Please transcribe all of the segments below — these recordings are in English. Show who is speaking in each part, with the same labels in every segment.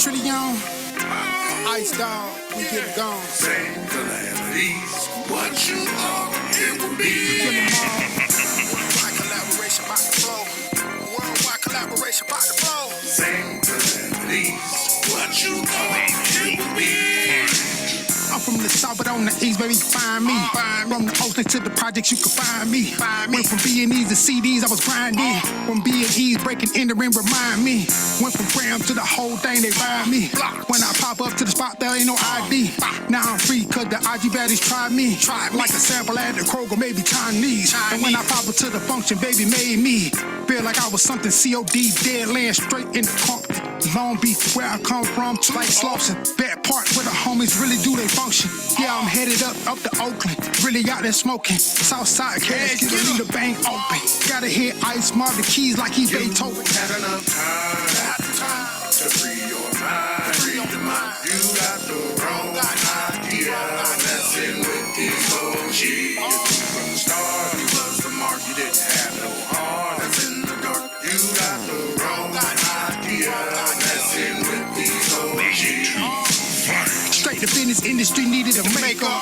Speaker 1: Trillion, Ice Dog, we get it gone.
Speaker 2: Same calamities, what you thought it would be.
Speaker 1: Kill 'em all. Worldwide collaboration about to flow. Worldwide collaboration about to flow.
Speaker 2: Same calamities, what you thought it would be.
Speaker 1: I'm from the south, but on the east, baby, you can find me. From the Oakland to the projects, you can find me. Went from B&E's to CDs, I was grinding. From B&E's, breaking in the ring, remind me. Went from grams to the whole thing, they ride me. When I pop up to the spot, there ain't no ID. Now I'm free, cause the IG baddies tried me. Like a sample at the Kroger, maybe Chinese. And when I pop up to the function, baby made me feel like I was something COD, dead land straight in the Compton. Long Beach, where I come from, like Slauson. Bad Park, where the homies really do they function. Yeah, I'm headed up to Oakland, really out there smoking. Southside cash, get the bank open. Gotta hit Ice Marv the keys like he Beethoven.
Speaker 2: Had enough time to free your mind. Free your mind. You got the wrong idea. Messing with these OGs. From the start, you was the mark. You didn't have no heart. That's in the dark. You got the wrong idea. Messing with these OGs.
Speaker 1: Straight to business, industry needed a makeover.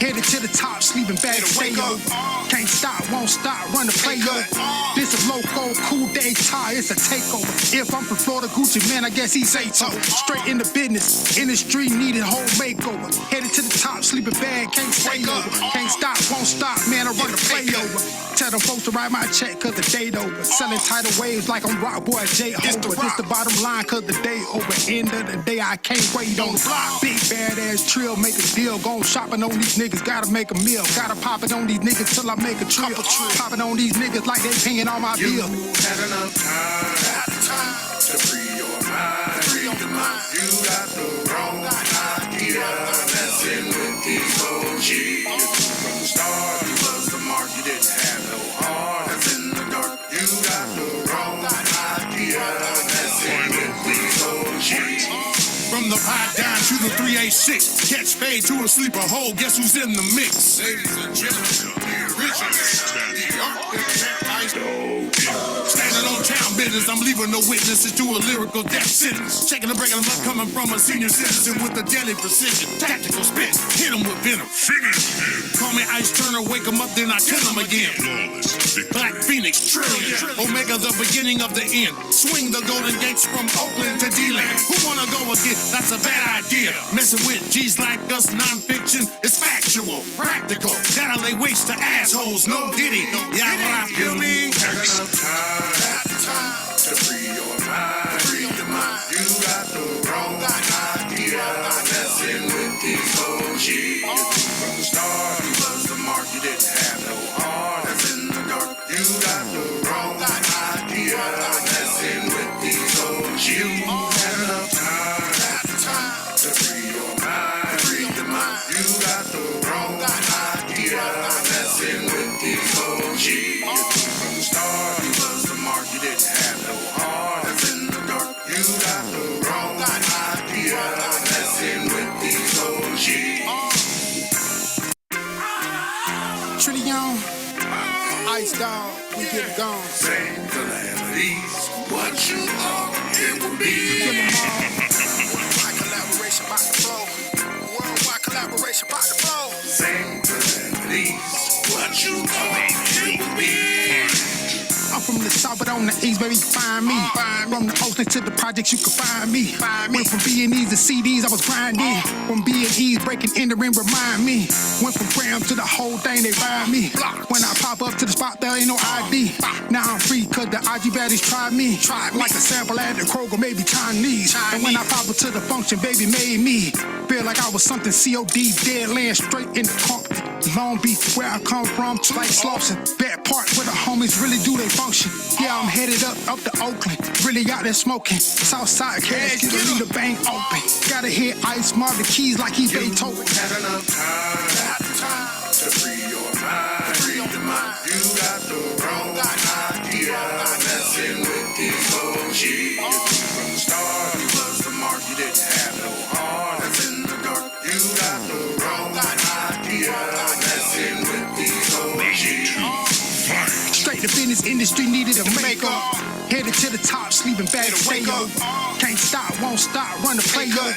Speaker 1: Headed to the top, sleeping bag, stay over. Can't stop, won't stop, run the play over. This a loco, cool day tie, it's a takeover. If I'm from Florida, Gucci, man, I guess he's Sato. Straight into business, industry needed whole makeover. Headed to the top, sleeping bag, can't stay over. Can't stop, won't stop, man, I run the play over. Tell them folks to write my check, cause the date over. Selling tidal waves like I'm Rock Boy J. Hover. This the bottom line, cause the day over. End of the day, I can't wait on the block. Big badass trill, make a deal. Gone shopping on these niggas, gotta make a meal. Gotta pop it on these niggas till I make a trill. Popping on these niggas like they paying all my bills.
Speaker 2: You had enough time to free your mind. Free your mind. You got the wrong idea. Messing with these OGs. From the start, you was the mark. You didn't have no heart. That's in the dark. You got the wrong idea. Messing with these OGs.
Speaker 3: From the pot down to the 386, catch fade to a sleeper hole. Guess who's in the mix?
Speaker 2: Ladies and gentlemen, the original, the architect,
Speaker 3: Standing on town business, I'm leaving no witnesses to a lyrical death sentence. Checking the breaking them up, coming from a senior citizen with a deadly precision. Tactical spin, hit him with venom. Finish him. Call me Ice Turner, wake him up, then I kill him again. Black Phoenix, trillion. Omega, the beginning of the end. Swing the golden gates from Oakland to D-Land. Who wanna go again? That's a bad idea. Messing with G's like us, non-fiction is factual, practical. Gotta lay waste to assholes, no diddy. Y'all feel me?
Speaker 2: had enough time to free your mind. Free your mind. You got the wrong idea. Messing with these OGs. From the start, you was the mark. You didn't have no heart. That's in the dark. You got the wrong idea. Messing with these OGs. You had enough time to free your mind. Free your mind. You got the wrong idea. Messing with these OGs. From the start, you was the mark. You didn't have no heart. That's in the dark. You got the wrong idea. Messing with these OGs.
Speaker 1: Trillion, Ice Dog, we get it gone.
Speaker 2: Same calamities, what you thought it would be.
Speaker 1: Kill 'em all. Worldwide collaboration about to flow. Worldwide collaboration about to flow.
Speaker 2: Same calamities, what you thought it would be.
Speaker 1: I'm from the south, but on the east, baby, you can find me. From the Oakland to the projects, you can find me. Went from B&E's to CDs, I was grinding. From B&E's, breaking in the ring, remind me. Went from grams to the whole thing, they ride me. When I pop up to the spot, there ain't no ID. Now I'm free, cause the IG baddies tried me. Like a sample at the Kroger, maybe Chinese. And when I pop up to the function, baby made me feel like I was something COD, dead land straight in the Compton. Long Beach, where I come from, like Slauson. Bad Park, where the homies really do they function. Yeah, I'm headed up to Oakland, really out there smoking. Southside cash, get the bank open. Gotta hit Ice Marv the keys like he Beethoven.
Speaker 2: Had enough time to free your mind. Free your mind. You got the wrong idea. Messing with these OGs. From the start, you was the mark. You didn't have no heart. That's in the dark. You got the wrong idea. Messing with these OGs.
Speaker 1: Straight to business, industry needed a makeover. Headed to the top, sleeping bag, stay over. Can't stop, won't stop, run the play over.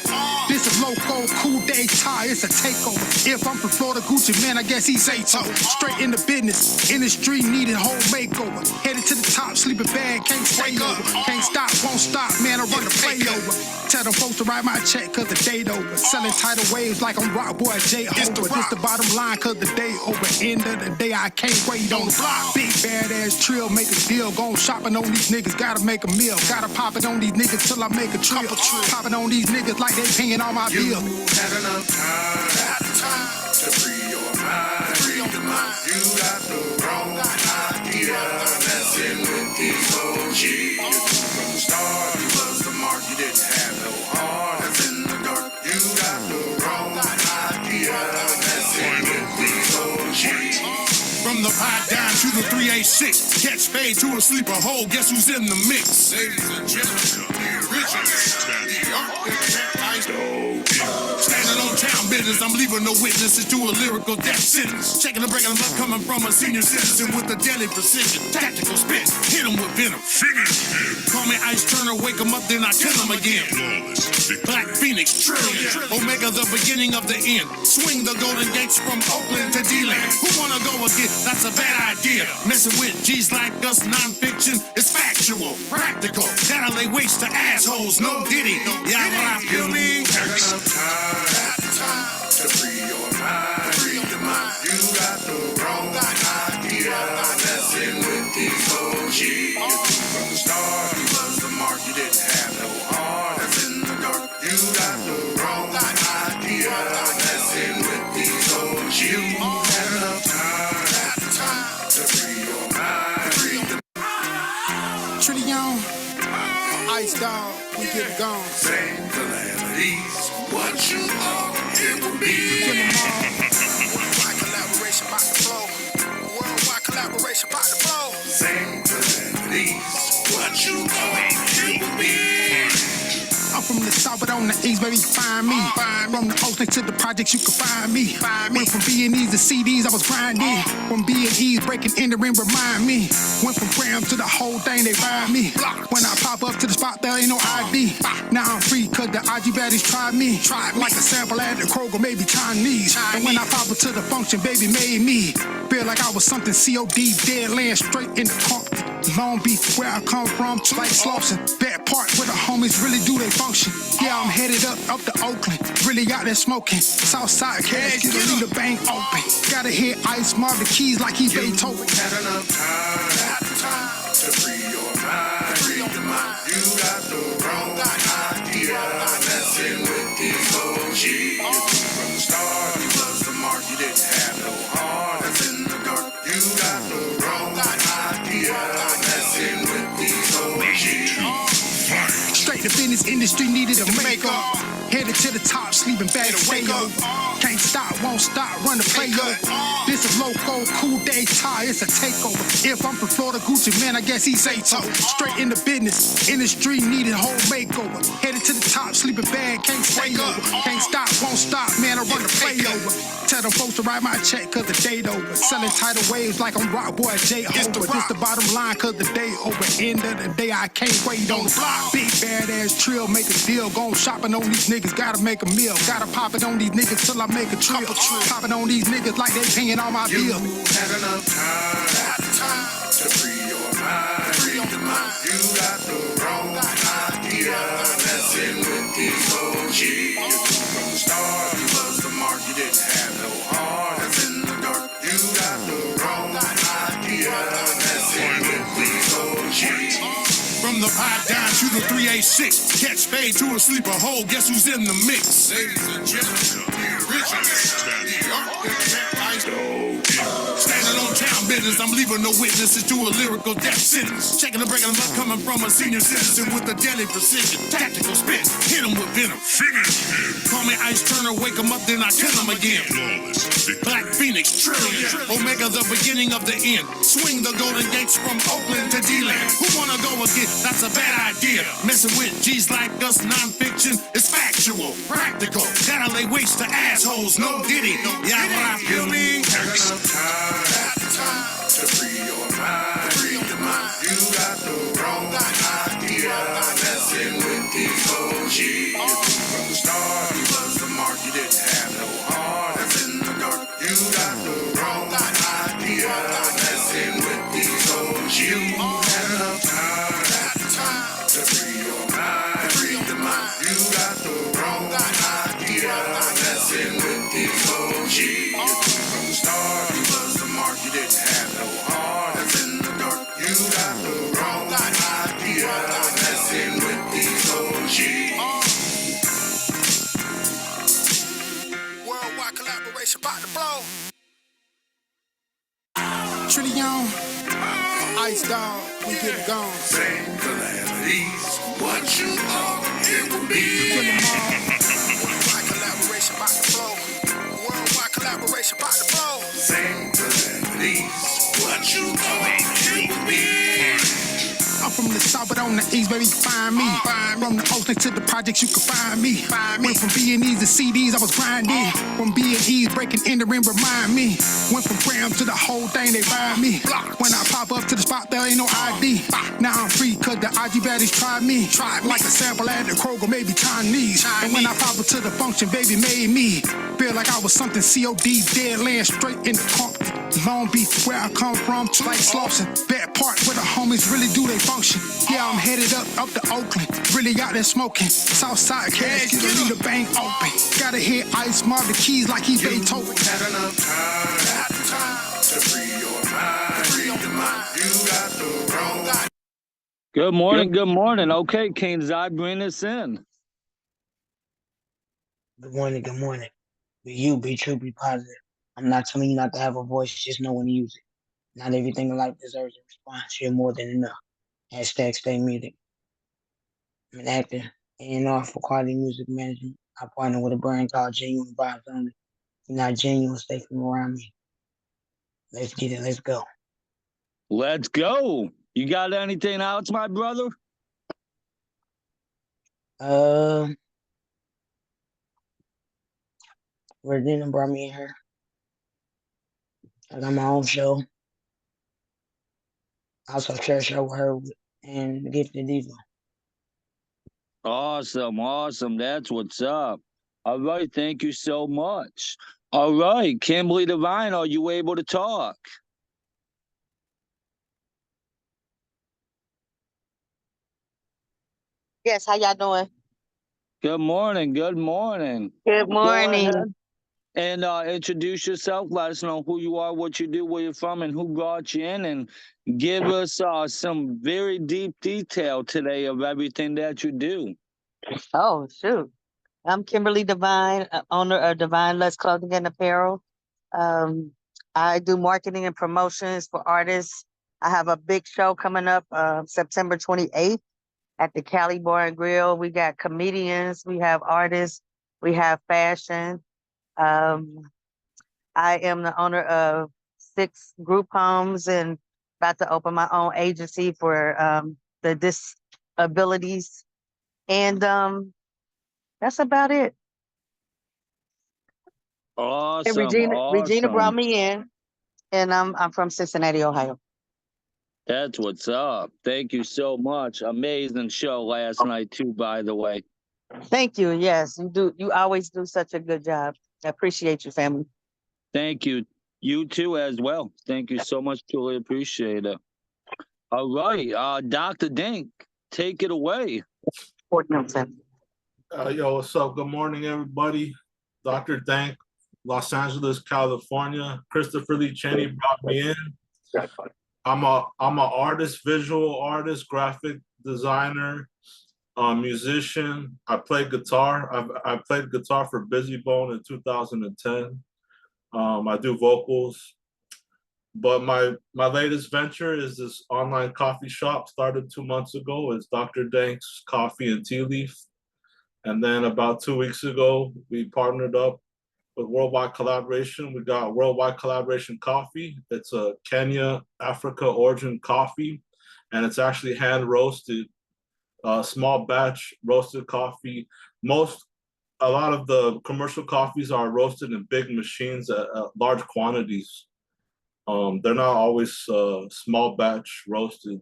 Speaker 1: This a loco, cool day tie, it's a takeover. If I'm from Florida, Gucci, man, I guess he's Ato. Straight in the business, industry needed whole makeover. Headed to the top, sleeping bag, can't stay over. Can't stop, won't stop, man, I run the play over. Tell them folks to write my check, cause the date over. Selling tidal waves like I'm Rock Boy J. Homer. This the bottom line, cause the day over. End of the day, I can't wait on the block. Big badass trill, make a deal. Gone shopping on these niggas, gotta make a meal. Gotta pop it on these niggas till I make a trill. Popping on these niggas like they paying all my bills.
Speaker 2: Had enough time to free your mind. You got the wrong idea. Messing with these OGs. You knew from the start you was the mark. You didn't have no heart. That's in the dark. You got the wrong idea. Messing with these OGs.
Speaker 3: From the pot down to the 386, catch fade to a sleeper hole. Guess who's in the mix? Ladies and gentlemen, the original, the architect, standing on town business, I'm leaving no witnesses to a lyrical death sentence. Checking the breaking them up, coming from a senior citizen with a deadly precision. Tactical spin, hit him with venom. Finish him. Call me Ice Turner, wake him up, then I kill him again. Black Phoenix, trillion. Omega, the beginning of the end. Swing the golden gates from Oakland to D-Land. Who wanna go again? That's a bad idea. Messing with G's like us, non-fiction is factual, practical. That'll lay waste to assholes, no diddy. Y'all I feel me?
Speaker 2: Had enough time to free your mind. You got the wrong idea. Messing with these OGs. You knew from the start you was the mark. You didn't have no heart. That's in the dark. You got the wrong idea. Messing with these OGs. You had enough time to free your mind.
Speaker 1: Trillion, Ice Dog, we get it gone.
Speaker 2: Same calamities. What you thought it would be.
Speaker 1: Kill 'em all. Worldwide collaboration about to flow. Worldwide collaboration about to flow.
Speaker 2: Same calamities. What you thought it would be.
Speaker 1: I'm from the south, but on the east, baby, you can find me. From the Oakland to the projects, you can find me. Went from B&E's to CDs, I was grinding. From B&E's, breaking in the ring, remind me. Went from grams to the whole thing, they ride me. When I pop up to the spot, there ain't no ID. Now I'm free, cause the IG baddies tried me. Like a sample at the Kroger, maybe Chinese. And when I pop up to the function, baby made me feel like I was something COD, dead land straight in the carpet. Long Beach, where I come from, like Slauson. That part where the homies really do their function. Yeah, I'm headed up to Oakland. Really out there smoking. Southside cash, get a leave the bank open. Gotta hit Ice Marv the keys like he Beethoven.
Speaker 2: Had enough time to free your mind. You got the wrong idea. Messing with these OGs. You knew from the start you was the mark. You didn't have no heart. That's in the dark. You got the wrong idea. Messing with these OGs.
Speaker 1: Straight to business, industry needed a makeover. Headed to the top, sleeping bag, stay over. Can't stop, won't stop, run the play over. This a loco, cool day tie, it's a takeover. If I'm from Florida, Gucci, man, I guess he's Ato. Straight in the business, industry needed whole makeover. Headed to the top, sleeping bag, can't stay over. Can't stop, won't stop, man, I run the play over. Tell them folks to write my check, cause the date over. Selling tidal waves like I'm Rock Boy J. Homer. This the bottom line, cause the day over. End of the day, I can't wait on the block. Big badass trill, make a deal. Gone shopping on these niggas, gotta make a meal. Gotta pop it on these niggas till I make a trill. Popping on these niggas like they paying all my bills.
Speaker 2: You had enough time to free your mind. You got the wrong idea. Messing with these OGs. You knew from the start you was the mark. You didn't have no heart. That's in the dark. You got the wrong idea. Messing with these OGs.
Speaker 3: From the pot down to the 386, catch fade to a sleeper hole. Guess who's in the mix?
Speaker 2: Ladies and gentlemen, the original, the architect,
Speaker 3: Standing on town business, I'm leaving no witnesses to a lyrical death sentence. Checking the breaking them up, coming from a senior citizen with a deadly precision. Tactical spin, hit him with venom. Finish him. Call me Ice Turner, wake him up, then I kill him again. Black Phoenix, trillion. Omega, the beginning of the end. Swing the golden gates from Oakland to D-Land. Who wanna go again? That's a bad idea. Messing with G's like us, non-fiction is factual, practical. That'll lay waste to assholes, no diddy. Y'all I feel me?
Speaker 2: had enough time to free your mind. You got the wrong idea. Messing with these OG. You knew from the start he was the mark. You didn't have no heart. That's in the dark. You got the wrong idea. Messing with these OG. You had enough time to free your mind. Free the mind. You got the wrong idea. Messing with these OG. You knew from the start he was the mark. You didn't have no heart. That's in the dark. You got the wrong idea. Messing with these OG.
Speaker 1: Worldwide collaboration about to blow. Trillion, Ice Dog, we get it gone.
Speaker 2: Same calamities. What you are, it will be.
Speaker 1: Kill 'em all. Worldwide collaboration about to blow. Worldwide collaboration about to blow.
Speaker 2: Same calamities. What you are, it will be.
Speaker 1: I'm from the south, but on the east, baby, find me. From the ocean to the projects, you can find me. Went from B&E's to CDs, I was grinding. From B&E's, breaking entering, remind me. Went from grams to the whole thing, they buy me. When I pop up to the spot, there ain't no ID. Now I'm free, cause the IG baddies tried me. Like a sample at the Kroger, maybe Chinese. And when I pop up to the function, baby made me feel like I was something COD, dead land straight in the pump. Long Beach, where I come from, like Slauson. That part where the homies really do they function. Yeah, I'm headed up to Oakland. Really out there smoking. Southside cash, get me the bank open. Gotta hear Ice Mob the keys like he's Beethoven.
Speaker 2: Had enough time to free your mind. Free the mind. You got the wrong.
Speaker 4: Good morning, good morning. Okay, Kings, I bring us in.
Speaker 5: Good morning, good morning. Be you, be true, be positive. I'm not telling you not to have a voice, just know when to use it. Not everything in life deserves a response. You're more than enough. Hashtag stay music. I'm an actor, A&R for quality music management. I partner with a brand called Genuine Vibes Only. If you're not genuine, stay from around me. Let's get it, let's go.
Speaker 4: Let's go. You got anything else, my brother?
Speaker 5: Regina brought me in here. I got my own show. I also share a show with her and the Gifted Diva.
Speaker 4: Awesome, awesome. That's what's up. All right, thank you so much. All right, Kimberly Devine, are you able to talk?
Speaker 6: Yes, how y'all doing?
Speaker 4: Good morning, good morning.
Speaker 6: Good
Speaker 4: Go
Speaker 6: morning.
Speaker 4: ahead and introduce yourself. Let us know who you are, what you do, where you're from, and who brought you in, and give us some very deep detail today of everything that you do.
Speaker 6: Oh, shoot. I'm Kimberly Devine, owner of Divine Lust Clothing and Apparel. I do marketing and promotions for artists. I have a big show coming up September 28th at the Cali Bar and Grill. We got comedians, we have artists, we have fashion. I am the owner of 6 group homes and about to open my own agency for the disabilities. And that's about it.
Speaker 4: Awesome,
Speaker 6: And Regina
Speaker 4: awesome.
Speaker 6: brought me in, and I'm from Cincinnati, Ohio.
Speaker 4: That's what's up. Thank you so much. Amazing show last night too, by the way.
Speaker 6: Thank you. Yes, you do. You always do such a good job. I appreciate you, family.
Speaker 4: Thank you. You too as well. Thank you so much. Truly appreciate it. All right, Dr. Dink, take it away.
Speaker 7: Yo, what's up? Good morning, everybody. Dr. Dank, Los Angeles, California. Christopher Lee Cheney brought me in. I'm a artist, visual artist, graphic designer, musician. I play guitar. I played guitar for Busy Bone in 2010. I do vocals. But my latest venture is this online coffee shop, started 2 months ago. It's Dr. Dank's Coffee and Tea Leaf. And then about 2 weeks ago, we partnered up with Worldwide Collaboration. We got Worldwide Collaboration Coffee. It's a Kenya, Africa origin coffee, and it's actually hand roasted, small batch roasted coffee. A lot of the commercial coffees are roasted in big machines at large quantities. They're not always small batch roasted.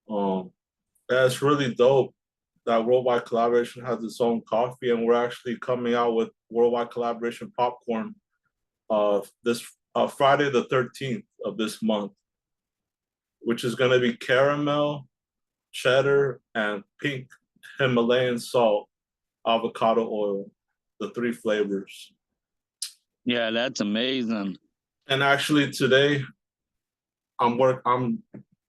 Speaker 7: That's really dope that Worldwide Collaboration has its own coffee, and we're actually coming out with Worldwide Collaboration popcorn this Friday the 13th of this month, which is going to be caramel, cheddar, and pink Himalayan salt avocado oil, the 3 flavors.
Speaker 4: Yeah, that's amazing.
Speaker 7: And actually today I'm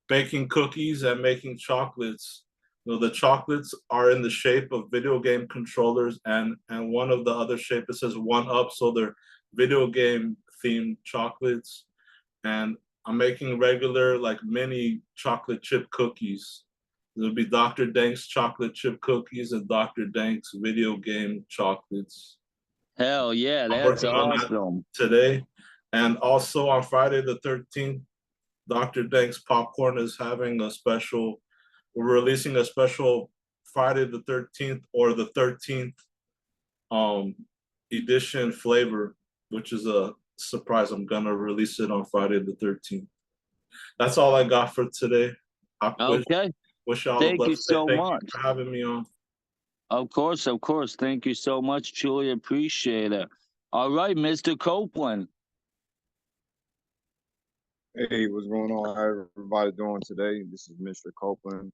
Speaker 7: baking cookies and making chocolates. The chocolates are in the shape of video game controllers, and one of the other shape, it says 1-up, so they're video game themed chocolates. And I'm making regular like mini chocolate chip cookies. There'll be Dr. Dank's chocolate chip cookies and Dr. Dank's video game chocolates.
Speaker 4: Hell yeah,
Speaker 7: I'm
Speaker 4: that's
Speaker 7: working on that
Speaker 4: awesome.
Speaker 7: today. And also on Friday the 13th, Dr. Dank's Popcorn is having a special, we're releasing a special Friday the 13th or the 13th edition flavor, which is a surprise. I'm gonna release it on Friday the 13th. That's all I got for today.
Speaker 4: Okay.
Speaker 7: Wish y'all
Speaker 4: Thank
Speaker 7: the
Speaker 4: you
Speaker 7: best.
Speaker 4: so
Speaker 7: Thank
Speaker 4: much.
Speaker 7: you for having me on.
Speaker 4: Of course, of course. Thank you so much, Julie. Appreciate it. All right, Mr. Copeland.
Speaker 8: Hey, what's going on? How everybody doing today? This is Mr. Copeland.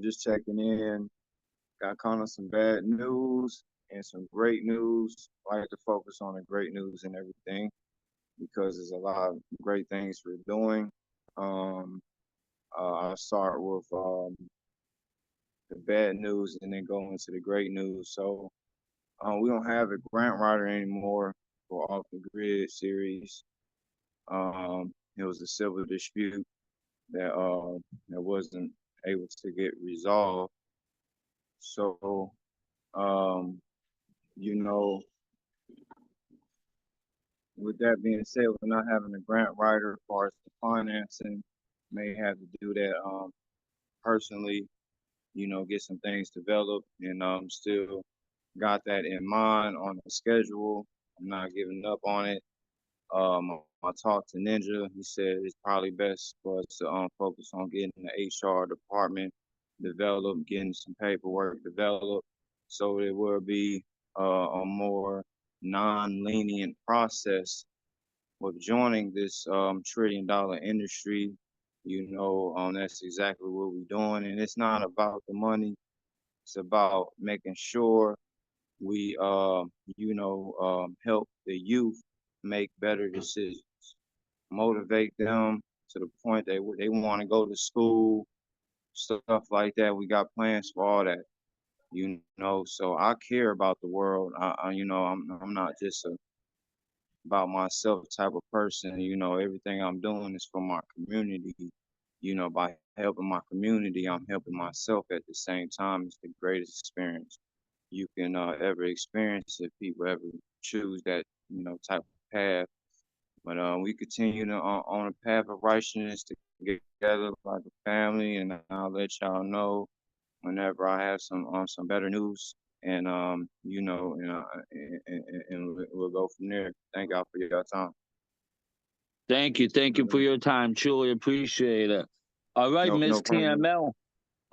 Speaker 8: Just checking in. Got kind of some bad news and some great news. I like to focus on the great news and everything because there's a lot of great things we're doing. I'll start with the bad news and then go into the great news. So we don't have a grant writer anymore for Off the Grid series. It was a civil dispute that wasn't able to get resolved. So, with that being said, we're not having a grant writer as far as the financing. May have to do that personally, get some things developed, and still got that in mind on the schedule. I'm not giving up on it. I talked to Ninja. He said it's probably best for us to focus on getting the HR department developed, getting some paperwork developed, so it will be a more non-lenient process with joining this trillion-dollar industry. That's exactly what we're doing, and it's not about the money. It's about making sure we, help the youth make better decisions, motivate them to the point that they want to go to school, stuff like that. We got plans for all that, So I care about the world. I'm not just about myself type of person. Everything I'm doing is for my community. By helping my community, I'm helping myself at the same time. It's the greatest experience you can ever experience if people ever choose that type of path. But we continue on a path of righteousness together like a family, and I'll let y'all know whenever I have some better news, and and we'll go from there. Thank y'all for your time.
Speaker 4: Thank you for your time, Julie. Appreciate it. All right, Miss TML,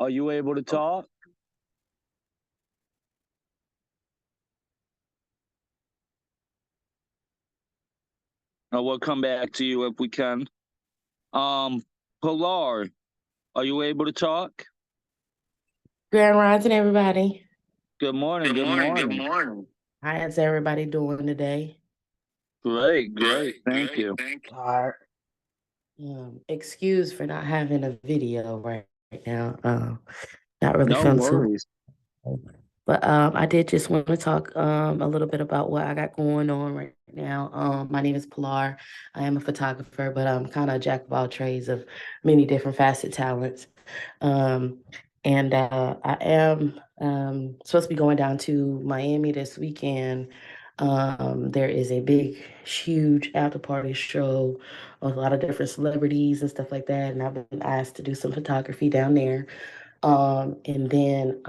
Speaker 4: are you able to talk? We'll come back to you if we can. Pilar, are you able to talk?
Speaker 9: Grand Rising, everybody.
Speaker 4: Good morning. Good morning.
Speaker 9: How is everybody doing today?
Speaker 4: Great. Thank you.
Speaker 5: Tired.
Speaker 9: Excuse for not having a video right now. Not really
Speaker 4: No
Speaker 9: feeling
Speaker 4: worries.
Speaker 9: But I did just want to talk a little bit about what I got going on right now. My name is Pilar. I am a photographer, but I'm kind of a jack of all trades of many different facet talents. And I am supposed to be going down to Miami this weekend. There is a big, huge after party show with a lot of different celebrities and stuff like that. And I've been asked to do some photography down there. And then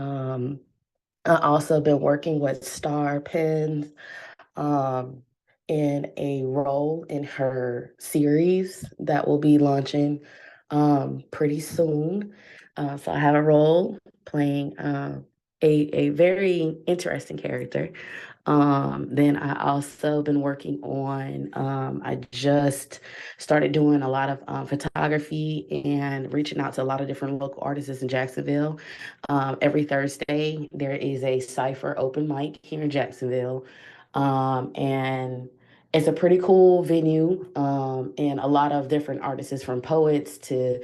Speaker 9: I also been working with Star Pens in a role in her series that will be launching pretty soon. So I have a role playing a very interesting character. Then I also been working on, I just started doing a lot of photography and reaching out to a lot of different local artists in Jacksonville. Every Thursday, there is a Cypher open mic here in Jacksonville. And it's a pretty cool venue, and a lot of different artists, from poets to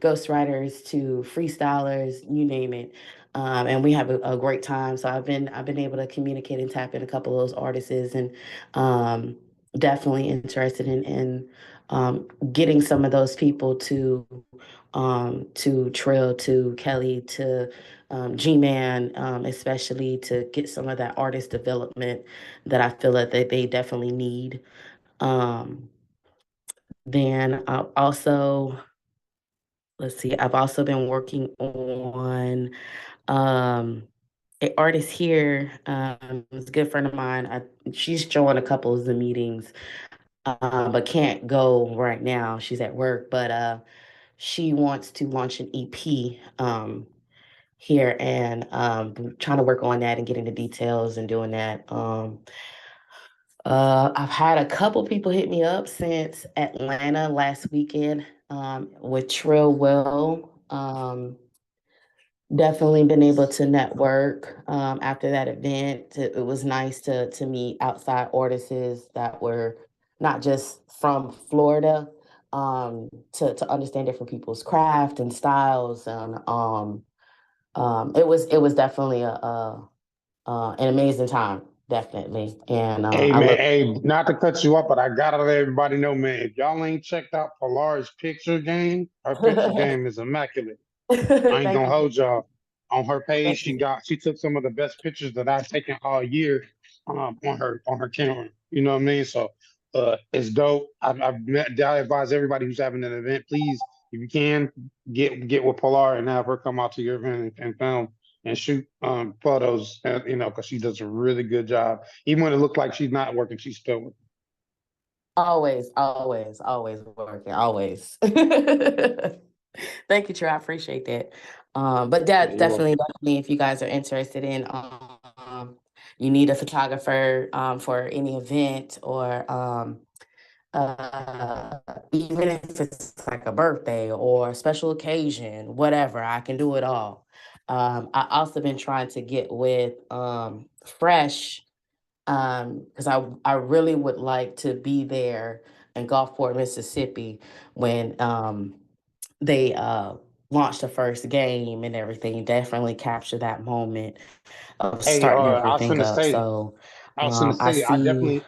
Speaker 9: ghostwriters to freestylers, you name it. And we have a great time. So I've been able to communicate and tap in a couple of those artists, and definitely interested in getting some of those people to Trill, to Kelly, to G-Man, especially to get some of that artist development that I feel that they definitely need. Um, then also, let's see, I've also been working on um, an artist here. It's a good friend of mine. She's joined a couple of the meetings, but can't go right now. She's at work, but she wants to launch an EP here, and trying to work on that and getting the details and doing that. I've had a couple people hit me up since Atlanta last weekend with Trill Will. Definitely been able to network after that event. It was nice to meet outside artists that were not just from Florida, to understand different people's craft and styles. And it was definitely an amazing time, definitely. And
Speaker 10: Hey
Speaker 9: I
Speaker 10: man,
Speaker 9: look.
Speaker 10: hey, not to cut you off, but I gotta let everybody know, man, if y'all ain't checked out Pilar's picture game, her picture game is immaculate. I ain't
Speaker 9: Thank
Speaker 10: gonna
Speaker 9: you.
Speaker 10: hold y'all. On her page,
Speaker 9: Thank you.
Speaker 10: she took some of the best pictures that I've taken all year on her camera. You know what I mean? So it's dope. I advise everybody who's having an event, please, if you can, get with Pilar and have her come out to your event and film and shoot photos, you know, because she does a really good job. Even when it looks like she's not working, she's still working.
Speaker 9: Always, always, always working, always. Thank you, Trey. I appreciate that. But
Speaker 10: Yeah,
Speaker 9: that
Speaker 10: you're welcome.
Speaker 9: definitely, if you guys are interested in, you need a photographer for any event, or even if it's like a birthday or a special occasion, whatever, I can do it all. I also been trying to get with Fresh, because I really would like to be there in Gulfport, Mississippi, when they launched the first game and everything. Definitely capture that moment of
Speaker 10: Hey,
Speaker 9: starting everything up. So I
Speaker 10: I
Speaker 9: see.
Speaker 10: definitely,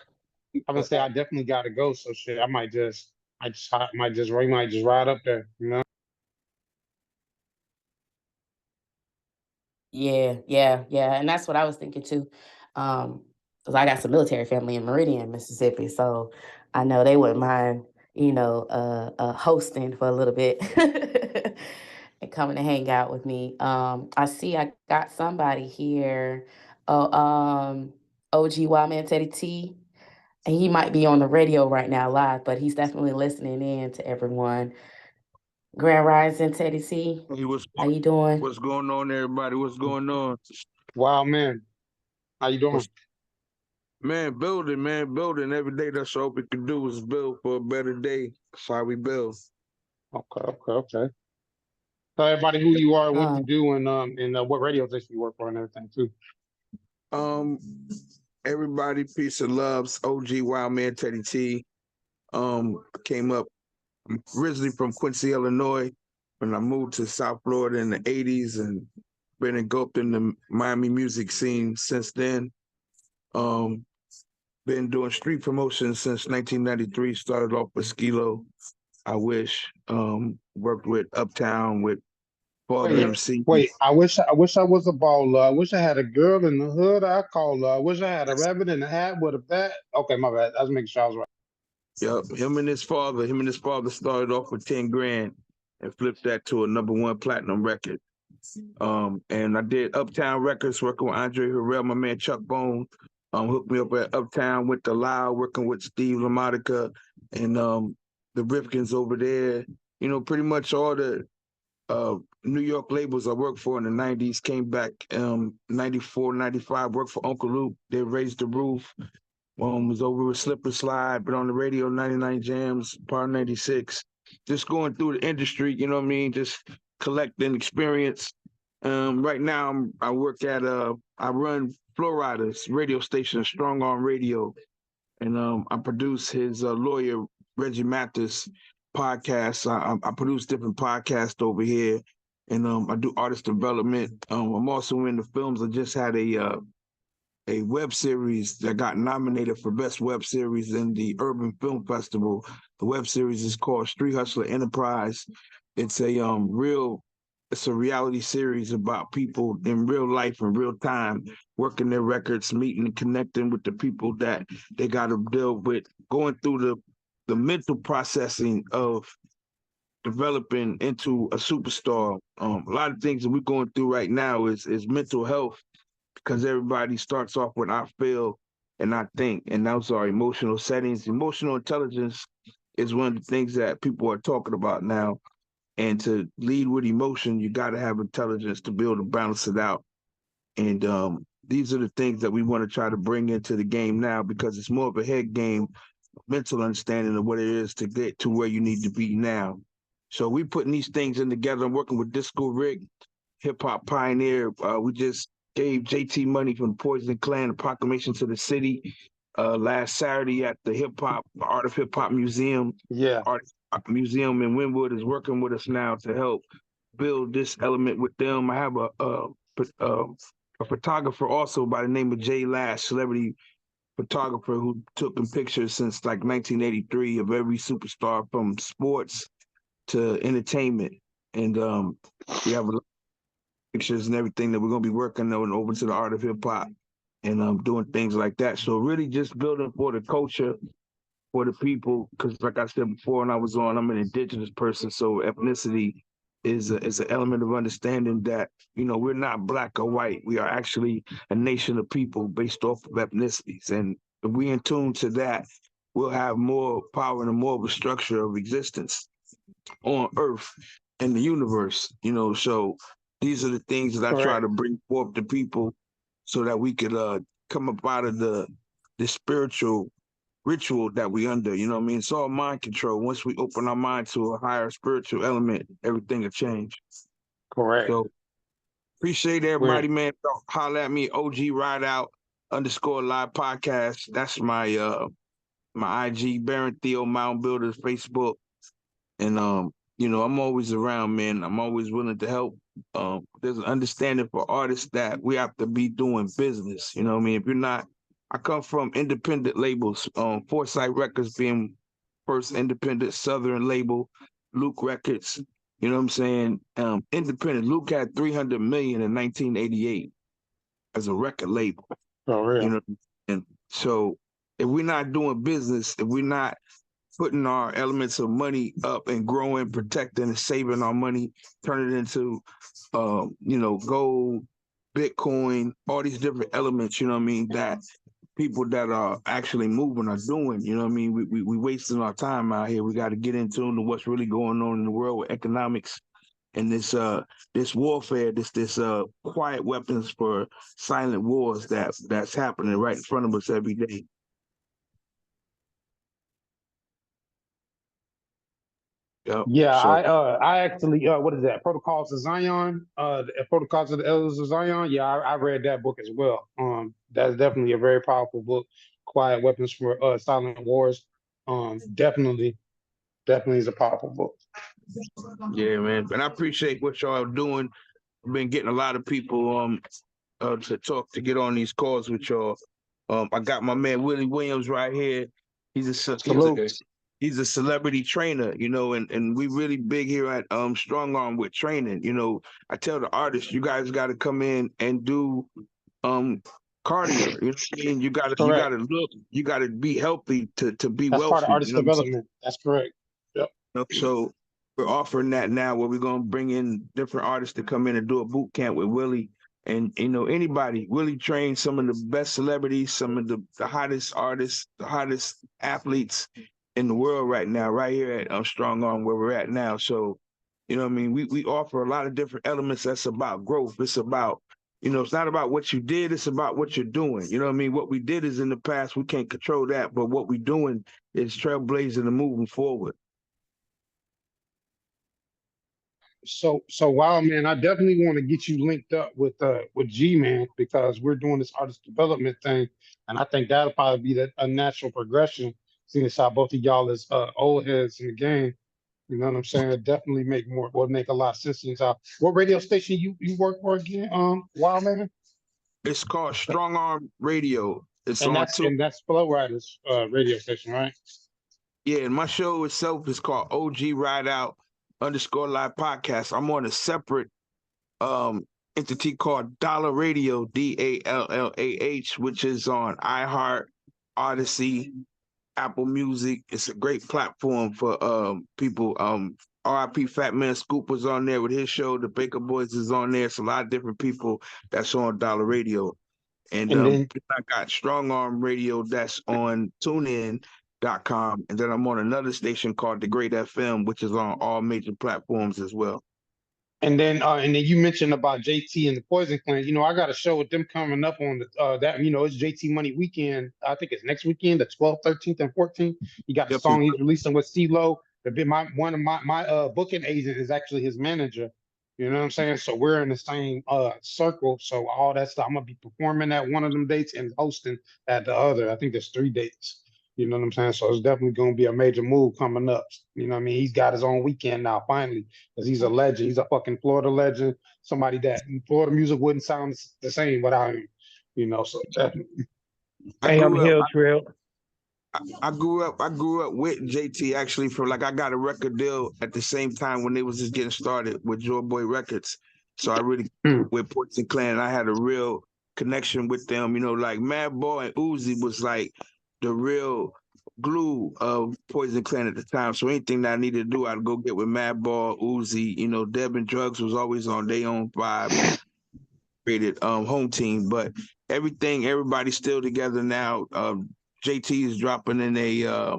Speaker 10: I'm gonna say I definitely gotta go. So shit, I might just, we might just ride up there. You know.
Speaker 9: Yeah, yeah, yeah, and that's what I was thinking too. Because I got some military family in Meridian, Mississippi, so I know they wouldn't mind, hosting for a little bit and coming to hang out with me. I see I got somebody here. Oh, OG Wildman Teddy T, and he might be on the radio right now live, but he's definitely listening in to everyone. Grand Rising Teddy T,
Speaker 11: Hey,
Speaker 9: how you doing?
Speaker 11: what's going on, everybody? What's going on?
Speaker 10: Wow, man, how you doing?
Speaker 11: What's man, building every day. That's all we can do is build for a better day. That's how we build.
Speaker 10: Okay. Tell everybody who you are, what you
Speaker 9: Um,
Speaker 10: do, and what radio station you work for, and everything too.
Speaker 11: Um, everybody, peace and loves. OG Wildman Teddy T. Came up. I'm originally from Quincy, Illinois. When I moved to South Florida in the '80s, and been engulfed in the Miami music scene since then. Um, been doing street promotion since 1993. Started off with Skilo. I wish. Worked with Uptown with Father
Speaker 10: Wait,
Speaker 11: MC.
Speaker 10: wait. I wish I was a baller. I wish I had a girl in the hood. I call her. I wish I had a rabbit in the hat with a bat. Okay, my bad. I was making sure I was right.
Speaker 11: Yep, him and his father started off with 10 grand and flipped that to a #1 platinum record. And I did Uptown Records working with Andre Harrell, my man Chuck Bone. Hooked me up at Uptown, went to Loud, working with Steve LaModica and the Rifkins over there. pretty much all the New York labels I worked for in the 90s came back 94, 95, worked for Uncle Luke. They Raised the Roof. Was over with Slip and Slide, but on the radio, 99 Jams, Power 96. Just going through the industry, you know what I mean? Just collecting experience. Right now, I work at, I run Flow Riders radio station, Strong Arm Radio. And I produce his lawyer, Reggie Mathis, podcast. I produce different podcasts over here. And I do artist development. I'm also in the films. I just had a web series that got nominated for Best Web Series in the Urban Film Festival. The web series is called Street Hustler Enterprise. It's a reality series about people in real life in real time, working their records, meeting and connecting with the people that they got to deal with, going through the mental processing of developing into a superstar. A lot of things that we're going through right now is mental health, because everybody starts off with I feel and I think, and those are emotional settings. Emotional intelligence is one of the things that people are talking about now. And to lead with emotion, you got to have intelligence to be able to balance it out. And these are the things that we want to try to bring into the game now, because it's more of a head game, mental understanding of what it is to get to where you need to be now. So we putting these things in together. I'm working with Disco Rick, hip hop pioneer. We just gave JT money from the Poison Clan, a proclamation to the city last Saturday at the Art of Hip Hop Museum.
Speaker 10: Yeah.
Speaker 11: Art Museum in Wynwood is working with us now to help build this element with them. I have a photographer also by the name of Jay Lash, celebrity photographer, who took pictures since like 1983 of every superstar from sports to entertainment. And we have a lot of pictures and everything that we're going to be working on over to the Art of Hip Hop and doing things like that. So really just building for the culture, for the people, because like I said before when I was on, I'm an indigenous person, so ethnicity is an element of understanding that, we're not black or white. We are actually a nation of people based off of ethnicities. And if we in tune to that, we'll have more power and more of a structure of existence on Earth and the universe, so these are the things that I try to bring forth to people so that we could come up out of the spiritual ritual that we under, you know what I mean? It's all mind control. Once we open our mind to a higher spiritual element, everything will change.
Speaker 10: Correct.
Speaker 11: So appreciate everybody, man. Holler at me, OG Rideout _live podcast. That's my my IG, Baron Theo Mound Builders, Facebook. And I'm always around, man. I'm always willing to help. There's an understanding for artists that we have to be doing business. You know what I mean? If you're not, I come from independent labels, Foresight Records being first independent Southern label, Luke Records, you know what I'm saying? Independent. Luke had 300 million in 1988 as a record label.
Speaker 10: Oh, real.
Speaker 11: And so if we're not doing business, if we're not putting our elements of money up and growing, protecting and saving our money, turn it into, gold, Bitcoin, all these different elements, you know what I mean, that people that are actually moving are doing, you know what I mean? We wasting our time out here. We got to get in tune to what's really going on in the world with economics and this warfare, this quiet weapons for silent wars that's happening right in front of us every day. Yep.
Speaker 10: Yeah,
Speaker 11: So,
Speaker 10: I actually what is that? Protocols of Zion, Protocols of the Elders of Zion. Yeah, I read that book as well. That's definitely a very powerful book. Quiet Weapons for Silent Wars. Definitely is a powerful book.
Speaker 11: yeah, man. And I appreciate what y'all doing. I've been getting a lot of people to talk, to get on these calls with y'all. I got my man Willie Williams right here. He's a celebrity trainer, and we really big here at Strong Arm with training. I tell the artists, you guys got to come in and do cardio. You know what I mean? You gotta look, you gotta be healthy to be
Speaker 10: That's
Speaker 11: wealthy.
Speaker 10: part of artist development. That's correct. Yep.
Speaker 11: So we're offering that now, where we're gonna bring in different artists to come in and do a boot camp with Willie. And anybody, Willie trained some of the best celebrities, some of the hottest artists, the hottest athletes in the world right now, right here at Strong Arm where we're at now. So, you know what I mean? We offer a lot of different elements that's about growth. It's about, it's not about what you did, it's about what you're doing. You know what I mean? What we did is in the past, we can't control that, but what we're doing is trailblazing and moving forward.
Speaker 10: So wow, man, I definitely want to get you linked up with G Man, because we're doing this artist development thing, and I think that'll probably be a natural progression, seeing as how both of y'all is old heads in the game. You know what I'm saying? It definitely would make a lot of sense. Seeing as how, what radio station you work for again? Wow, man.
Speaker 11: It's called Strong Arm Radio. It's on two.
Speaker 10: And that's Flow Riders radio station, right?
Speaker 11: Yeah, and my show itself is called OG Ride Out _ live podcast. I'm on a separate entity called Dollar Radio, DALLAH, which is on iHeart, Odyssey, Apple Music. It's a great platform for people. RIP Fat Man Scoop was on there with his show. The Baker Boys is on there. It's a lot of different people that's on Dollar Radio. And then I got Strong Arm Radio that's on TuneIn.com. And then I'm on another station called The Great FM, which is on all major platforms as well.
Speaker 10: And then you mentioned about JT and the Poison Clan. I got a show with them coming up on the it's JT Money Weekend. I think it's next weekend, the 12th, 13th, and 14th. He got the song he's releasing with CeeLo. One of my booking agent is actually his manager. You know what I'm saying? So we're in the same circle. So all that stuff, I'm gonna be performing at one of them dates and hosting at the other. I think there's 3 dates. You know what I'm saying? So it's definitely going to be a major move coming up. You know what I mean? He's got his own weekend now, finally, because he's a legend. He's a fucking Florida legend. Somebody that Florida music wouldn't sound the same without him. So definitely.
Speaker 12: Hey, I'm Hill Trail.
Speaker 11: I grew up with JT actually I got a record deal at the same time when they was just getting started with Joy Boy Records. So I really with Poison Clan, I had a real connection with them. Like Madball and Uzi was like the real glue of Poison Clan at the time. So anything that I needed to do, I'd go get with Madball, Uzi. Deb and Drugs was always on their own vibe. Created home team, but everybody's still together now. JT is dropping in a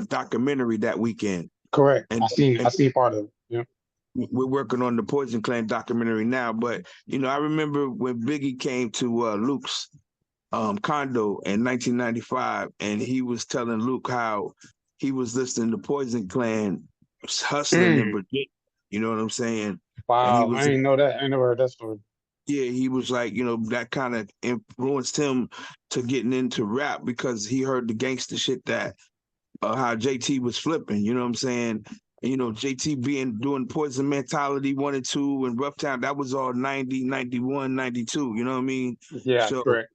Speaker 11: documentary that weekend.
Speaker 10: Correct. I seen part of it. Yeah.
Speaker 11: We're working on the Poison Clan documentary now, but I remember when Biggie came to Luke's condo in 1995, and he was telling Luke how he was listening to Poison Clan hustling in Virginia. You know what I'm saying?
Speaker 10: Wow, I didn't know that. I never heard that story.
Speaker 11: Yeah, he was like, that kind of influenced him to getting into rap because he heard the gangster shit that how JT was flipping. You know what I'm saying? And, JT doing Poison Mentality 1 and 2 and Rough Town, that was all 90, 91, 92. You know what I mean?
Speaker 10: Yeah, so, correct.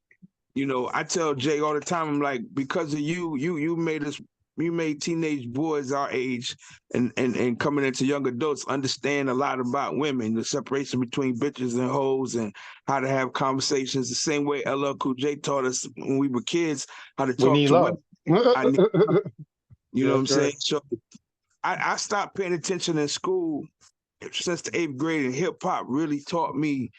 Speaker 11: I tell Jay all the time, I'm like, because of you made teenage boys our age and coming into young adults understand a lot about women, the separation between bitches and hoes, and how to have conversations the same way LL Cool J taught us when we were kids how to talk to women. You know what I'm saying? So I stopped paying attention in school since the 8th grade, and hip hop really taught me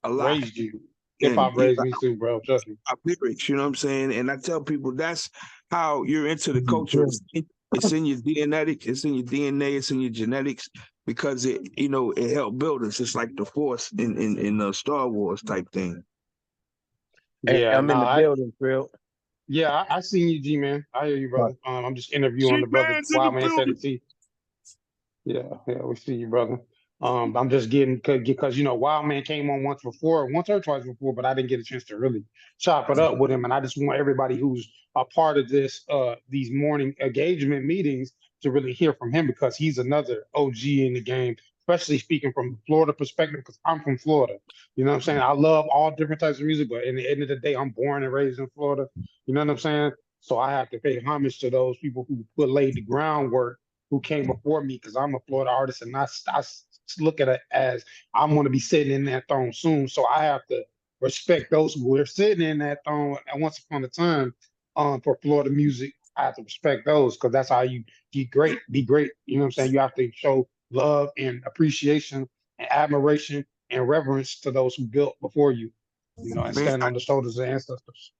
Speaker 11: a lot.
Speaker 10: Raised you. Hip hop raised me too, bro. Trust me.
Speaker 11: Lyrics, you know what I'm saying? And I tell people that's how you're into the culture. It's in your DNA, it's in your genetics, because it helped build us. It's like the Force in Star Wars type thing.
Speaker 12: Hey, I'm in the building, Trill.
Speaker 10: Yeah, I seen you, G man. I hear you, brother. I'm just interviewing the brother. Wild Man 30T. Yeah, we see you, brother. I'm just getting because Wild Man came on once or twice before, but I didn't get a chance to really chop it up with him. And I just want everybody who's a part of these morning engagement meetings to really hear from him, because he's another OG in the game, especially speaking from the Florida perspective, because I'm from Florida. You know what I'm saying? I love all different types of music, but in the end of the day, I'm born and raised in Florida. You know what I'm saying? So I have to pay homage to those people who laid the groundwork, who came before me, because I'm a Florida artist, and I look at it as I'm going to be sitting in that throne soon. So I have to respect those who are sitting in that throne at once upon a time for Florida music. I have to respect those, because that's how you be great. You know what I'm saying? You have to show love and appreciation and admiration and reverence to those who built before you, and stand on the shoulders of ancestors.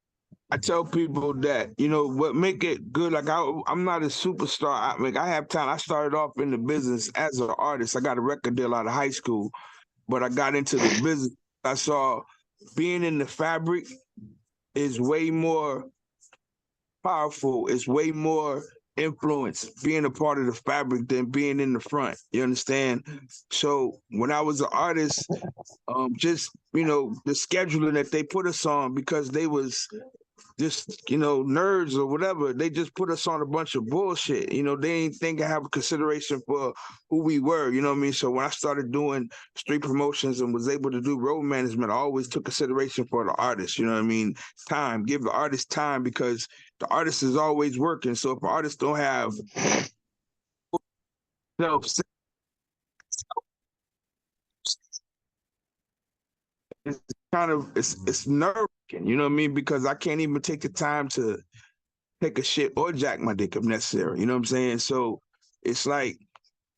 Speaker 11: I tell people that, what make it good, like I'm not a superstar. I have talent. I started off in the business as an artist. I got a record deal out of high school, but I got into the business. I saw being in the fabric is way more powerful. It's way more influence being a part of the fabric than being in the front. You understand? So when I was an artist, just the scheduling that they put us on because they was just nerds or whatever, they just put us on a bunch of bullshit. They ain't think I have a consideration for who we were. You know what I mean? So when I started doing street promotions and was able to do road management, I always took consideration for the artist. You know what I mean? Time, give the artist time, because the artist is always working. So if artists don't have self, it's it's nerve-wracking, you know what I mean? Because I can't even take the time to take a shit or jack my dick if necessary. You know what I'm saying? So it's like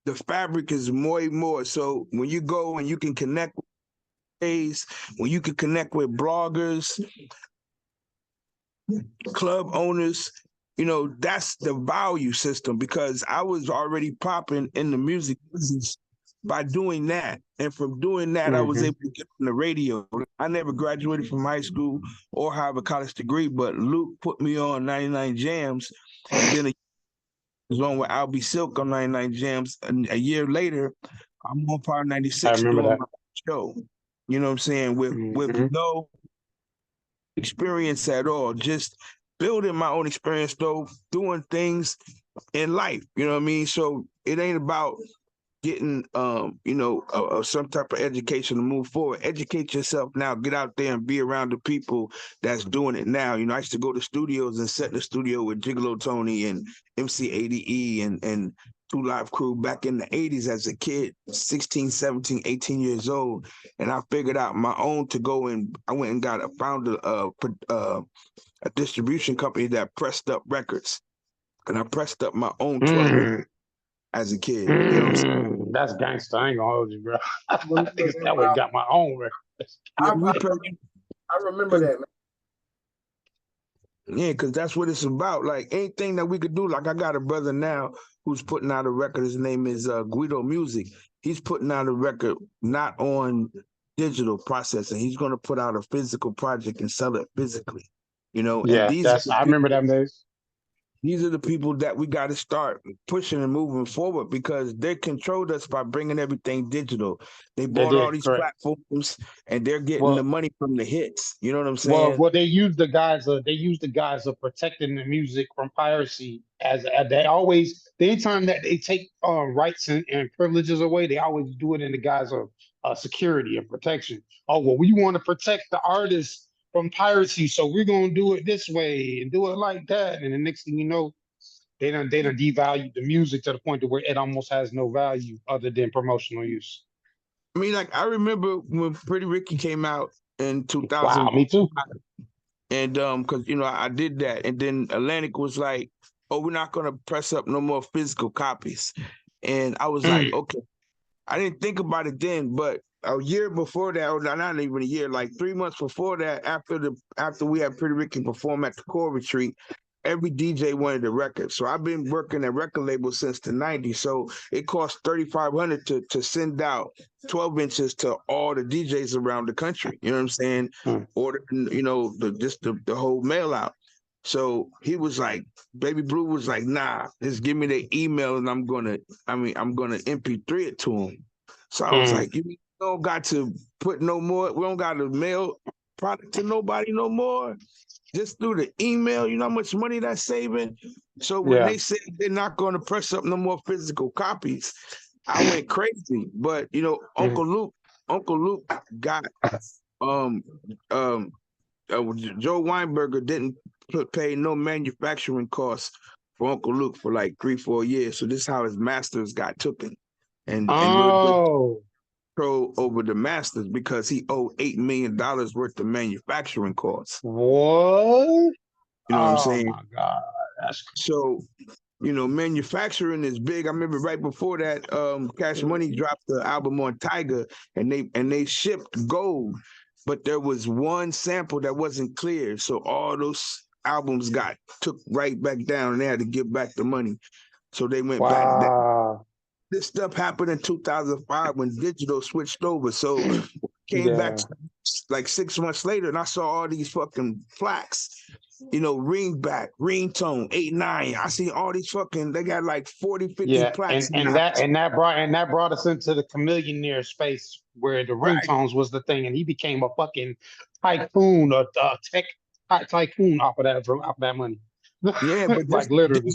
Speaker 11: the fabric is more and more. So when you go and you can connect with days, when you can connect with bloggers, club owners, that's the value system, because I was already popping in the music business by doing that. And from doing that, I was able to get on the radio. I never graduated from high school or have a college degree, but Luke put me on 99 Jams, and then was on with Albie Silk on 99 Jams. And a year later, I'm on Power 96 doing my show. You know what I'm saying? With no experience at all, just building my own experience though, doing things in life. You know what I mean? So it ain't about getting some type of education to move forward. Educate yourself now. Get out there and be around the people that's doing it now. I used to go to studios and set in the studio with Gigolo Tony and MC ADE and Two Live Crew back in the 80s as a kid, 16, 17, 18 years old. And I figured out my own to go, and I went and found a distribution company that pressed up records. And I pressed up my own 12 as a kid. You know what I'm saying?
Speaker 10: That's gangster. I ain't gonna hold you, bro. I think that way got my own records.
Speaker 11: Yeah,
Speaker 12: I remember that, man.
Speaker 11: Yeah, because that's what it's about. Like anything that we could do. Like I got a brother now who's putting out a record. His name is Guido Music. He's putting out a record not on digital processing. He's going to put out a physical project and sell it physically.
Speaker 10: Yeah,
Speaker 11: and
Speaker 10: I remember them days.
Speaker 11: These are the people that we got to start pushing and moving forward, because they controlled us by bringing everything digital. They bought all these platforms, and they're getting the money from the hits. You know what I'm saying?
Speaker 10: Well, they use the guys. Of protecting the music from piracy. As they always, anytime that they take rights and privileges away, they always do it in the guise of security and protection. Oh well, we want to protect the artists from piracy, so we're gonna do it this way and do it like that. And the next thing you know, they done devalued the music to the point to where it almost has no value other than promotional use.
Speaker 11: I mean, like I remember when Pretty Ricky came out in 2000.
Speaker 10: Wow, me too.
Speaker 11: And because I did that, and then Atlantic was like, "Oh, we're not gonna press up no more physical copies," and I was like, "Okay." I didn't think about it then, but a year before that, or not even a year, like 3 months before that, after we had Pretty Ricky perform at the Core Retreat, every DJ wanted a record. So I've been working at record labels since the 90s. So it cost $3,500 to send out 12 inches to all the DJs around the country. You know what I'm saying? Order, the whole mail out. So he was like, Baby Blue was like, nah, just give me the email and I'm gonna MP3 it to him. So I was like, you don't got to put no more, we don't got to mail product to nobody no more. Just through the email, you know how much money that's saving? So when they said they're not gonna press up no more physical copies, I went crazy. But Uncle Luke got Joe Weinberger didn't pay no manufacturing costs for Uncle Luke for like 3-4 years. So this is how his masters got taken, and control over the masters because he owed $8 million worth of manufacturing costs.
Speaker 10: What?
Speaker 11: You know what I'm saying?
Speaker 10: Oh my God,
Speaker 11: so. Manufacturing is big. I remember right before that, Cash Money dropped the album on Tiger, and they shipped gold but there was one sample that wasn't clear. So all those albums got took right back down and they had to give back the money. So they went back.
Speaker 10: Wow.
Speaker 11: This stuff happened in 2005 when digital switched over. So came back
Speaker 10: Yeah.
Speaker 11: like 6 months later and I saw all these fucking plaques, you know, ringback, ringtone, 8-9. I see all these fucking, they got like 40, 50
Speaker 10: Yeah,
Speaker 11: plaques.
Speaker 10: and that brought us into the chameleonaire space where the
Speaker 11: Right.
Speaker 10: ringtones was the thing, and he became a fucking tycoon, a tech tycoon off of that money.
Speaker 11: Yeah, but
Speaker 10: Like literally.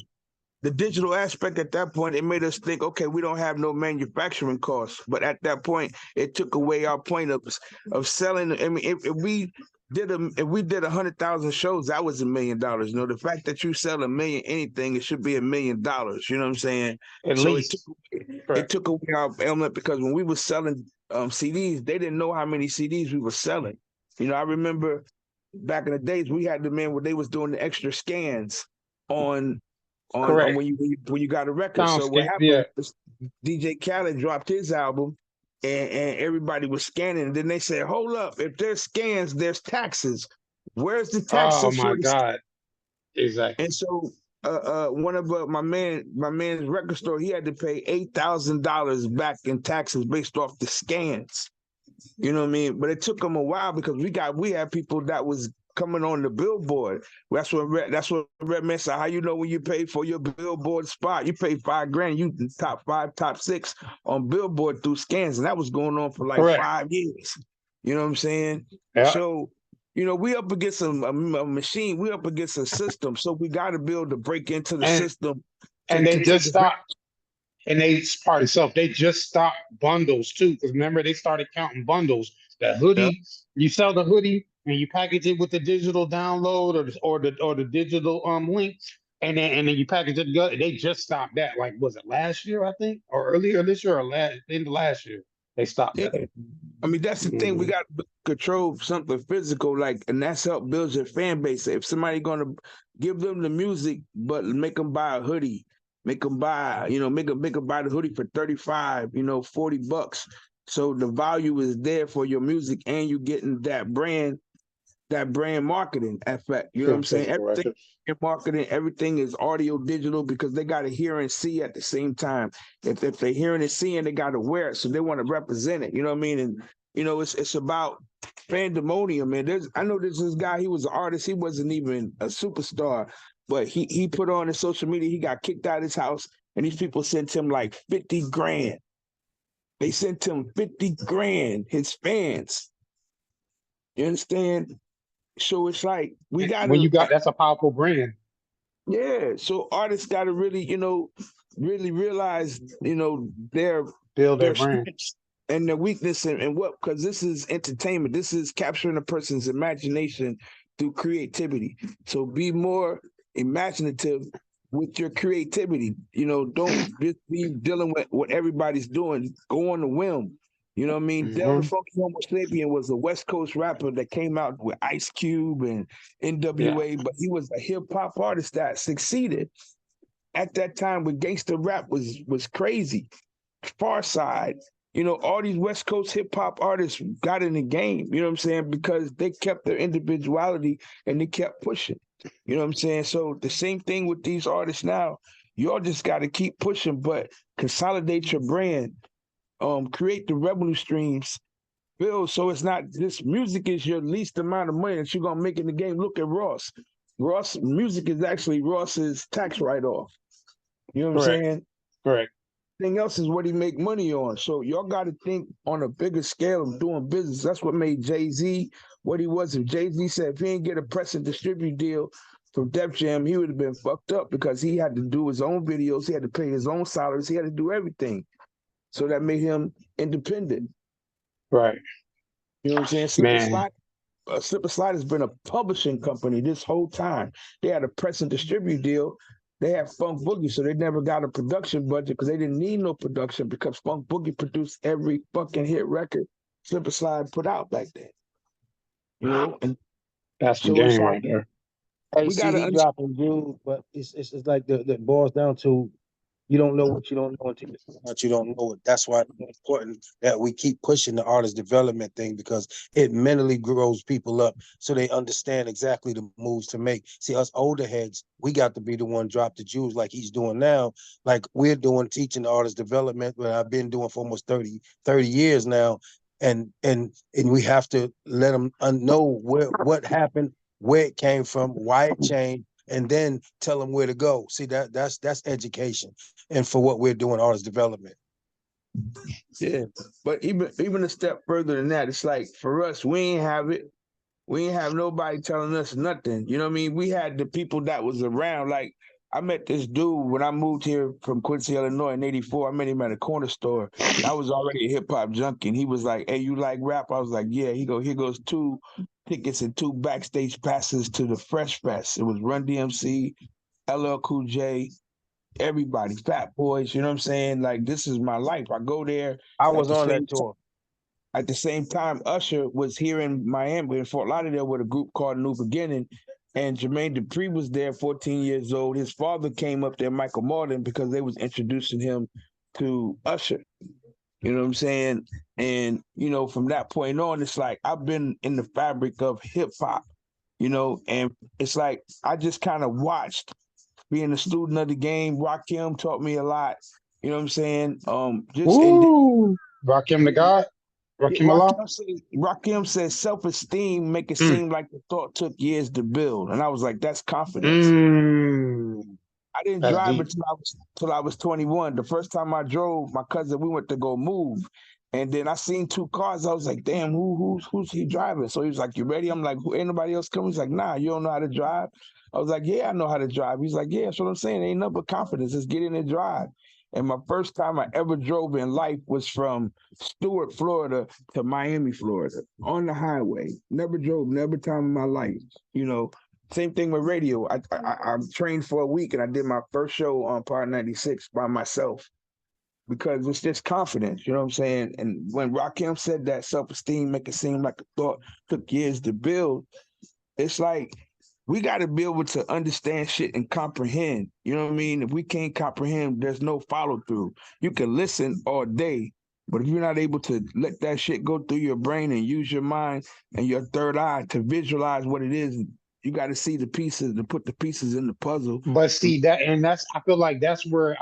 Speaker 11: the digital aspect at that point, it made us think, okay, we don't have no manufacturing costs. But at that point, it took away our point of selling. I mean, if we did 100,000 shows, that was $1 million. You know, the fact that you sell 1 million anything, it should be $1 million. You know what I'm saying?
Speaker 10: At
Speaker 11: So
Speaker 10: least.
Speaker 11: it took away our element because when we were selling CDs, they didn't know how many CDs we were selling. You know, I remember back in the days, we had the man where they was doing the extra scans on
Speaker 10: Correct.
Speaker 11: when you got a record.
Speaker 10: Soundscape,
Speaker 11: So what happened?
Speaker 10: yeah.
Speaker 11: DJ Khaled dropped his album, and everybody was scanning. And then they said, "Hold up! If there's scans, there's taxes. Where's the taxes?"
Speaker 10: Oh my God! Exactly.
Speaker 11: And so, one of my man's record store, he had to pay $8,000 back in taxes based off the scans. You know what I mean? But it took them a while because we had people that was coming on the Billboard. That's what Redman said. How you know when you pay for your Billboard spot? You pay $5,000. You top 5, top 6 on Billboard through scans, and that was going on for like
Speaker 10: Correct.
Speaker 11: 5 years. You know what I'm saying?
Speaker 10: Yeah.
Speaker 11: So, you know, we up against a machine. We up against a system. So we got to be able to break into the system.
Speaker 10: And they just stopped. And they part itself. They just stopped bundles too, because remember they started counting bundles. The hoodie, you sell the hoodie and you package it with the digital download or the digital link, and then you package it together. They just stopped that. Like, was it last year? I think, or earlier this year, or end of last year, they stopped that.
Speaker 11: I mean, that's the thing. We got to control something physical, like, and that's help build your fan base. If somebody gonna give them the music, but make them buy a hoodie. Make them buy, you know, make them buy the hoodie for 35, you know, $40. So the value is there for your music, and you getting that brand marketing effect. You know what I'm saying? Everything in marketing, everything is audio digital because they got to hear and see at the same time. If they're hearing and seeing, they got to wear it, so they want to represent it. You know what I mean? And you know, it's about pandemonium, man. I know this guy. He was an artist. He wasn't even a superstar. But he put on his social media, he got kicked out of his house, and these people sent him like 50 grand. They sent him 50 grand, his fans. You understand? So it's like we got
Speaker 10: that's a powerful brand.
Speaker 11: Yeah. So artists got to really, you know, really realize, you know,
Speaker 10: build their brand
Speaker 11: and their weakness and what, because this is entertainment. This is capturing a person's imagination through creativity. So be more imaginative with your creativity. You know, don't just be dealing with what everybody's doing. Go on the whim. You know what I mean? Del the Funky Homo Sapien was a West Coast rapper that came out with Ice Cube and NWA, but he was a hip hop artist that succeeded at that time when gangster rap was crazy. Far Side, you know, all these West Coast hip hop artists got in the game. You know what I'm saying? Because they kept their individuality and they kept pushing. You know what I'm saying? So the same thing with these artists now. Y'all just got to keep pushing, but consolidate your brand, create the revenue streams, build so it's not this music is your least amount of money that you're gonna make in the game. Look at Ross. Ross music is actually Ross's tax write-off. You know what I'm saying?
Speaker 10: Correct.
Speaker 11: Everything else is what he make money on. So y'all got to think on a bigger scale of doing business. That's what made Jay-Z what he was. If Jay-Z said if he didn't get a press and distribute deal from Def Jam, he would have been fucked up because he had to do his own videos. He had to pay his own salaries. He had to do everything. So that made him independent.
Speaker 10: Right.
Speaker 11: You know what I'm saying? Slip and Slide has been a publishing company this whole time. They had a press and distribute deal. They had Funk Boogie, so they never got a production budget because they didn't need no production because Funk Boogie produced every fucking hit record Slip and Slide put out back then. You know? And
Speaker 10: that's the game right there.
Speaker 13: Hey, CD dropping, dude, but it's like the boils down to You don't know what you don't know until you don't know it. That's why it's important that we keep pushing the artist development thing, because it mentally grows people up so they understand exactly the moves to make. See, us older heads, we got to be the one drop the jewels like he's doing now. Like we're doing teaching the artist development, but I've been doing for almost 30 years now. And we have to let them know what happened, where it came from, why it changed, and then tell them where to go. See, that's education, and for what we're doing, artist development.
Speaker 11: Yeah, but even a step further than that, it's like for us, we ain't have it. We ain't have nobody telling us nothing. You know what I mean? We had the people that was around. Like I met this dude when I moved here from Quincy, Illinois in '84. I met him at a corner store. And I was already a hip hop junkie. And he was like, "Hey, you like rap?" I was like, "Yeah." Here goes 2 tickets and 2 backstage passes to the Fresh Fest. It was Run DMC, LL Cool J, everybody, Fat Boys. You know what I'm saying? Like this is my life. I go there
Speaker 13: I
Speaker 11: at
Speaker 13: was
Speaker 11: the
Speaker 13: on
Speaker 11: same
Speaker 13: that tour.
Speaker 11: at the same time, Usher was here in Miami, in Fort Lauderdale, with a group called New Beginning. And Jermaine Dupri was there, 14 years old. His father came up there, Michael Martin, because they was introducing him to Usher. You know what I'm saying? And, from that point on, it's like I've been in the fabric of hip hop, and it's like I just kind of watched being a student of the game. Rakim taught me a lot. You know what I'm saying?
Speaker 10: Ooh, Rakim the God, Rakim Allah.
Speaker 11: Rakim says self-esteem make it
Speaker 10: Mm.
Speaker 11: seem like the thought took years to build. And I was like, that's confidence.
Speaker 10: Mm.
Speaker 11: I didn't
Speaker 10: That's
Speaker 11: drive
Speaker 10: deep.
Speaker 11: until I was 21. The first time I drove, my cousin, we went to go move. And then I seen 2 cars. I was like, damn, who's he driving? So he was like, you ready? I'm like, ain't nobody else coming? He's like, nah, you don't know how to drive? I was like, yeah, I know how to drive. He's like, yeah, that's what I'm saying. Ain't nothing but confidence. Just get in and drive. And my first time I ever drove in life was from Stewart, Florida to Miami, Florida, on the highway. Never time in my life, Same thing with radio. I trained for a week and I did my first show on Power 96 by myself because it's just confidence, you know what I'm saying? And when Rakim said that self-esteem make it seem like a thought took years to build, it's like we got to be able to understand shit and comprehend. You know what I mean? If we can't comprehend, there's no follow through. You can listen all day, but if you're not able to let that shit go through your brain and use your mind and your third eye to visualize what it is, you got to see the pieces, to put the pieces in the puzzle.
Speaker 10: But see that, and I feel like that's where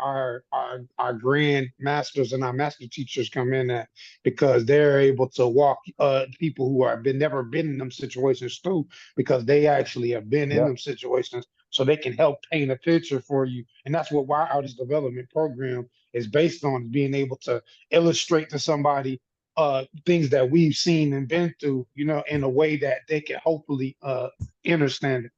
Speaker 10: our grand masters and our master teachers come in at, because they're able to walk people who are never been in them situations too, because they actually have been in
Speaker 13: Yeah.
Speaker 10: them situations, so they can help paint a picture for you. And that's what our artist development program is based on, is being able to illustrate to somebody things that we've seen and been through, in a way that they can hopefully understand it.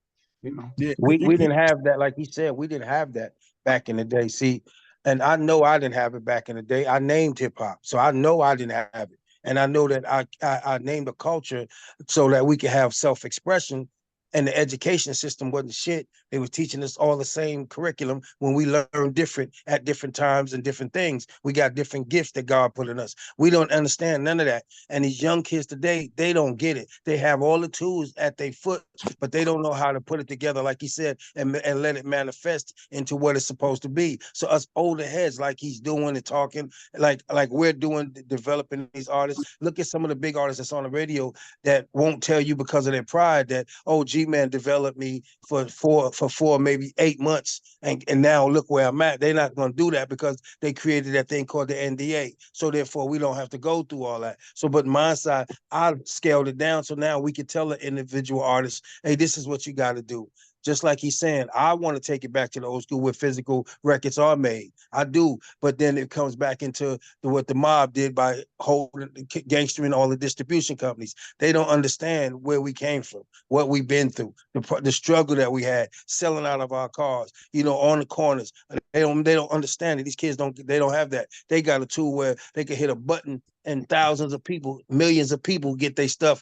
Speaker 11: Yeah,
Speaker 13: We didn't have that, like he said, we didn't have that back in the day. See, and I know I didn't have it back in the day. I named hip hop, so I know I didn't have it. And I know that I named a culture so that we could have self-expression. And the education system wasn't shit. They was teaching us all the same curriculum when we learned different at different times and different things. We got different gifts that God put in us. We don't understand none of that. And these young kids today, they don't get it. They have all the tools at their foot, but they don't know how to put it together, like he said, and let it manifest into what it's supposed to be. So us older heads, like he's doing and talking, like we're doing, developing these artists. Look at some of the big artists that's on the radio that won't tell you because of their pride that, oh, G-Man developed me for 4, maybe 8 months, and now look where I'm at. They're not going to do that because they created that thing called the NDA. So therefore, we don't have to go through all that. So, but my side, I scaled it down so now we can tell an individual artist, hey, this is what you got to do. Just like he's saying, I want to take it back to the old school where physical records are made. I do, but then it comes back into what the mob did by holding, gangstering all the distribution companies. They don't understand where we came from, what we've been through, the struggle that we had, selling out of our cars, on the corners. They don't understand it. These kids don't have that. They got a tool where they can hit a button and thousands of people, millions of people get their stuff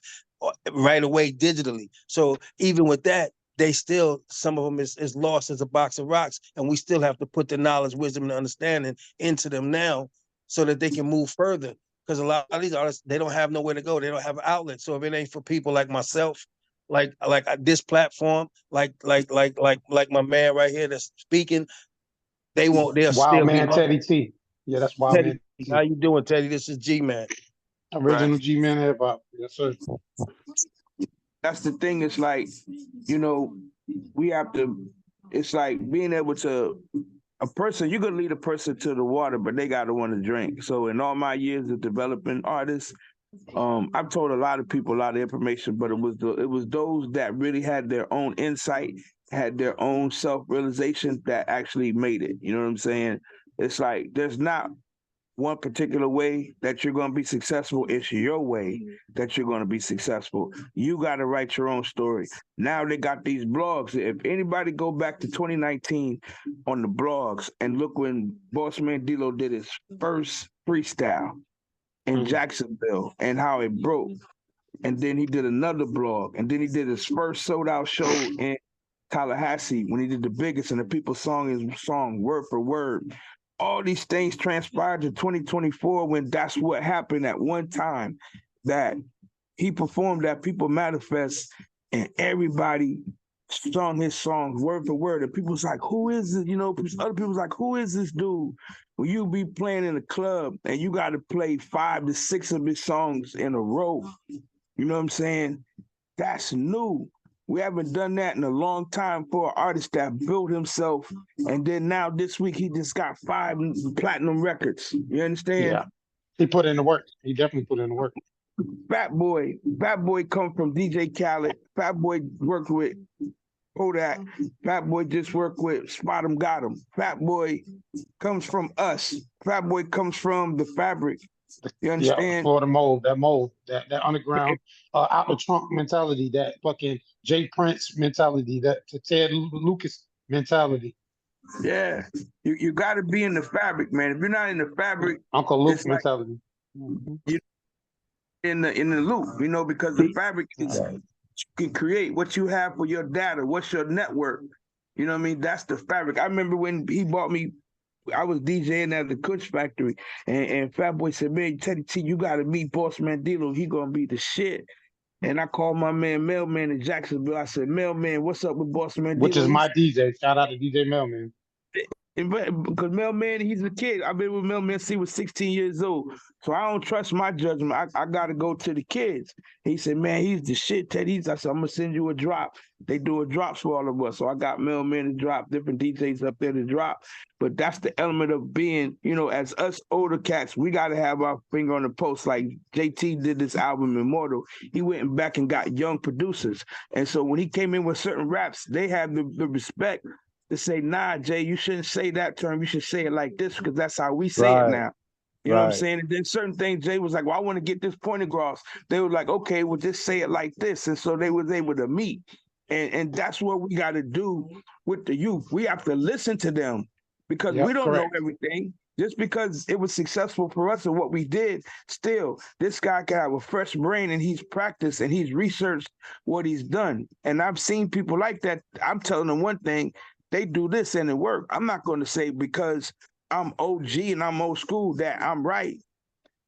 Speaker 13: right away digitally. So even with that, they still, some of them is lost as a box of rocks, and we still have to put the knowledge, wisdom, and understanding into them now so that they can move further. Because a lot of these artists, they don't have nowhere to go. They don't have an outlet. So if it ain't for people like myself, like this platform, like my man right here that's speaking, they'll
Speaker 10: Wild
Speaker 13: still be
Speaker 10: Man
Speaker 13: loving
Speaker 10: Teddy T. Yeah, that's Wild
Speaker 13: Teddy.
Speaker 10: Man
Speaker 13: How
Speaker 10: T.
Speaker 13: you doing, Teddy? This is G-Man.
Speaker 10: Original G Man hip hop. Yes, sir.
Speaker 11: That's the thing. It's like, you know, we have to. It's like being able to. A person, you can lead a person to the water, but they got to want to drink. So in all my years of developing artists, I've told a lot of people a lot of information, but it was those that really had their own insight, had their own self-realization that actually made it. You know what I'm saying? It's like there's not one particular way that you're going to be successful. It's your way that you're going to be successful. You got to write your own story. Now they got these blogs. If anybody go back to 2019 on the blogs and look when Boss Man D-Lo did his first freestyle in Jacksonville and how it broke. And then he did another blog. And then he did his first sold out show in Tallahassee when he did the biggest, and the people sung his song word for word. All these things transpired to 2024 when that's what happened at one time, that he performed at People Manifest and everybody sung his songs word for word. And people was like, who is this? You know, other people was like, who is this dude? When you be playing in a club and you got to play 5 to 6 of his songs in a row, you know what I'm saying? That's new. We haven't done that in a long time for an artist that built himself. And then now this week, he just got 5 platinum records. You understand?
Speaker 10: Yeah. He put in the work. He definitely put in the work.
Speaker 11: Fat Boy come from DJ Khaled. Fat Boy worked with Kodak. Fat Boy just worked with Spot 'em Got 'em. Fat Boy comes from us. Fat Boy comes from the Fabric. You understand?
Speaker 10: Yeah, Florida mold, that underground, out the trunk mentality, that fucking Jay Prince mentality, that Ted Lucas mentality.
Speaker 11: Yeah, you got to be in the fabric, man. If you're not in the fabric,
Speaker 10: Uncle Luke
Speaker 11: it's like
Speaker 10: mentality.
Speaker 11: you in the loop, you know, because the fabric is you can create what you have for your data. What's your network? You know what I mean? That's the fabric. I remember when he bought me. I was DJing at the Kush Factory, and Fat Boy said, "Man, Teddy T, you got to meet Boss Man D-Lo. He gonna be the shit." And I called my man Mailman in Jacksonville. I said, "Mailman, what's up with Boss Man
Speaker 10: Which
Speaker 11: D-Lo?"
Speaker 10: is my DJ. Shout out to DJ Mailman.
Speaker 11: Because Mailman, he's a kid. I've been with Mailman since he was 16 years old. So I don't trust my judgment. I got to go to the kids. He said, man, he's the shit, Ted. I said, I'm going to send you a drop. They do a drops for all of us. So I got Mailman to drop, different DJs up there to drop. But that's the element of being, you know, as us older cats, we got to have our finger on the pulse. Like JT did this album, Immortal. He went back and got young producers. And so when he came in with certain raps, they have the respect to say, nah, Jay, you shouldn't say that term. You should say it like this because that's how we say it now. You know what I'm saying? And then certain things, Jay was like, well, I want to get this point across. They were like, okay, well, just say it like this. And so they was able to meet. And that's what we got to do with the youth. We have to listen to them because we don't know everything. Just because it was successful for us and what we did, still, this guy can have a fresh brain and he's practiced and he's researched what he's done. And I've seen people like that. I'm telling them one thing, they do this and it work. I'm not going to say because I'm OG and I'm old school that I'm right.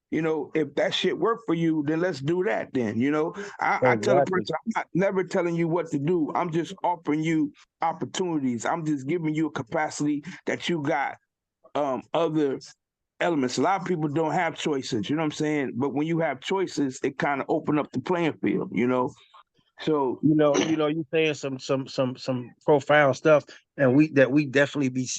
Speaker 11: You know, if that shit work for you, then let's do that then, you know. I tell a person, I'm not never telling you what to do. I'm just offering you opportunities. I'm just giving you a capacity that you got other elements. A lot of people don't have choices, you know what I'm saying? But when you have choices, it kind of open up the playing field, you know. So
Speaker 13: you're saying some profound stuff, and we definitely be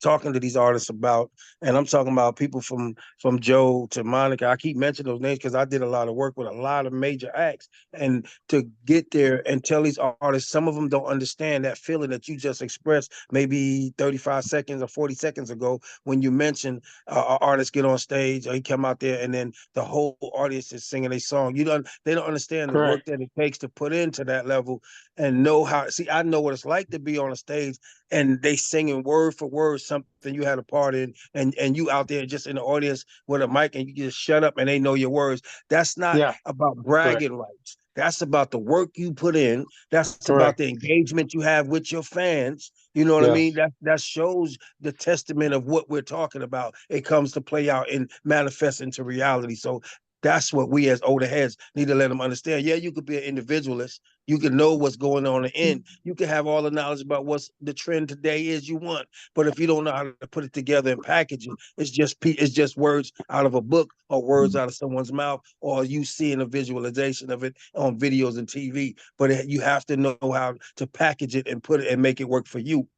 Speaker 13: talking to these artists about. And I'm talking about people from Joe to Monica. I keep mentioning those names because I did a lot of work with a lot of major acts, and to get there and tell these artists, some of them don't understand that feeling that you just expressed maybe 35 seconds or 40 seconds ago when you mentioned an artist get on stage or he come out there and then the whole audience is singing a song. They don't understand the work that it takes to put into that level and know how. See, I know what it's like to be on a stage and they singing word for word something you had a part in, and you out there just in the audience with a mic and you just shut up and they know your words. That's not about bragging rights. That's about the work you put in. That's about the engagement you have with your fans. You know what I mean? That shows the testament of what we're talking about. It comes to play out and manifest into reality. So That's what we as older heads need to let them understand. Yeah, you could be an individualist. You can know what's going on in the end. You can have all the knowledge about what's the trend today is you want. But if you don't know how to put it together and package it, it's just words out of a book or words out of someone's mouth, or you seeing a visualization of it on videos and TV. But you have to know how to package it and put it and make it work for you.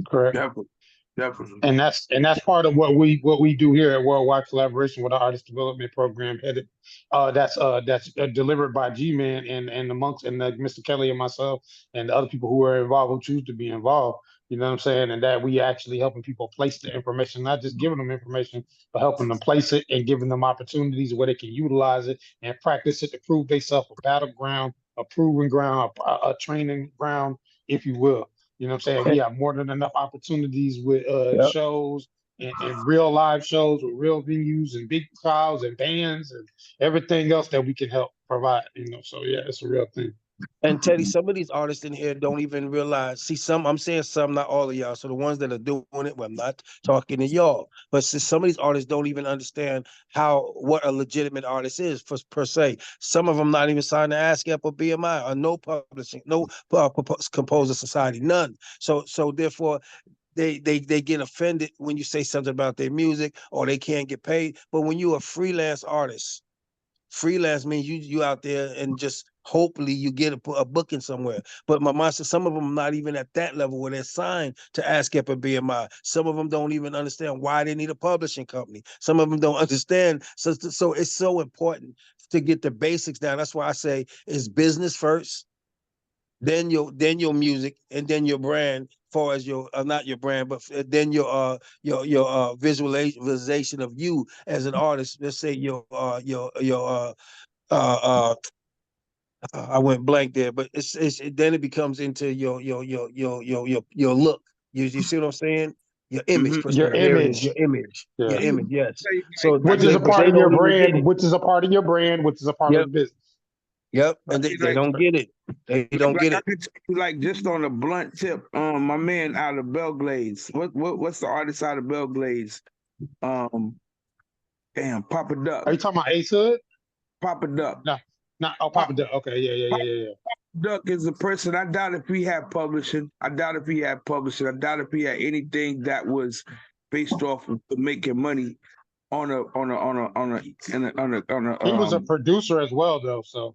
Speaker 10: Correct.
Speaker 11: Definitely. Definitely.
Speaker 10: And that's part of what we do here at Worldwide Collaboration with our artist development program headed that's delivered by G-Man and amongst Mr. Kelly and myself and the other people who are involved who choose to be involved. You know what I'm saying? And that we actually helping people place the information, not just giving them information, but helping them place it and giving them opportunities where they can utilize it and practice it to prove themselves a battleground, a proving ground, a training ground, if you will. You know what I'm saying? We have more than enough opportunities with
Speaker 13: Yep.
Speaker 10: shows and real live shows with real venues and big crowds and bands and everything else that we can help provide, you know. So yeah, it's a real thing.
Speaker 13: And Teddy, some of these artists in here don't even realize. See, I'm saying some, not all of y'all. So the ones that are doing it, well, I'm not talking to y'all, but some of these artists don't even understand what a legitimate artist is per se. Some of them not even signed to ASCAP or BMI or no publishing, no composer society, none. So therefore, they get offended when you say something about their music or they can't get paid. But when you're a freelance artist, freelance means you out there and just hopefully you get a booking somewhere. But my master, some of them are not even at that level where they're signed to ASCAP or BMI. Some of them don't even understand why they need a publishing company. Some of them don't understand. So it's so important to get the basics down. That's why I say it's business first, then your music, and then your brand. Far as your not your brand, but then your visualization of you as an artist. Let's say I went blank there, but then it becomes into your look. You see what I'm saying? Your image, per se.
Speaker 10: Your
Speaker 13: There it is.
Speaker 10: image.
Speaker 13: Your image.
Speaker 10: Yeah.
Speaker 13: Your image. Yes. So,
Speaker 10: Which is a
Speaker 13: but
Speaker 10: part
Speaker 13: they
Speaker 10: of your
Speaker 13: don't even get
Speaker 10: brand,
Speaker 13: it.
Speaker 10: which is a part of your brand, which is a part of
Speaker 13: Yep.
Speaker 10: the business.
Speaker 13: Yep. And they don't get it. They don't get
Speaker 11: I
Speaker 13: it.
Speaker 11: could tell you, like, just on a blunt tip, my man out of Belglades. What's the artist out of Belglades? Damn, Papa Duck.
Speaker 10: Are you talking about Ace Hood?
Speaker 11: Papa Duck.
Speaker 10: No, Papa Duck. Okay, yeah.
Speaker 11: Duck is a person. I doubt if he had publishing. I doubt if he had anything that was based off of making money on a.
Speaker 10: He was a producer as well, though. So,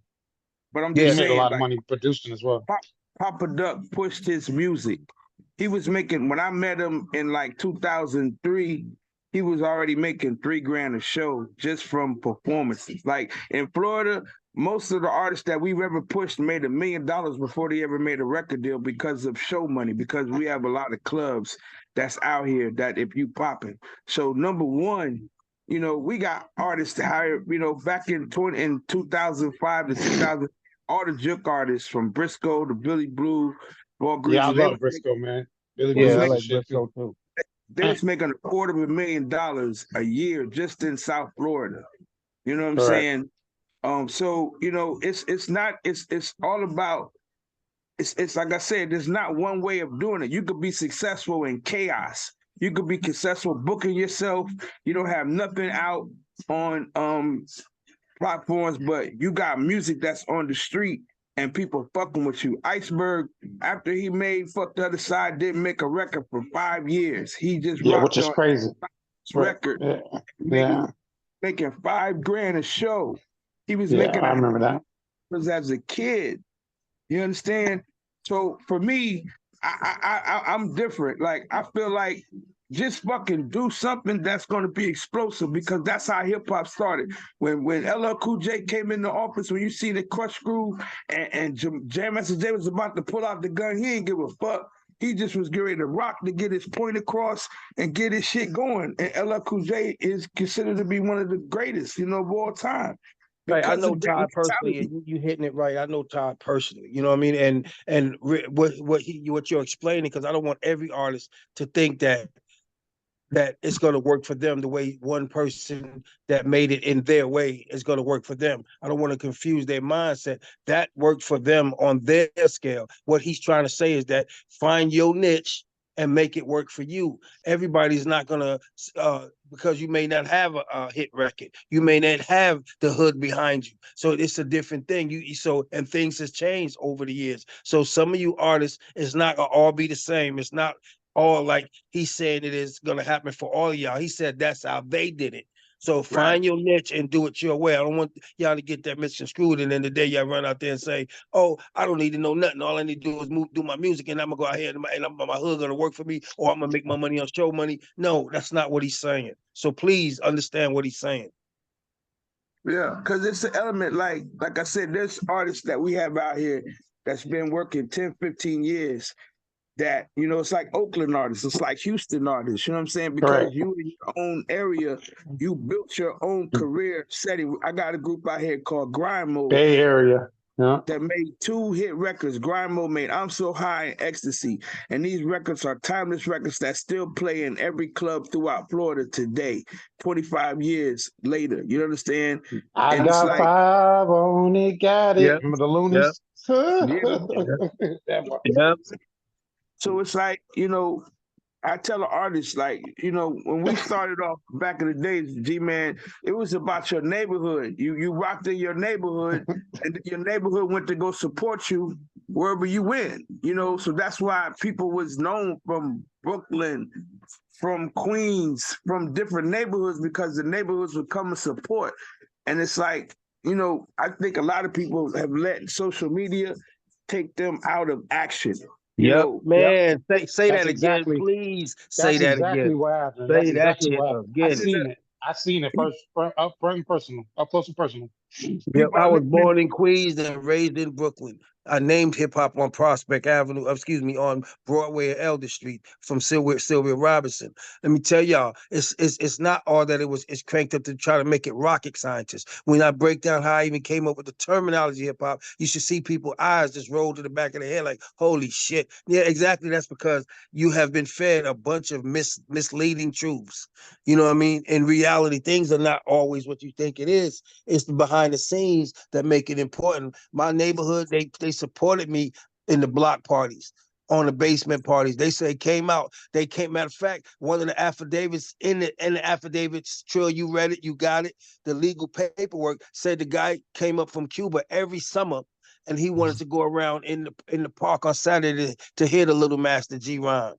Speaker 11: but I'm
Speaker 10: he
Speaker 11: just
Speaker 10: made
Speaker 11: saying,
Speaker 10: a lot of
Speaker 11: like,
Speaker 10: money producing as well.
Speaker 11: Papa Duck pushed his music. He was making, when I met him in like 2003, he was already making $3,000 a show just from performances. Like in Florida, most of the artists that we've ever pushed made $1 million before they ever made a record deal because of show money, because we have a lot of clubs that's out here that if you popping. So number one, you know, we got artists to hire, you know, back in 2005 to 2000, all the Juke artists from Briscoe to Billy Blue, Ball Greasy.
Speaker 10: Yeah, I love Briscoe, man.
Speaker 13: Billy Blue, I like Briscoe too.
Speaker 11: They was making $250,000 a year just in South Florida. You know what I'm saying? So you know, it's all about. It's like I said, there's not one way of doing it. You could be successful in chaos. You could be successful booking yourself. You don't have nothing out on platforms, but you got music that's on the street and people fucking with you. Iceberg, after he made Fuck the Other Side, didn't make a record for 5 years. He just
Speaker 10: which is crazy.
Speaker 11: Record, making $5,000 a show. He was making.
Speaker 10: I remember that.
Speaker 11: Was as a kid, you understand? So for me, I'm different. Like I feel like just fucking do something that's going to be explosive, because that's how hip hop started. When LL Cool J came in the office, when you see the Crush Groove and Jam Master Jay was about to pull out the gun, he ain't give a fuck. He just was getting ready to rock to get his point across and get his shit going. And LL Cool J is considered to be one of the greatest, you know, of all time.
Speaker 13: Right, I know Todd personally, and you hitting it right. I know Todd personally. You know what I mean? And what you're explaining, because I don't want every artist to think that it's going to work for them the way one person that made it in their way is going to work for them. I don't want to confuse their mindset. That worked for them on their scale. What he's trying to say is that find your niche and make it work for you. Everybody's not gonna because you may not have a hit record. You may not have the hood behind you. So it's a different thing. And things has changed over the years. So some of you artists, it's not gonna all be the same. It's not all like he's saying it is gonna happen for all of y'all. He said that's how they did it. So find your niche and do it your way. I don't want y'all to get that misconstrued. And then the day y'all run out there and say, "Oh, I don't need to know nothing. All I need to do is do my music, and I'm gonna go ahead and my hood gonna work for me, or I'm gonna make my money on show money." No, that's not what he's saying. So please understand what he's saying.
Speaker 11: Yeah, because it's an element like I said, there's artists that we have out here that's been working 10, 15 years that, it's like Oakland artists, it's like Houston artists, you know what I'm saying? Because you in your own area, you built your own career setting. I got a group out here called Grind Mode.
Speaker 10: Bay Area. Yeah.
Speaker 11: That made 2 hit records. Grind Mode made I'm So High in Ecstasy. And these records are timeless records that still play in every club throughout Florida today, 25 years later. You understand?
Speaker 10: I got 5 on it, got it.
Speaker 13: Yep.
Speaker 10: Remember the Loonies?
Speaker 13: Yep.
Speaker 11: So it's like, I tell the artists, like, when we started off back in the days, G-Man, it was about your neighborhood. You rocked in your neighborhood, and your neighborhood went to go support you wherever you went, So that's why people was known from Brooklyn, from Queens, from different neighborhoods, because the neighborhoods would come and support. And it's like, I think a lot of people have let social media take them out of action.
Speaker 13: Man. Say that again, please. Say that again.
Speaker 10: What happened.
Speaker 13: Say that
Speaker 10: exactly
Speaker 13: shit
Speaker 10: what happened.
Speaker 13: again.
Speaker 10: I seen it first, up close and personal.
Speaker 13: Yep, I was born in Queens and raised in Brooklyn. I named hip hop on Prospect Avenue, on Broadway and Elder Street from Sylvia Robinson. Let me tell y'all, it's not all that it's cranked up to try to make it rocket scientists. When I break down how I even came up with the terminology hip hop, you should see people's eyes just roll to the back of their head like, holy shit. Yeah, exactly. That's because you have been fed a bunch of misleading truths. You know what I mean? In reality, things are not always what you think it is. It's the behind the scenes that make it important. My neighborhood, they supported me in the block parties, on the basement parties. They matter of fact, one of the affidavits in the affidavits, Trill, you read it, you got it. The legal paperwork said the guy came up from Cuba every summer, and he wanted to go around in the park on Saturday to hear the Little Master G rhyme,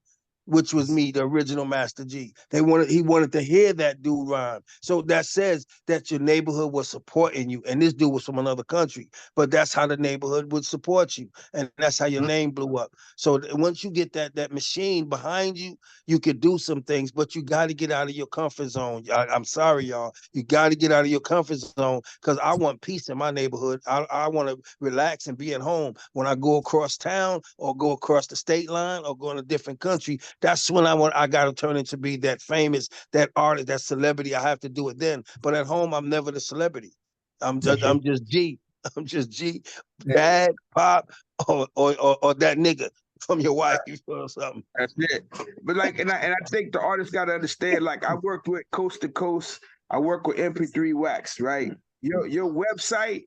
Speaker 13: which was me, the original Master G. He wanted to hear that dude rhyme. So that says that your neighborhood was supporting you. And this dude was from another country, but that's how the neighborhood would support you. And that's how your name blew up. So once you get that machine behind you, you could do some things, but you got to get out of your comfort zone. I'm sorry, y'all. You got to get out of your comfort zone, because I want peace in my neighborhood. I want to relax and be at home. When I go across town or go across the state line or go in a different country, that's when I got to turn into be that famous, that artist, that celebrity. I have to do it then. But at home, I'm never the celebrity. I'm just G. I'm just G, Dad, Pop, or that nigga from your wife or something.
Speaker 11: That's it. But and I think the artist got to understand, like, I worked with Coast to Coast. I work with MP3 Wax, right? Your website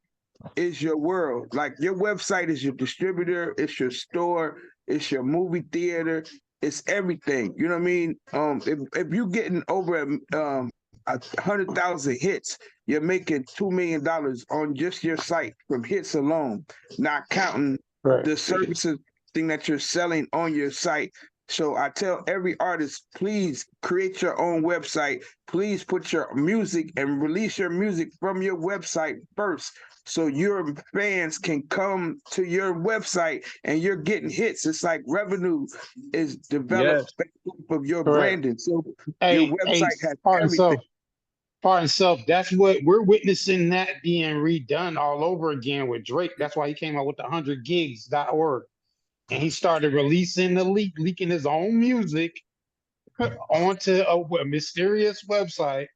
Speaker 11: is your world. Like, your website is your distributor, it's your store, it's your movie theater, it's everything. You know what I mean? If you're getting over 100,000 hits, you're making $2 million on just your site from hits alone, not counting the services thing that you're selling on your site. So I tell every artist, please create your own website. Please put your music and release your music from your website first, so your fans can come to your website and you're getting hits. It's like revenue is developed based off of your branding. So your website has everything.
Speaker 10: Part and self, that's what we're witnessing, that being redone all over again with Drake. That's why he came out with the 100gigs.org. And he started releasing leaking his own music onto a mysterious website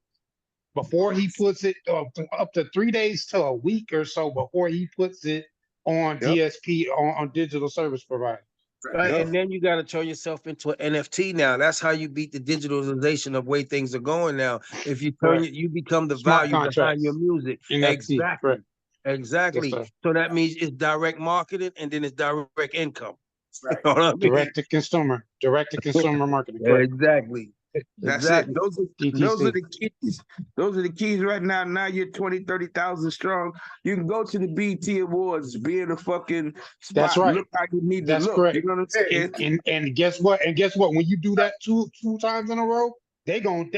Speaker 10: before he puts it up to 3 days to a week or so before he puts it on DSP, on digital service provider.
Speaker 13: Right, and then you got to turn yourself into an NFT now. That's how you beat the digitalization of way things are going now. If you turn it, you become the
Speaker 10: Smart
Speaker 13: value behind your music.
Speaker 10: NFT,
Speaker 13: Exactly. So that means it's direct marketing, and then it's direct income.
Speaker 12: Right.
Speaker 11: You know what I mean?
Speaker 10: Direct to consumer marketing.
Speaker 11: Yeah,
Speaker 10: Correct.
Speaker 11: exactly. That's
Speaker 10: Exactly.
Speaker 11: it. Those are the keys. Those are the keys right now. Now you're 20, 30,000 strong. You can go to the BET Awards, be in a fucking
Speaker 10: That's
Speaker 11: spot,
Speaker 10: right.
Speaker 11: look how you need
Speaker 10: That's
Speaker 11: to look.
Speaker 10: correct.
Speaker 11: You know what I'm saying?
Speaker 10: And guess what? And guess what? When you do that two times in a row, they gonna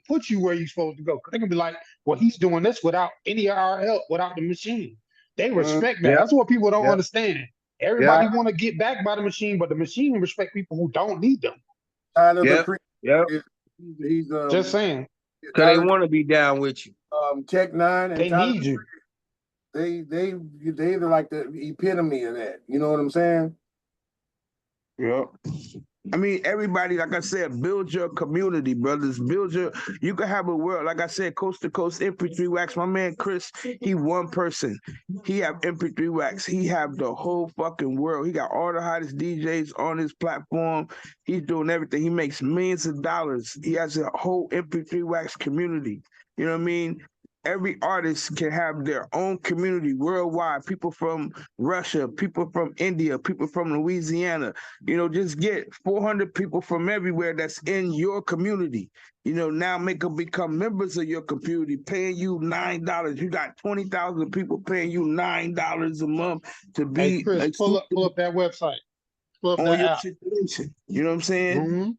Speaker 10: put you where you're supposed to go. They're gonna be like, well, he's doing this without any of our help, without the machine. They respect that.
Speaker 11: Yep.
Speaker 10: That's what people don't
Speaker 11: Yep.
Speaker 10: understand.
Speaker 11: Yep.
Speaker 10: Everybody want to get back by the machine, but the machine respect people who don't need them.
Speaker 12: Tyler, the
Speaker 11: Yep.
Speaker 12: Creator,
Speaker 11: Yep.
Speaker 12: he's
Speaker 10: Just saying.
Speaker 11: Because they
Speaker 12: Tyler,
Speaker 11: want to be down with you.
Speaker 12: Tech Nine and
Speaker 10: They
Speaker 12: Tyler,
Speaker 10: need you.
Speaker 12: they're like the epitome of that. You know what I'm saying?
Speaker 11: Yep. I mean, everybody, like I said, build your community, brothers. You can have a world, like I said, coast to coast, MP3 wax. My man Chris, he one person. He have MP3 wax. He have the whole fucking world. He got all the hottest DJs on his platform. He's doing everything. He makes millions of dollars. He has a whole MP3 wax community. You know what I mean? Every artist can have their own community worldwide. People from Russia, people from India, people from Louisiana. You know, just get 400 people from everywhere that's in your community. You know, now make them become members of your community, paying you $9. You got 20,000 people paying you $9 a month to be
Speaker 10: Hey Chris, pull up that website. Pull up
Speaker 11: on
Speaker 10: that
Speaker 11: your
Speaker 10: app.
Speaker 11: situation. You know what I'm saying?
Speaker 10: Mm-hmm.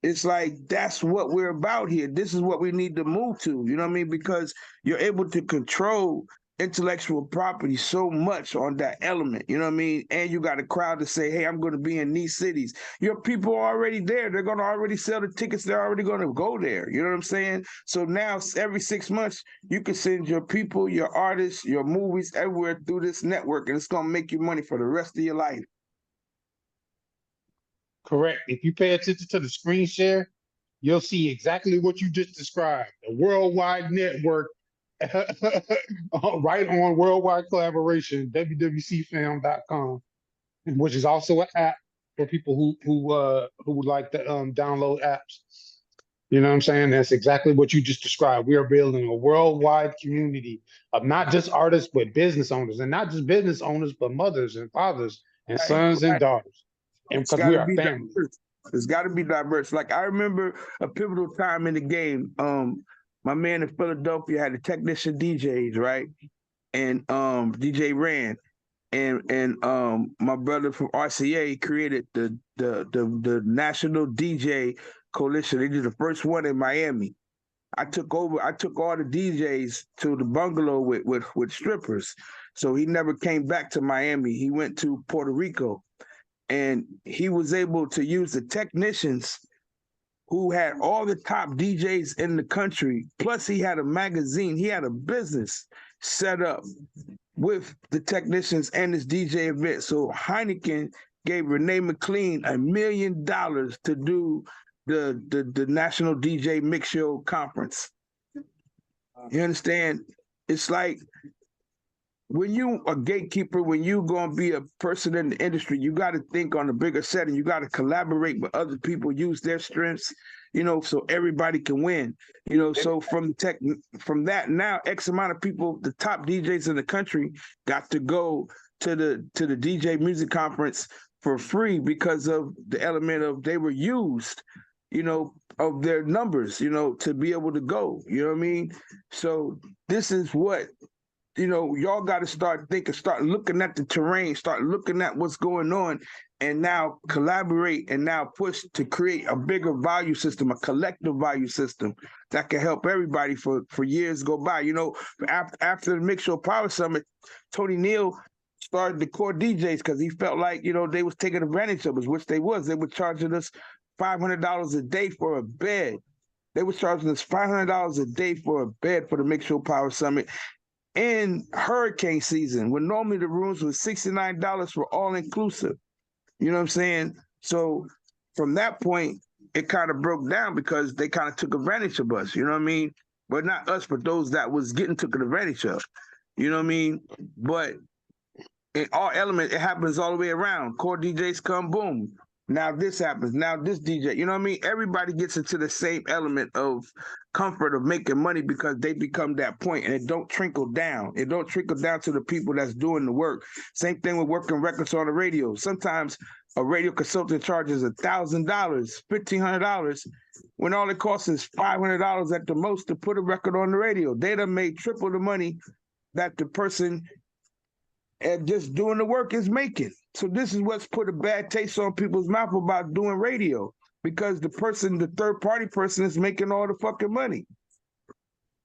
Speaker 11: It's like that's what we're about here. This is what we need to move to. You know what I mean? Because you're able to control intellectual property so much on that element. You know what I mean? And you got a crowd to say, hey, I'm going to be in these cities. Your people are already there. They're going to already sell the tickets. They're already going to go there. You know what I'm saying? So now every 6 months, you can send your people, your artists, your movies everywhere through this network, and it's going to make you money for the rest of your life.
Speaker 10: Correct. If you pay attention to the screen share, you'll see exactly what you just described. A worldwide network, right on worldwide collaboration, wwcfam.com, which is also an app for people who would like to download apps. You know what I'm saying? That's exactly what you just described. We are building a worldwide community of not just artists, but business owners, and not just business owners, but mothers and fathers and sons and daughters. And
Speaker 11: It's
Speaker 10: because
Speaker 11: got
Speaker 10: we
Speaker 11: to
Speaker 10: are
Speaker 11: be
Speaker 10: family.
Speaker 11: diverse. It's got to be diverse. Like I remember a pivotal time in the game. My man in Philadelphia had the technician DJs, right? And DJ Rand and my brother from RCA created the National DJ Coalition. They did the first one in Miami. I took all the DJs to the bungalow with strippers. So he never came back to Miami. He went to Puerto Rico. And he was able to use the technicians who had all the top DJs in the country. Plus, he had a magazine. He had a business set up with the technicians and his DJ event. So Heineken gave Renee McLean $1 million to do the National DJ Mix Show Conference. You understand? It's like when you a gatekeeper, when you gonna be a person in the industry, you got to think on a bigger setting. You got to collaborate with other people, use their strengths, you know, so everybody can win. You know, so from that now, X amount of people, the top DJs in the country, got to go to the DJ Music Conference for free because of the element of they were used, you know, of their numbers, you know, to be able to go. You know what I mean? So this is what. You know, y'all got to start thinking, start looking at the terrain, start looking at what's going on, and now collaborate and now push to create a bigger value system, a collective value system that can help everybody for years go by. You know, after the Mix Show Power Summit, Tony Neal started the core DJs because he felt like, you know, they was taking advantage of us, which they was. They were charging us $500 a day for a bed. They were charging us $500 a day for a bed for the Mix Show Power Summit. In hurricane season, when normally the rooms were $69 for all inclusive. You know what I'm saying? So from that point, it kind of broke down because they kind of took advantage of us. You know what I mean? But not us, but those that was getting taken advantage of. You know what I mean? But in all elements, it happens all the way around. Core DJs come, boom. Now this happens. Now this DJ. You know what I mean? Everybody gets into the same element of comfort of making money because they become that point, and it don't trickle down. It don't trickle down to the people that's doing the work. Same thing with working records on the radio. Sometimes a radio consultant charges $1,000, $1,500, when all it costs is $500 at the most to put a record on the radio. They done made triple the money that the person just doing the work is making. So this is what's put a bad taste on people's mouth about doing radio, because the person, the third party person, is making all the fucking money.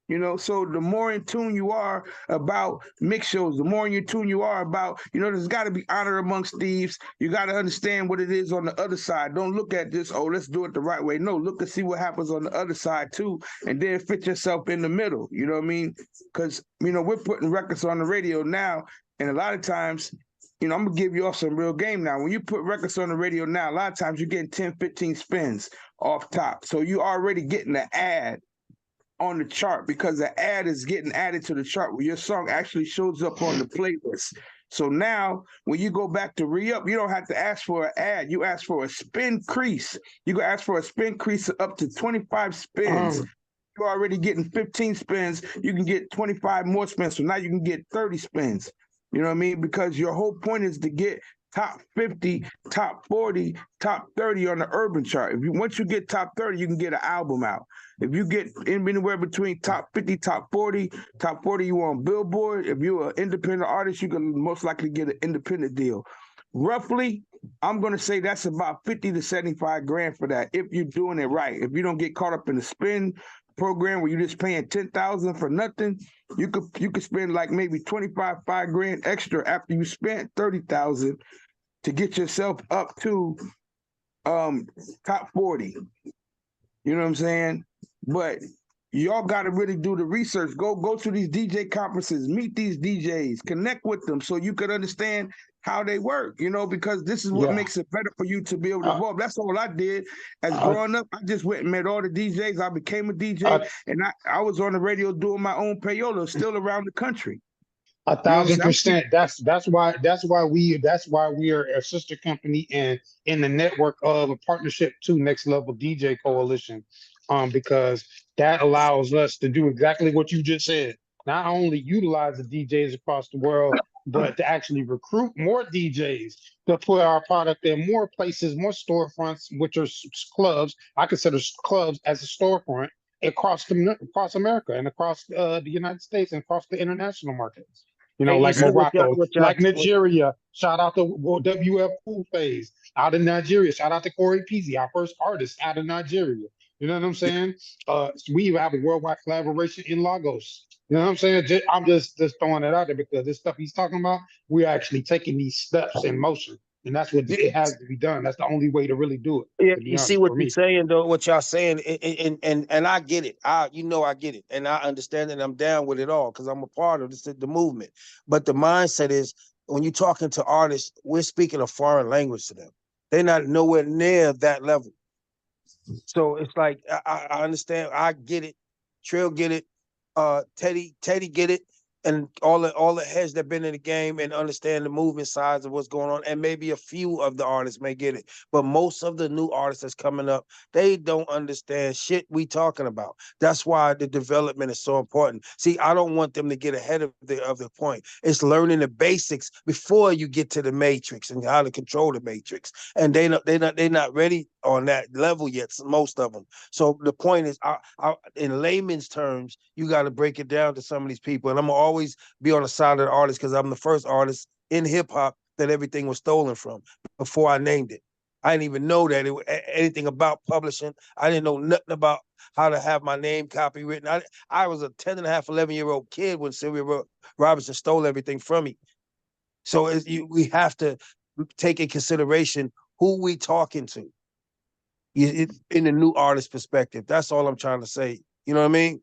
Speaker 11: You know, so the more in tune you are about mix shows, the more in tune you are about, you know, there's got to be honor amongst thieves. You got to understand what it is on the other side. Don't look at this, oh, let's do it the right way. No, look and see what happens on the other side too, and then fit yourself in the middle. You know what I mean? Because, you know, we're putting records on the radio now, and a lot of times, you know, I'm going to give you all some real game now. When you put records on the radio now, a lot of times you're getting 10, 15 spins off top. So you already getting the ad on the chart, because the ad is getting added to the chart where your song actually shows up on the playlist. So now when you go back to re-up, you don't have to ask for an ad. You ask for a spin crease. You go ask for a spin crease up to 25 spins. You're already getting 15 spins. You can get 25 more spins. So now you can get 30 spins. You know what I mean? Because your whole point is to get top 50, top 40, top 30 on the urban chart. Once you get top 30, you can get an album out. If you get anywhere between top 50, top 40 you on Billboard. If you're an independent artist, you can most likely get an independent deal. Roughly, I'm going to say that's about 50 to 75 grand for that, if you're doing it right. If you don't get caught up in the spin program where you're just paying $10,000 for nothing, you could spend like maybe 5 grand extra after you spent $30,000 to get yourself up to top 40. You know what I'm saying? But y'all got to really do the research. Go to these DJ conferences, meet these DJs, connect with them so you can understand how they work, you know, because this is what makes it better for you to be able to evolve. That's all I did as growing up. I just went and met all the DJs. I became a DJ, and I was on the radio doing my own payola, still around the country.
Speaker 10: 1,000%. That's why we are a sister company and in the network of a partnership to Next Level DJ Coalition, because that allows us to do exactly what you just said. Not only utilize the DJs across the world, but to actually recruit more DJs to put our product in more places, more storefronts, which are clubs. I consider clubs as a storefront across America and across the United States and across the international markets. You know, like Morocco, like Nigeria. Shout out to WF Cool Phase out in Nigeria. Shout out to Corey Peasy, our first artist out of Nigeria. You know what I'm saying? We have a worldwide collaboration in Lagos. You know what I'm saying? I'm just throwing it out there because this stuff he's talking about, we're actually taking these steps in motion. And that's what it has to be done. That's the only way to really do it.
Speaker 13: Yeah, you see what you're saying, though, what y'all saying, and I get it. I get it, and I understand it. And I'm down with it all because I'm a part of the movement. But the mindset is when you're talking to artists, we're speaking a foreign language to them. They're not nowhere near that level. So it's like I understand. I get it. Trill get it. Teddy get it. And all the heads that been in the game and understand the movement sides of what's going on, and maybe a few of the artists may get it, but most of the new artists that's coming up, they don't understand shit we talking about. That's why the development is so important. See, I don't want them to get ahead of the point. It's learning the basics before you get to the matrix and how to control the matrix. And they're not ready on that level yet. Most of them. So the point is, in layman's terms, you got to break it down to some of these people, and I'm always be on the side of the artist because I'm the first artist in hip hop that everything was stolen from before I named it. I didn't even know that anything about publishing. I didn't know nothing about how to have my name copywritten. I was a 10 and a half, 11-year-old kid when Sylvia Robinson stole everything from me. So we have to take in consideration who we talking to in the new artist perspective. That's all I'm trying to say. You know what I mean?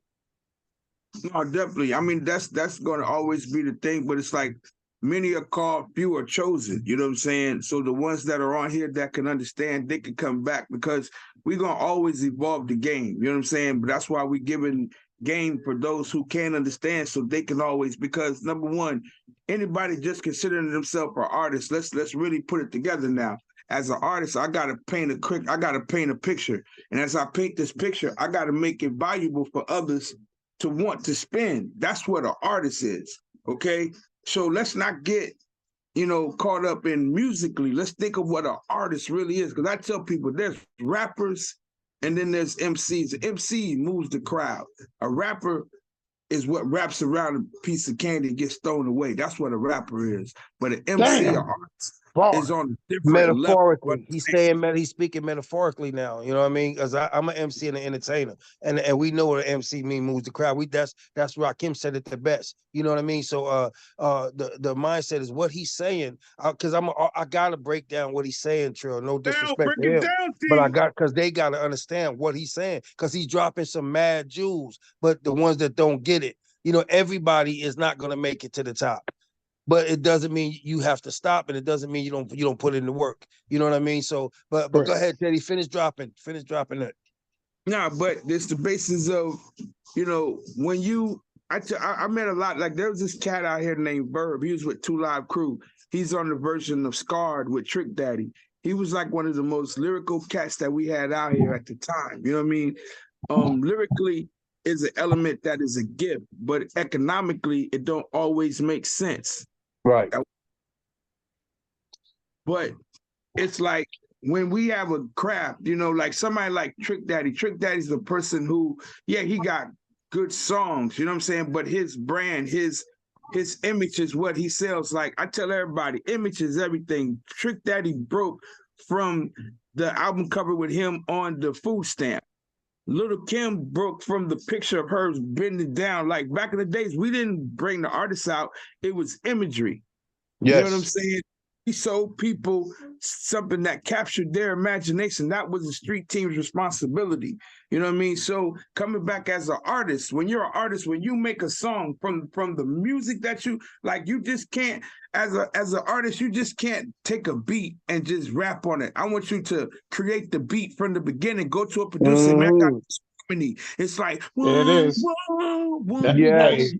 Speaker 11: No, definitely. I mean, that's going to always be the thing, but it's like many are called, few are chosen. You know what I'm saying? So the ones that are on here that can understand, they can come back because we're going to always evolve the game. You know what I'm saying? But that's why we're giving game for those who can't understand so they can always, because number one, anybody just considering themselves an artist, let's really put it together now. As an artist, I gotta paint a picture. And as I paint this picture, I gotta make it valuable for others to want to spend. That's what an artist is, okay? So let's not get caught up in musically. Let's think of what an artist really is. Because I tell people there's rappers and then there's MCs. The MC moves the crowd. A rapper is what wraps around a piece of candy and gets thrown away. That's what a rapper is. But an MC, an artist, is on a different
Speaker 13: metaphorically.
Speaker 11: level.
Speaker 13: He's speaking metaphorically now. You know what I mean? Because I'm an MC and an entertainer, and we know what an MC mean moves the crowd. That's Rakim said it the best. You know what I mean? So the mindset is what he's saying. Because I gotta break down what he's saying, Trill. No disrespect to him, but because they gotta understand what he's saying. Because he's dropping some mad jewels, but the ones that don't get it, everybody is not gonna make it to the top. But it doesn't mean you have to stop, and it doesn't mean you don't put in the work. You know what I mean? So, but go ahead, Teddy. Finish dropping it.
Speaker 11: Nah, but it's the basis of, when I met a lot. Like there was this cat out here named Verb. He was with 2 Live Crew. He's on the version of Scarred with Trick Daddy. He was like one of the most lyrical cats that we had out here at the time. You know what I mean? Lyrically is an element that is a gift, but economically it don't always make sense.
Speaker 13: Right.
Speaker 11: But it's like when we have a craft, like somebody like Trick Daddy. Trick Daddy's the person who, he got good songs, you know what I'm saying? But his brand, his image is what he sells. Like I tell everybody, image is everything. Trick Daddy broke from the album cover with him on the food stamp. Little Kim broke from the picture of her bending down. Like back in the days, we didn't bring the artists out. It was imagery.
Speaker 13: Yes.
Speaker 11: You know what I'm saying? He showed people something that captured their imagination. That was the street team's responsibility. You know what I mean? So coming back as an artist, when you're an artist, when you make a song from the music that you like, you just can't, as an artist, you just can't take a beat and just rap on it. I want you to create the beat from the beginning. Go to a producer, man. I got this harmony. It's like,
Speaker 10: it is.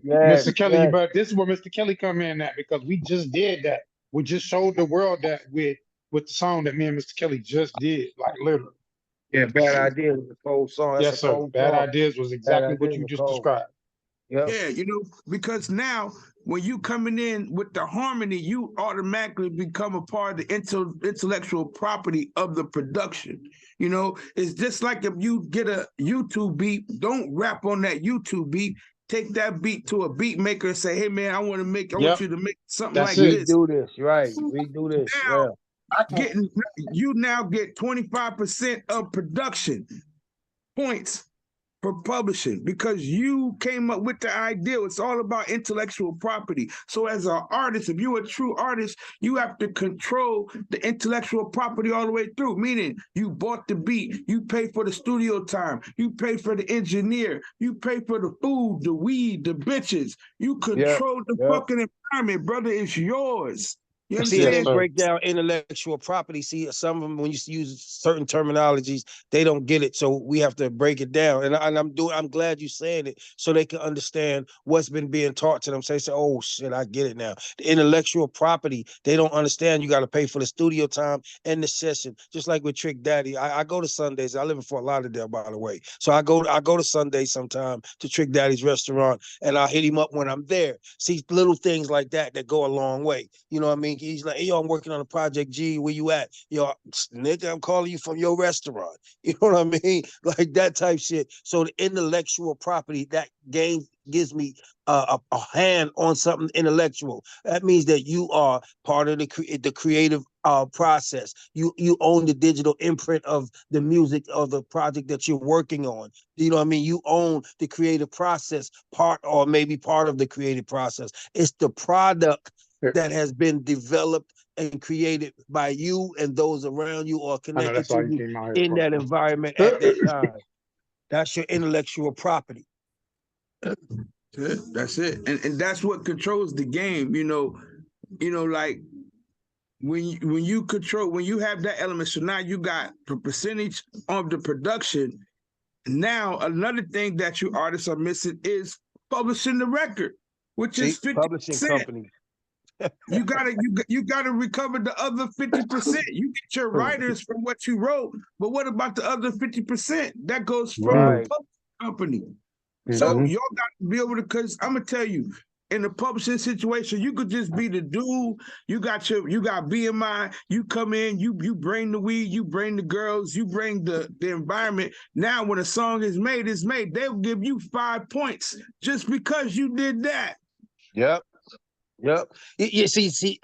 Speaker 13: Yes.
Speaker 10: Mr. Kelly, but this is where Mr. Kelly come in at, because we just did that. We just showed the world that with the song that me and Mr. Kelly just did, like literally.
Speaker 13: Yeah, Bad Ideas was a cold song. That's
Speaker 10: yes, sir. Bad Ideas was exactly what you just described.
Speaker 13: Yep.
Speaker 11: Yeah, because now when you coming in with the harmony, you automatically become a part of the intellectual property of the production. It's just like if you get a YouTube beat, don't rap on that YouTube beat. Take that beat to a beat maker and say, hey man, I want you to make something like this.
Speaker 13: Redo this, right? Redo this.
Speaker 11: Now, you now get 25% of production points for publishing because you came up with the idea. It's all about intellectual property. So as an artist, if you're a true artist, you have to control the intellectual property all the way through, meaning you bought the beat, you pay for the studio time, you pay for the engineer, you pay for the food, the weed, the bitches. You control the fucking environment, brother. It's yours. You understand?
Speaker 13: See, break down intellectual property. See, some of them, when you use certain terminologies, they don't get it. So we have to break it down. And I'm glad you saying it so they can understand what's been being taught to them. So they say, oh shit, I get it now. The intellectual property, they don't understand. You got to pay for the studio time and the session. Just like with Trick Daddy. I go to Sundays. I live in Fort Lauderdale, by the way. So I go to Sundays sometime to Trick Daddy's restaurant, and I'll hit him up when I'm there. See, little things like that go a long way. You know what I mean? He's like, hey, yo, I'm working on a project. G, where you at? Yo, nigga, I'm calling you from your restaurant. You know what I mean? Like that type shit. So the intellectual property, that game gives me a hand on something intellectual. That means that you are part of the creative process. You own the digital imprint of the music of the project that you're working on. You know what I mean? You own the creative process, part of the creative process. It's the product that has been developed and created by you and those around you or connected to you in that environment at that time. That's your intellectual property.
Speaker 11: That's it. And that's what controls the game, like when you have that element, so now you got the percentage of the production. Now another thing that you artists are missing is publishing the record, which is 50%.
Speaker 13: Publishing company.
Speaker 11: You gotta recover the other 50%. You get your writers from what you wrote, but what about the other 50%? That goes from the publishing company. So y'all got to be able to, because I'm gonna tell you, in the publishing situation, you could just be the dude. You got BMI. You come in, you bring the weed, you bring the girls, you bring the environment. Now, when a song is made, they'll give you 5 points just because you did that.
Speaker 13: Yep. Yep. You see,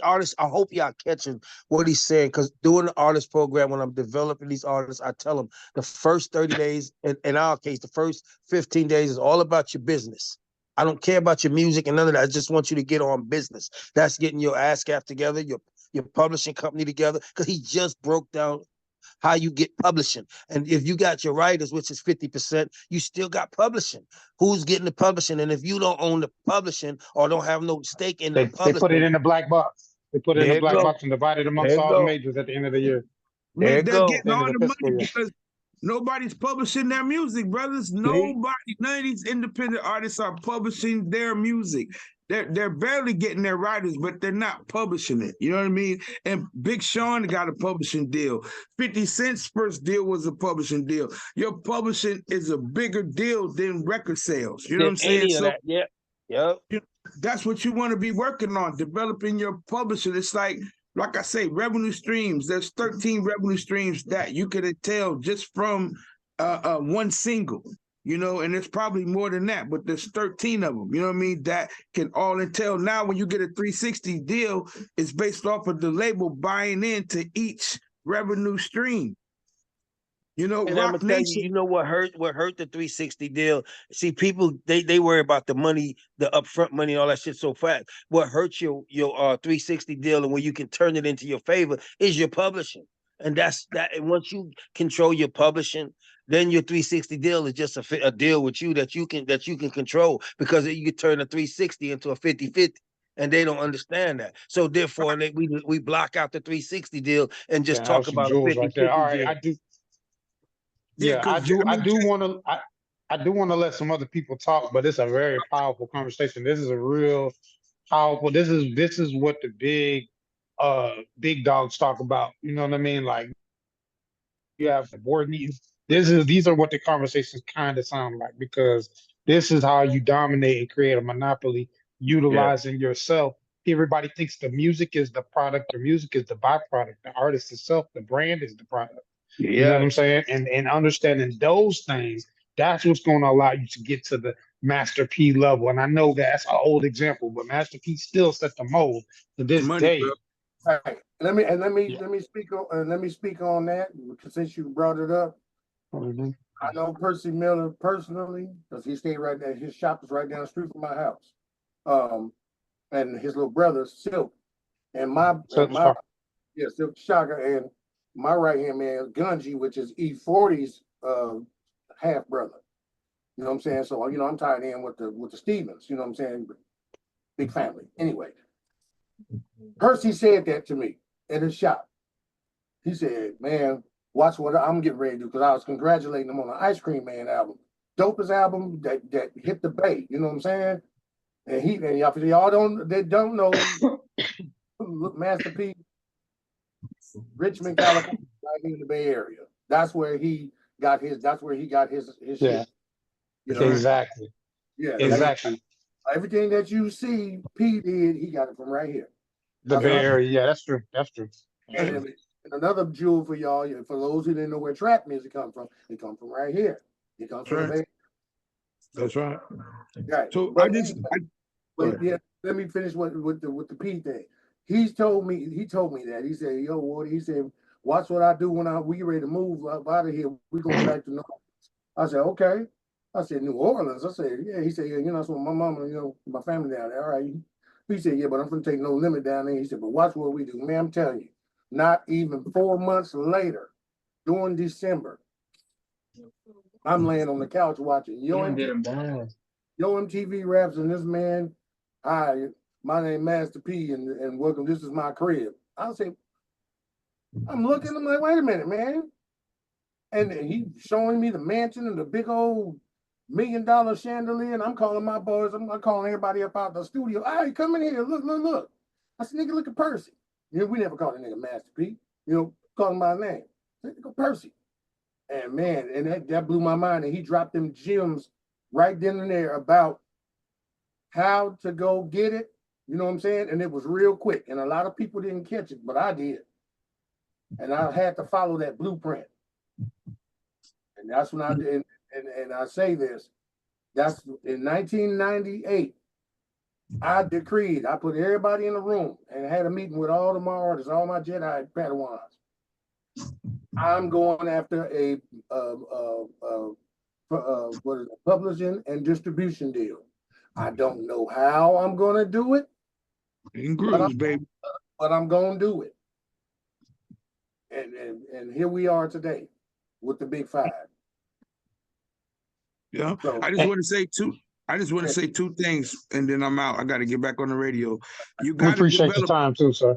Speaker 13: artists, I hope y'all catching what he's saying, because doing the artist program, when I'm developing these artists, I tell them the first 30 days, in our case, the first 15 days is all about your business. I don't care about your music and none of that. I just want you to get on business. That's getting your ASCAP together, your publishing company together, because he just broke down how you get publishing. And if you got your writers, which is 50%, you still got publishing. Who's getting the publishing? And if you don't own the publishing or don't have no stake in the
Speaker 10: They put it
Speaker 13: publishing,
Speaker 10: in the black box. They put it in
Speaker 13: there
Speaker 10: the
Speaker 13: it
Speaker 10: black
Speaker 13: go.
Speaker 10: box and divided amongst
Speaker 13: There it
Speaker 10: all the
Speaker 13: go.
Speaker 10: majors at the end of the year.
Speaker 13: There it
Speaker 11: They're
Speaker 13: go.
Speaker 11: getting
Speaker 10: End
Speaker 11: all
Speaker 10: of the
Speaker 11: the
Speaker 10: fiscal
Speaker 11: money
Speaker 10: year.
Speaker 11: because nobody's publishing their music, brothers. None of these independent artists are publishing their music. They're barely getting their writers, but they're not publishing it. You know what I mean? And Big Sean got a publishing deal. 50 Cent's first deal was a publishing deal. Your publishing is a bigger deal than record sales. You know what I'm saying?
Speaker 13: Any of that, yeah. Yep.
Speaker 11: That's what you want to be working on, developing your publishing. It's like I say, revenue streams. There's 13 revenue streams that you could tell just from one single, you know, and there's probably more than that, but there's 13 of them, you know what I mean, that can all entail. Now, when you get a 360 deal, it's based off of the label buying into each revenue stream. You know,
Speaker 13: and I'm
Speaker 11: Rock
Speaker 13: gonna tell
Speaker 11: Nation.
Speaker 13: you know what hurt the 360 deal. See, people they worry about the money, the upfront money, and all that shit so fast. What hurts your 360 deal, and when you can turn it into your favor, is your publishing. And that's that. And once you control your publishing, then your 360 deal is just a deal with you that you can control, because you can turn a 360 into a 50-50. And they don't understand that. So therefore, we block out the 360 deal and just
Speaker 10: Yeah, that
Speaker 13: talk
Speaker 10: was some
Speaker 13: about a
Speaker 10: jewels right there.
Speaker 13: 50-50
Speaker 10: All right,
Speaker 13: deal.
Speaker 10: I do.
Speaker 11: Yeah,
Speaker 10: Yeah, I
Speaker 11: because
Speaker 10: do.
Speaker 11: I mean,
Speaker 10: I do want to let some other people talk, but it's a very powerful conversation. This is a real powerful. This is what the big dogs talk about. You know what I mean? Like, you have the board meetings. These are what the conversations kind of sound like, because this is how you dominate and create a monopoly, utilizing yourself. Everybody thinks the music is the product, the music is the byproduct, the artist itself, the brand is the product. You know what I'm saying? And understanding those things, that's what's going to allow you to get to the Master P level. And I know that's an old example, but Master P still set the mold to this
Speaker 11: money,
Speaker 10: day.
Speaker 11: bro.
Speaker 12: All right. Let me speak on that, because since you brought it up. I know Percy Miller personally, because he stayed right there. His shop is right down the street from my house. And his little brother Silk, and Silk Shaka, and my right hand man is Gunji, which is E40's half brother. You know what I'm saying? So I'm tied in with the Stevens. You know what I'm saying? Big family. Anyway, Percy said that to me in his shop. He said, "Man, watch what I'm getting ready to do," because I was congratulating him on the Ice Cream Man album, dopest album that hit the bay. You know what I'm saying? And y'all don't know. Look, Master P, Richmond, California, right here in the Bay Area. That's where he got his. That's where he got his
Speaker 10: Yeah.
Speaker 12: shit. You know?
Speaker 10: Exactly.
Speaker 12: Yeah.
Speaker 10: Exactly.
Speaker 12: Everything that you see P did, he got it from right here.
Speaker 10: The Bay Area. Yeah, that's true. That's true.
Speaker 12: And another jewel for y'all, for those who didn't know where trap music comes from, it comes from right here. It comes from the Bay.
Speaker 11: That's right.
Speaker 12: Right.
Speaker 11: So
Speaker 12: But yeah, let me finish with the P thing. He told me that. He said, "Yo, Wardy," he said, "watch what I do when we ready to move up out of here. We going back to New Orleans." I said, "Okay." I said, "New Orleans?" I said, "Yeah." He said, "Yeah, that's what my mama, my family down there." All right. He said, "Yeah, but I'm gonna take No Limit down there." He said, "But watch what we do." Man, I'm telling you, not even 4 months later, during December, I'm laying on the couch watching Yo MTV Raps, and this man, "Hi, my name Master P, and welcome. This is my crib." I say, I'm looking, I'm like, "Wait a minute, man." And he showing me the mansion and the big old $1 million chandelier, and I'm calling my boys, I'm calling everybody up out the studio. "All right, come in here, look. I said, "Nigga, look at Percy." We never called a nigga Master P. Call him by name. I said, "Nigga, Percy." And man, and that blew my mind. And he dropped them gems right then and there about how to go get it. You know what I'm saying? And it was real quick. And a lot of people didn't catch it, but I did. And I had to follow that blueprint. And that's when I did. And I say this, that's in 1998, I decreed, I put everybody in the room and had a meeting with all of my artists, all my Jedi Padawans. I'm going after a what is it, publishing and distribution deal. I don't know how I'm going to do it, but I'm going to do it. And here we are today with the Big Five.
Speaker 11: Yeah, so, I just want to say two things, and then I'm out. I got to get back on the radio. You got to
Speaker 10: appreciate your time too, sir.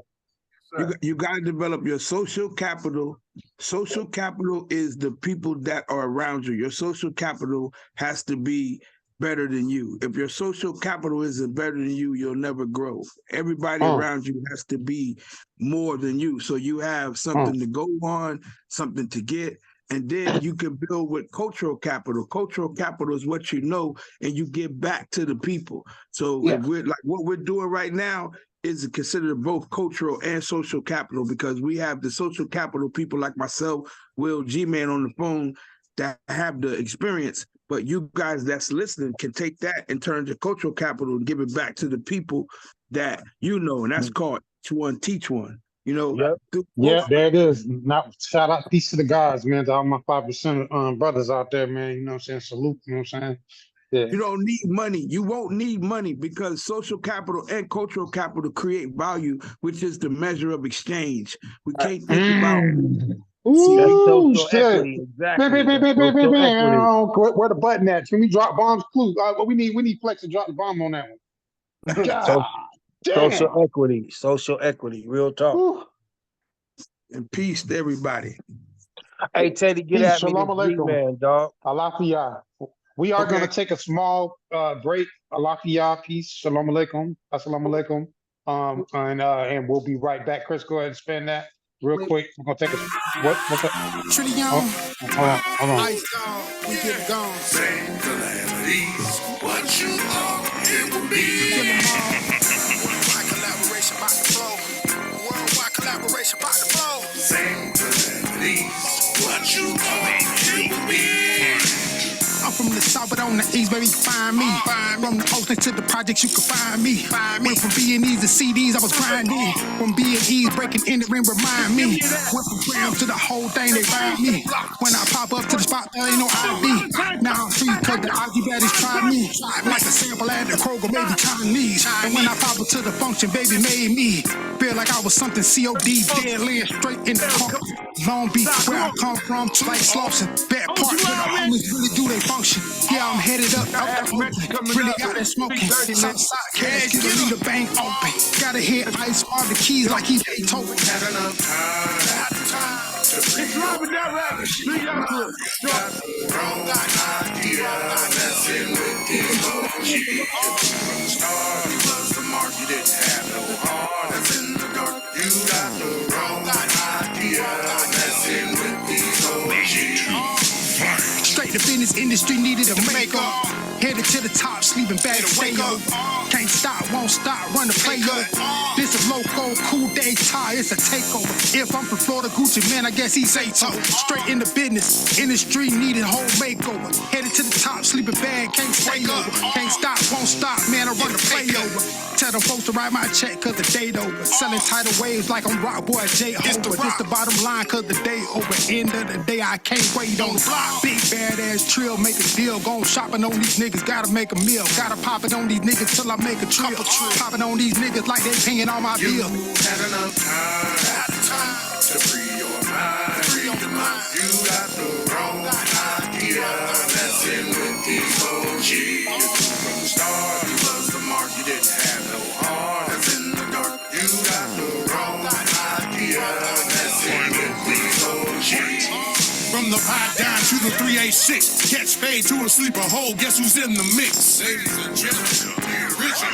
Speaker 11: You got to develop your social capital. Social capital is the people that are around you. Your social capital has to be better than you. If your social capital isn't better than you, you'll never grow. Everybody around you has to be more than you. So you have something to go on, something to get. And then you can build with cultural capital. Cultural capital is what you know, and you give back to the people. So if we're like what we're doing right now is considered both cultural and social capital, because we have the social capital people like myself, Will, G-Man on the phone that have the experience. But you guys that's listening can take that and turn to cultural capital and give it back to the people that you know, and that's called each one teach one. You know,
Speaker 10: there it is. Now, shout out, peace to the guys, man, to all my 5% brothers out there, man. You know what I'm saying? Salute, you know what I'm saying? Yeah.
Speaker 11: You don't need money. You won't need money because social capital and cultural capital create value, which is the measure of exchange. We can't think about
Speaker 13: social equity. Exactly.
Speaker 10: Where the button at? Can we drop bombs? Clue. We need Flex to drop the bomb on that one.
Speaker 13: Social equity, real talk.
Speaker 10: Ooh.
Speaker 11: And peace to everybody.
Speaker 13: Hey, Teddy, get at me, man, dog.
Speaker 10: Alafiyah. We are going to take a small break. Alafiyah, peace. Shalom alaikum. Assalamu alaikum. And we'll be right back. Chris, go ahead and spin that real quick. We're going to take a what's that?
Speaker 1: Trillion.
Speaker 10: Hold on.
Speaker 1: Ice gone. We get gone.
Speaker 2: Same calamities. What you are, it will be. Worldwide collaboration about to flow. Worldwide collaboration about to flow. Same calamities. What you are, it will be.
Speaker 1: I'm from the south, but on the east, baby, find me. From the ocean to the projects, you can find me. Went from B&E's to CDs, I was grinding. From B&E's, breaking in the ring, remind me. Went from grams to the whole thing, they find me. When I pop up to the spot, there ain't no ID. Now I'm free, cause the ID baddies try me. Like a sample at the Kroger, maybe Chinese. And when I pop up to the function, baby made me feel like I was something COD, dead laying straight in the car. Long Beach, where I come from, like Slauson, Bad Park, where the homies really do they function. Yeah, I'm headed up, really got that smoking. Southside cash, get a the bank open. Gotta hit Ice all the keys like he's Beethoven.
Speaker 2: Had enough time to free your mind. You got the wrong idea, messing with these OGs. From the start, he was the mark, you didn't have no heart. That's in the dark. You got the wrong idea, messing with these OGs.
Speaker 1: Straight to business industry needed a makeover. Headed to the top, sleeping bag to wake up. Can't stop, won't stop, run the play up. This a loco, cool day tie, it's a takeover. If I'm from Florida, Gucci, man, I guess he say so. Straight into business, industry needed whole makeover. Headed to the top, sleeping bag, can't stay over. Can't stop, won't stop, man, I run the play over. Tell them folks to write my check, cause the date over. Selling tidal waves like I'm Rock Boy J. Homer. This the bottom line, cause the day over. End of the day, I can't wait on the block. Big badass trill, make a deal. Gone shopping on these niggas, gotta make a meal. Gotta pop it on these niggas till I make a trill. Popping on these niggas like they paying all my bills.
Speaker 2: Had enough time to free your mind. You got the wrong idea, messing with these OGs. From the start, you was the mark, you didn't have no heart. That's in the dark. You got the wrong idea, messing with these OGs.
Speaker 3: From the pot down to the 386, catch fade to a sleeper hole, guess who's in the mix?
Speaker 2: Ladies and gentlemen, the original,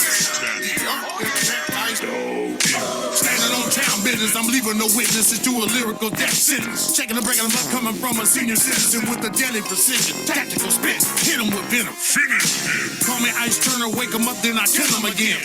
Speaker 2: the architect,
Speaker 3: Standing on town business, I'm leaving no witnesses to a lyrical death sentence. Checking and breaking them up, coming from a senior citizen with a deadly precision. Tactical spit, hit him with venom. Finish him. Call me Ice Turner, wake him up, then I kill him again.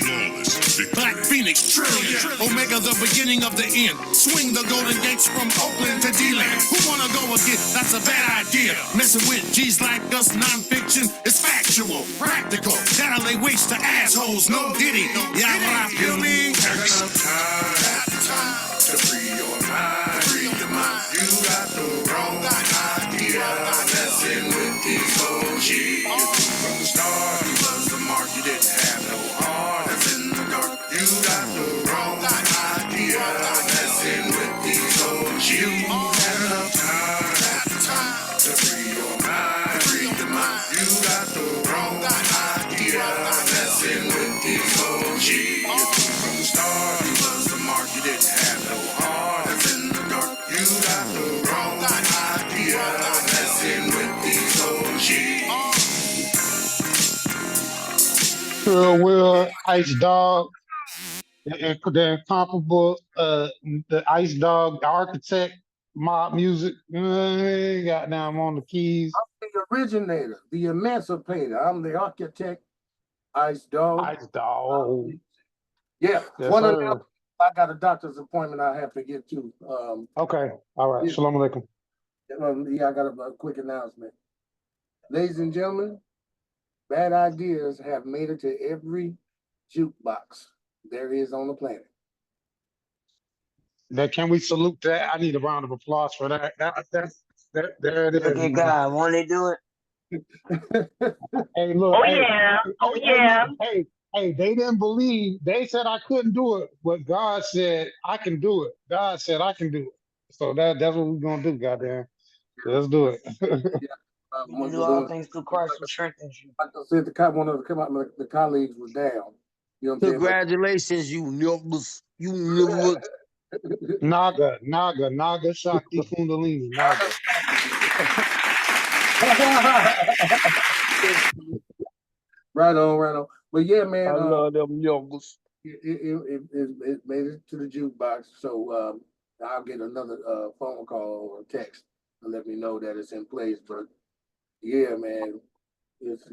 Speaker 3: Black Phoenix, trillion. Omega, the beginning of the end. Swing the golden gates from Oakland to D-Land. Who wanna go again? That's a bad idea. Messing with G's like us, non-fiction is factual, practical. That'll lay waste to assholes, no diddy. Yeah, feel me?
Speaker 2: Enough time to free your mind. Free your mind. You got the wrong idea. Messing with these OGs. From the start, you was the mark. You didn't have no heart. That's in the dark. You got the wrong idea. Messing with these OGs. You had enough time to free your mind. Free your mind. You got the wrong idea. Messing with these OGs. From the start, you was the mark. You didn't have no heart. That's in the dark. You got the wrong idea. Messing with these OGs.
Speaker 10: Will Ice Dog, the incomparable, the Ice Dog, the architect, mob music. Goddamn, I'm on the keys.
Speaker 12: I'm the originator, the emancipator. I'm the architect, Ice Dog.
Speaker 10: Ice Dog.
Speaker 12: Yeah,
Speaker 10: Yes,
Speaker 12: one of
Speaker 10: sir.
Speaker 12: them. I got a doctor's appointment I have to get to.
Speaker 10: Okay, all right.
Speaker 12: Yeah.
Speaker 10: Shalom alaikum.
Speaker 12: Yeah, I got a quick announcement. Ladies and gentlemen, bad ideas have made it to every jukebox there is on the planet.
Speaker 10: Now, can we salute that? I need a round of applause for that. There it is.
Speaker 5: Look at God. Won't he do it?
Speaker 10: Hey, look.
Speaker 6: Oh,
Speaker 10: hey,
Speaker 6: yeah.
Speaker 10: hey,
Speaker 6: Oh,
Speaker 10: hey,
Speaker 6: yeah.
Speaker 10: Hey, they didn't believe. They said I couldn't do it, but God said I can do it. God said I can do it. So that's what we're gonna do. Goddamn, let's do it.
Speaker 5: You can do all things through Christ who strengthens you.
Speaker 12: Like I said, one of the colleagues was down. You know what I'm saying?
Speaker 13: Congratulations, you numbers. You numbers.
Speaker 10: Naga, Shakti, Kundalini, Naga.
Speaker 12: Right on. But yeah, man,
Speaker 13: I love them youngers.
Speaker 12: it made it to the jukebox. So I'll get another phone call or text and let me know that it's in place. But yeah, man, it's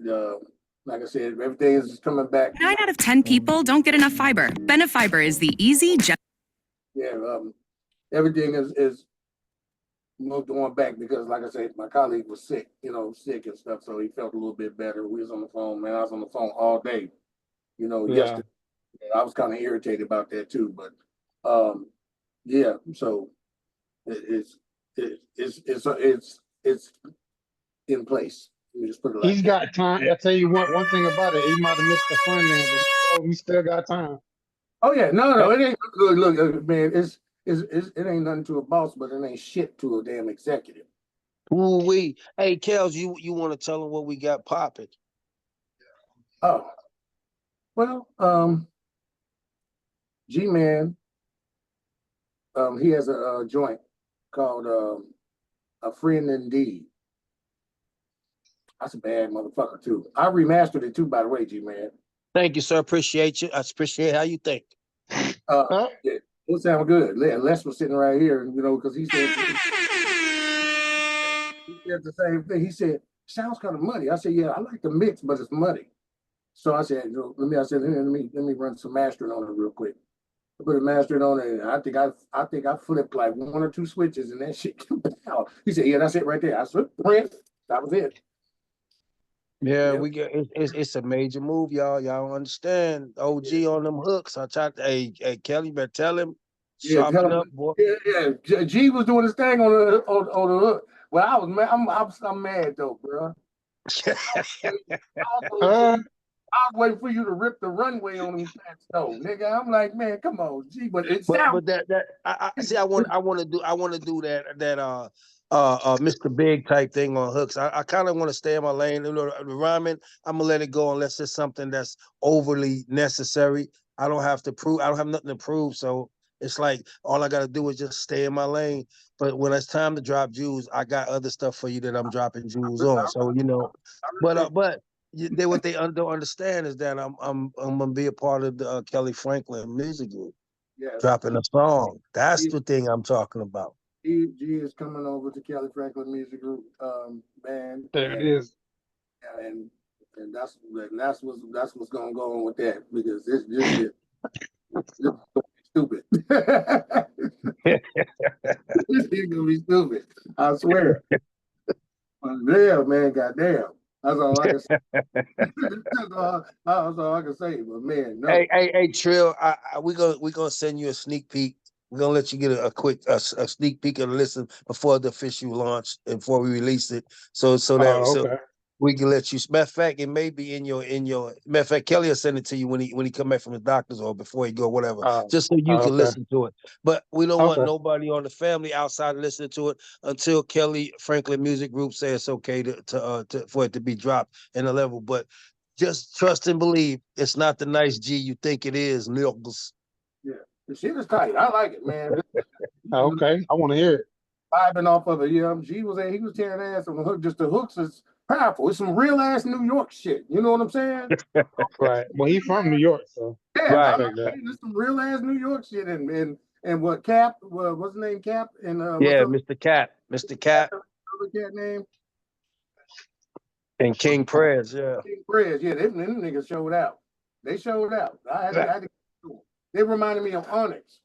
Speaker 12: like I said, everything is coming back.
Speaker 14: 9 out of 10 people don't get enough fiber. Benefiber is the easy.
Speaker 12: Everything is going back because, like I said, my colleague was sick, sick and stuff, so he felt a little bit better. We was on the phone, man. I was on the phone all day, yesterday. I was kind of irritated about that too, but yeah. So it's in place. We just put it like
Speaker 10: He's got time. I tell you one thing about it. He might have missed the funding, but we still got time.
Speaker 12: Oh yeah, no, it ain't. Look, man, it ain't nothing to a boss, but it ain't shit to a damn executive.
Speaker 13: Ooh-wee. Hey, Kels, you want to tell them what we got popping?
Speaker 12: Oh, well, G-Man, he has a joint called A Friend Indeed. That's a bad motherfucker too. I remastered it too, by the way, G-Man.
Speaker 13: Thank you, sir. Appreciate you. I appreciate how you think.
Speaker 12: Yeah, it sound good. Les was sitting right here, because he said the same thing. He said, sounds kind of muddy. I said, yeah, I like the mix, but it's muddy. So I said, let me run some mastering on it real quick. I put a mastering on it, and I think I flipped like 1 or 2 switches, and that shit came out. He said, yeah, that's it right there. I said, print. That was it.
Speaker 13: Yeah, we get it's a major move, y'all. Y'all don't understand. OG on them hooks. I tried to, hey, Kelly, better tell him. Sharpen up, boy.
Speaker 12: Yeah. G was doing his thing on the hook. Well, I was mad. I'm mad though, bro. I was waiting for you to rip the runway on them fats though, nigga. I'm like, man, come on, G. But it sounds.
Speaker 13: But I see. I want to do that Mr. Big type thing on hooks. I kind of want to stay in my lane. The rhyming, I'm gonna let it go unless it's something that's overly necessary. I don't have nothing to prove. So it's like all I gotta do is just stay in my lane. But when it's time to drop jewels, I got other stuff for you that I'm dropping jewels on. So but what they don't understand is that I'm gonna be a part of the Kelly Franklin music group.
Speaker 12: Yes.
Speaker 13: Dropping a song. That's the thing I'm talking about.
Speaker 12: G is coming over to Kelly Franklin Music Group band.
Speaker 10: There it is.
Speaker 12: Yeah, and that's what's gonna go on with that because this shit this is gonna be stupid. This shit gonna be stupid. I swear. But yeah, man, goddamn. That's all I can say. That's all I can say. But man, no.
Speaker 13: Hey, Trill, we gonna send you a sneak peek. We're gonna let you get a quick a sneak peek and listen before the official launch and before we release it. So
Speaker 10: Okay.
Speaker 13: we can let you. Matter of fact, it may be in your matter of fact, Kelly will send it to you when he come back from the doctor's or before he go, whatever. Just so you can
Speaker 10: Okay.
Speaker 13: listen to it. But we don't want
Speaker 10: Okay.
Speaker 13: nobody on the family outside listening to it until Kelly Franklin Music Group says it's okay to for it to be dropped in a level. But just trust and believe it's not the nice G you think it is, niggas.
Speaker 12: Yeah, the shit is tight. I like it, man.
Speaker 10: Okay. I want to hear it.
Speaker 12: Vibing off of it. Yeah, he was tearing ass on the hook. Just the hooks is powerful. It's some real ass New York shit. You know what I'm saying?
Speaker 10: Right. Well, he's from New York, so
Speaker 12: Yeah,
Speaker 10: I
Speaker 12: I'm
Speaker 10: respect that.
Speaker 12: saying it's some real ass New York shit. And what Cap? What's his name? Cap and
Speaker 13: Yeah,
Speaker 12: what's
Speaker 13: Mr. Cap. Mr. Cap
Speaker 12: other cat name?
Speaker 13: and King Prez, yeah.
Speaker 12: King Prez. Yeah, them niggas showed out. They showed out. I had to they reminded me of Onyx.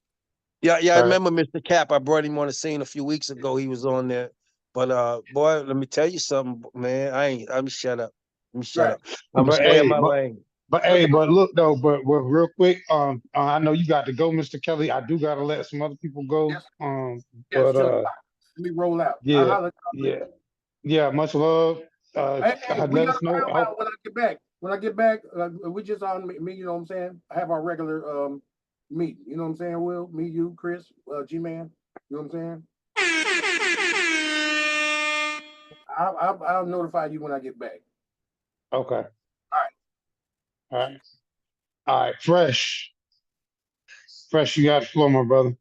Speaker 13: Yeah, I
Speaker 10: Right.
Speaker 13: remember Mr. Cap. I brought him on the scene a few weeks ago. He was on there. But boy, let me tell you something, man. Let me shut up. Let me shut
Speaker 12: Right.
Speaker 13: up. I'm gonna
Speaker 10: But
Speaker 13: stay in
Speaker 10: hey,
Speaker 13: my lane.
Speaker 10: but look though, but real quick, I know you got to go, Mr. Kelly. I do gotta let some other people go.
Speaker 12: Yes, yes,
Speaker 10: But
Speaker 12: sure. Let me roll out. I
Speaker 10: yeah,
Speaker 12: holler.
Speaker 10: yeah. Much love.
Speaker 12: Hey, we
Speaker 10: Let
Speaker 12: got
Speaker 10: us
Speaker 12: a
Speaker 10: know. I hope.
Speaker 12: powwow when I get back. When I get back, we just on me, you know what I'm saying? Have our regular meeting. You know what I'm saying, Will? Me, you, Chris, G-Man. You know what I'm saying? I'll notify you when I get back.
Speaker 10: Okay.
Speaker 12: All right.
Speaker 10: All right. All right. Fresh. You got the floor, my brother.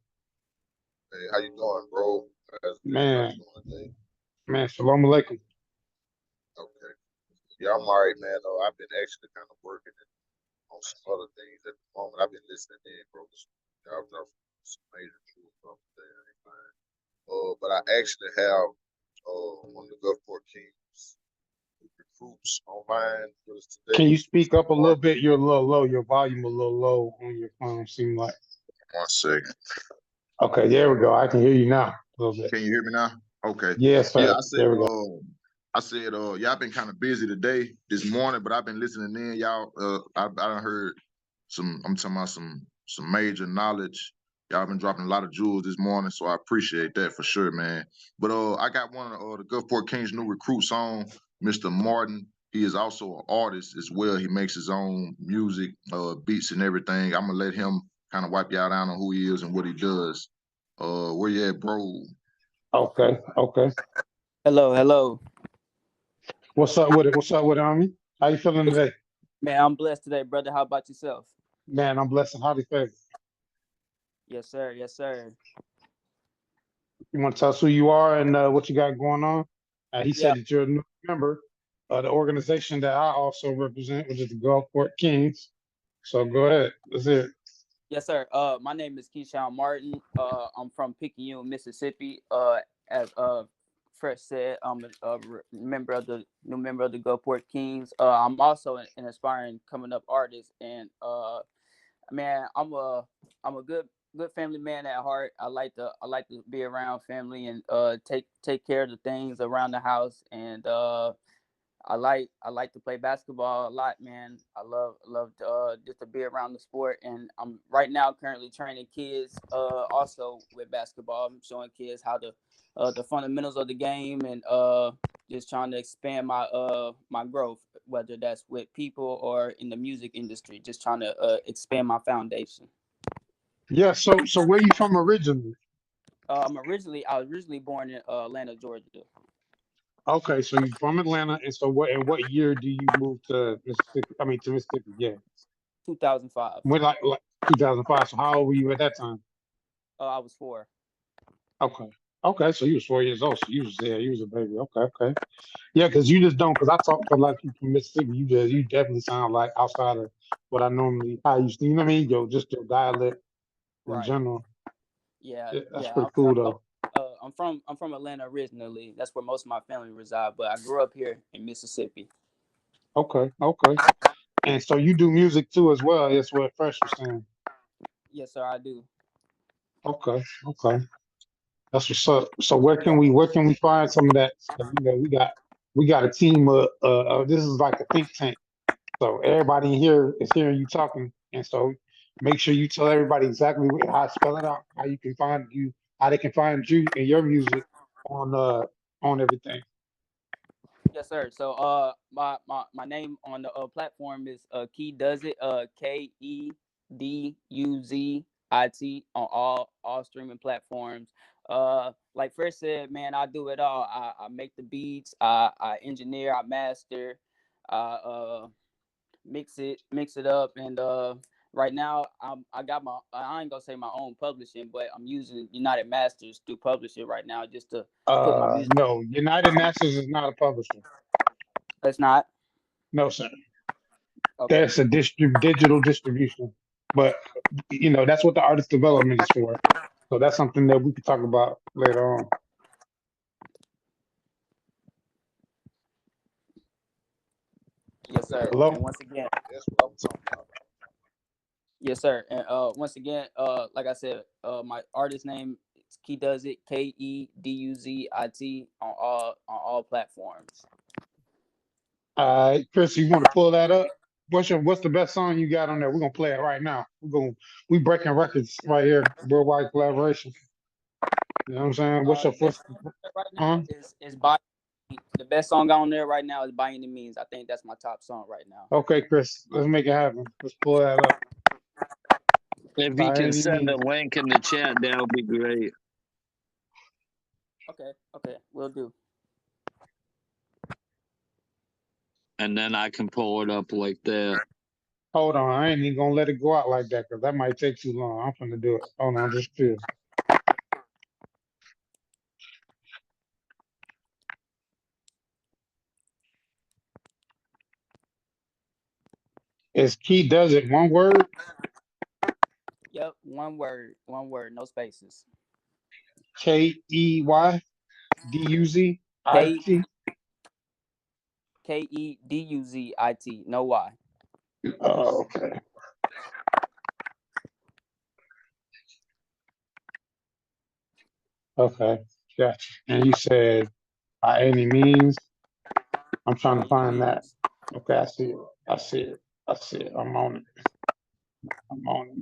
Speaker 15: Hey, how you doing, bro?
Speaker 10: Man. Shalom alaikum.
Speaker 15: Okay. Yeah, I'm all right, man. I've been actually kind of working on some other things at the moment. I've been listening in, bro. I've done some major truth from there. But I actually have one of the Gulfport Kings recruits online with us today.
Speaker 10: Can you speak up a little bit? You're a little low. Your volume a little low on your phone. Seem like.
Speaker 15: 1 second.
Speaker 10: Okay, there we go. I can hear you now a little bit.
Speaker 15: Can you hear me now? Okay.
Speaker 10: Yes, sir.
Speaker 15: Yeah,
Speaker 10: There we go.
Speaker 15: I said, y'all been kind of busy today, this morning, but I've been listening in. Y'all, I done heard I'm talking about some major knowledge. Y'all been dropping a lot of jewels this morning, so I appreciate that for sure, man. But I got one of the Gulfport Kings new recruits on, Mr. Martin. He is also an artist as well. He makes his own music, beats and everything. I'm gonna let him kind of wipe y'all down on who he is and what he does. Where you at, bro?
Speaker 10: Okay.
Speaker 16: Hello.
Speaker 10: What's up with it? Army? How you feeling today?
Speaker 16: Man, I'm blessed today, brother. How about yourself?
Speaker 10: Man, I'm blessed and highly favored.
Speaker 16: Yes, sir.
Speaker 10: You want to tell us who you are and what you got going on? He
Speaker 16: Yeah.
Speaker 10: said that you're a new member of the organization that I also represent, which is the Gulfport Kings. So go ahead. Let's hear it.
Speaker 16: Yes, sir. My name is Keyshawn Martin. I'm from Picayune, Mississippi. As Fresh said, I'm a new member of the Gulfport Kings. I'm also an aspiring coming up artist, and man, I'm a good family man at heart. I like to be around family and take care of the things around the house, and I like to play basketball a lot, man. I love just to be around the sport, and I'm right now currently training kids also with basketball. I'm showing kids how to the fundamentals of the game, and just trying to expand my growth, whether that's with people or in the music industry. Just trying to expand my foundation.
Speaker 10: Yeah. So where you from originally?
Speaker 16: I was originally born in Atlanta, Georgia.
Speaker 10: Okay, so you're from Atlanta, and so what year do you move to Mississippi? I mean to Mississippi, yeah.
Speaker 16: 2005.
Speaker 10: When like 2005. So how old were you at that time?
Speaker 16: I was 4.
Speaker 10: Okay. Okay, so you was 4 years old. So you was a baby. Okay. Yeah, because you just don't. Because I talk to a lot of people from Mississippi. You definitely sound like outside of what I normally how you you know what I mean? Just your dialect in
Speaker 16: Right.
Speaker 10: general.
Speaker 16: Yeah.
Speaker 10: That's pretty cool though.
Speaker 16: I'm from Atlanta originally. That's where most of my family reside, but I grew up here in Mississippi.
Speaker 10: Okay, okay. And so you do music too as well. That's what Fresh was saying.
Speaker 16: Yes, sir, I do.
Speaker 10: Okay, okay. That's what's up. So where can we find some of that? So, we got a team this is like a think tank. So everybody in here is hearing you talking, and so make sure you tell everybody exactly how to spell it out, how you can find you, how they can find you and your music on everything.
Speaker 16: Yes, sir. So my name on the platform is Key Does It, KEDUZIT on all streaming platforms. Like Fresh said, man, I do it all. I make the beats, I engineer, I master, I mix it up, and right now I got my, I ain't gonna say my own publishing, but I'm using United Masters through publishing right now just to put my music.
Speaker 10: No, United Masters is not a publisher.
Speaker 16: It's not.
Speaker 10: No, sir.
Speaker 16: Okay.
Speaker 10: That's a digital distribution. But that's what the artist development is for. So that's something that we could talk about later on.
Speaker 16: Yes, sir.
Speaker 10: Hello?
Speaker 16: And once again,
Speaker 11: That's what I'm talking about.
Speaker 16: yes, sir. And once again, like I said, my artist name is Key Does It, KEDUZIT on all platforms.
Speaker 10: All right, Chris, you want to pull that up? What's the best song you got on there? We're gonna play it right now. We breaking records right here. Worldwide collaboration. You know what I'm saying? What's your
Speaker 16: The best
Speaker 10: first?
Speaker 16: song right
Speaker 10: Huh?
Speaker 16: now is by the best song on there right now is By Any Means. I think that's my top song right now.
Speaker 10: Okay, Chris, let's make it happen. Let's pull that up.
Speaker 4: If you
Speaker 10: By
Speaker 4: can
Speaker 10: any
Speaker 4: send a
Speaker 10: means.
Speaker 4: link in the chat, that would be great.
Speaker 16: Okay, we'll do.
Speaker 4: And then I can pull it up like that.
Speaker 10: Hold on, I ain't even gonna let it go out like that because that might take too long. I'm finna do it. Hold on, just chill. Is Key Does It one word?
Speaker 16: Yep, one word, no spaces.
Speaker 10: KEYDUZIT?
Speaker 16: KEDUZIT, no Y.
Speaker 10: Oh, okay. Okay, gotcha. And you said by any means. I'm trying to find that. Okay, I see it. I see it. I see it. I'm on it. I'm on it.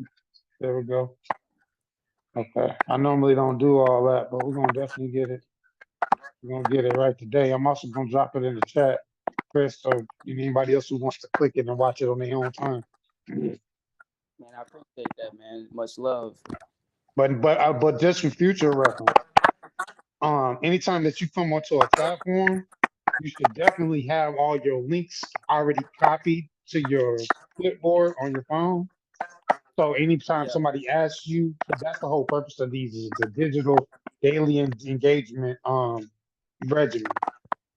Speaker 10: There we go. Okay. I normally don't do all that, but we're gonna definitely get it. We're gonna get it right today. I'm also gonna drop it in the chat, Chris, so anybody else who wants to click it and watch it on their own time.
Speaker 16: Man, I appreciate that, man. Much love.
Speaker 10: But just for future reference, anytime that you come onto a platform, you should definitely have all your links already copied to your clipboard on your phone. So anytime somebody asks you, because that's the whole purpose of these, is the digital daily engagement regimen.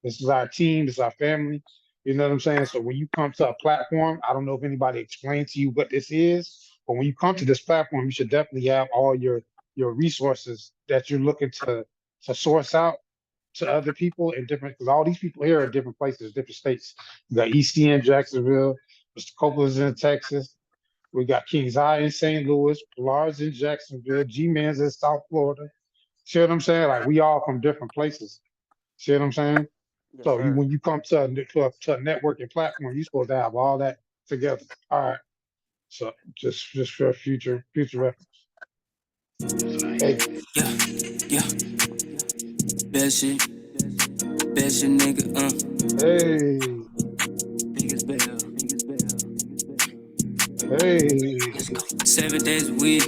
Speaker 10: This is our team, this is our family. You know what I'm saying? So when you come to a platform, I don't know if anybody explained to you what this is, but when you come to this platform, you should definitely have all your resources that you're looking to source out to other people in different, because all these people here are different places, different states. We got EC in Jacksonville, Mr. Coppola's in Texas. We got King's Eye in St. Louis, Pilar's in Jacksonville, G-Man's in South Florida. See what I'm saying? Like we all from different places. See what I'm saying?
Speaker 16: Yes,
Speaker 10: So
Speaker 16: sir.
Speaker 10: when you come to a networking platform, you're supposed to have all that together. All right. So just for future reference. Hey.
Speaker 17: Yeah. Best shit, nigga.
Speaker 10: Hey.
Speaker 17: Biggest bell.
Speaker 10: Hey.
Speaker 17: 7 days a week,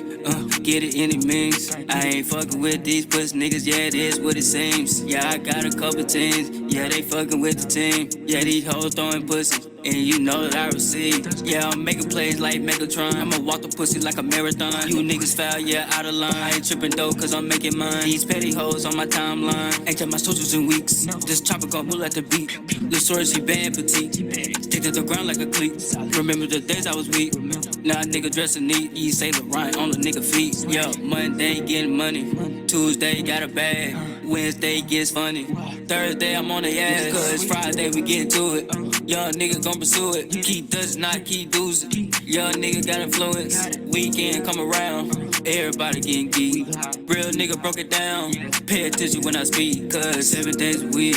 Speaker 17: get it any means. I ain't fucking with these pussy niggas, yeah, it is what it seems. Yeah, I got a couple teams, yeah, they fucking with the team. Yeah, these hoes throwing pussy, and you know that I receive. Yeah, I'm making plays like Megatron, I'ma walk the pussy like a marathon. You niggas foul, yeah, out of line. I ain't tripping though, cause I'm making mine. These petty hoes on my timeline, ain't check my socials in weeks. This chopper gon' move like the beat. The story, she bad petite. Stick to the ground like a cleat. Remember the days I was weak. Now a nigga dressing neat, Saint Laurent on the nigga feet. Yo, Monday getting money, Tuesday got a bag, Wednesday gets funny. Thursday I'm on the ass, cause Friday we get to it. Young nigga gon' pursue it. Keep does not keep losing. Young nigga got influence. Weekend come around. Everybody getting geek. Real nigga broke it down. Pay attention when I speak, cause 7 days a week.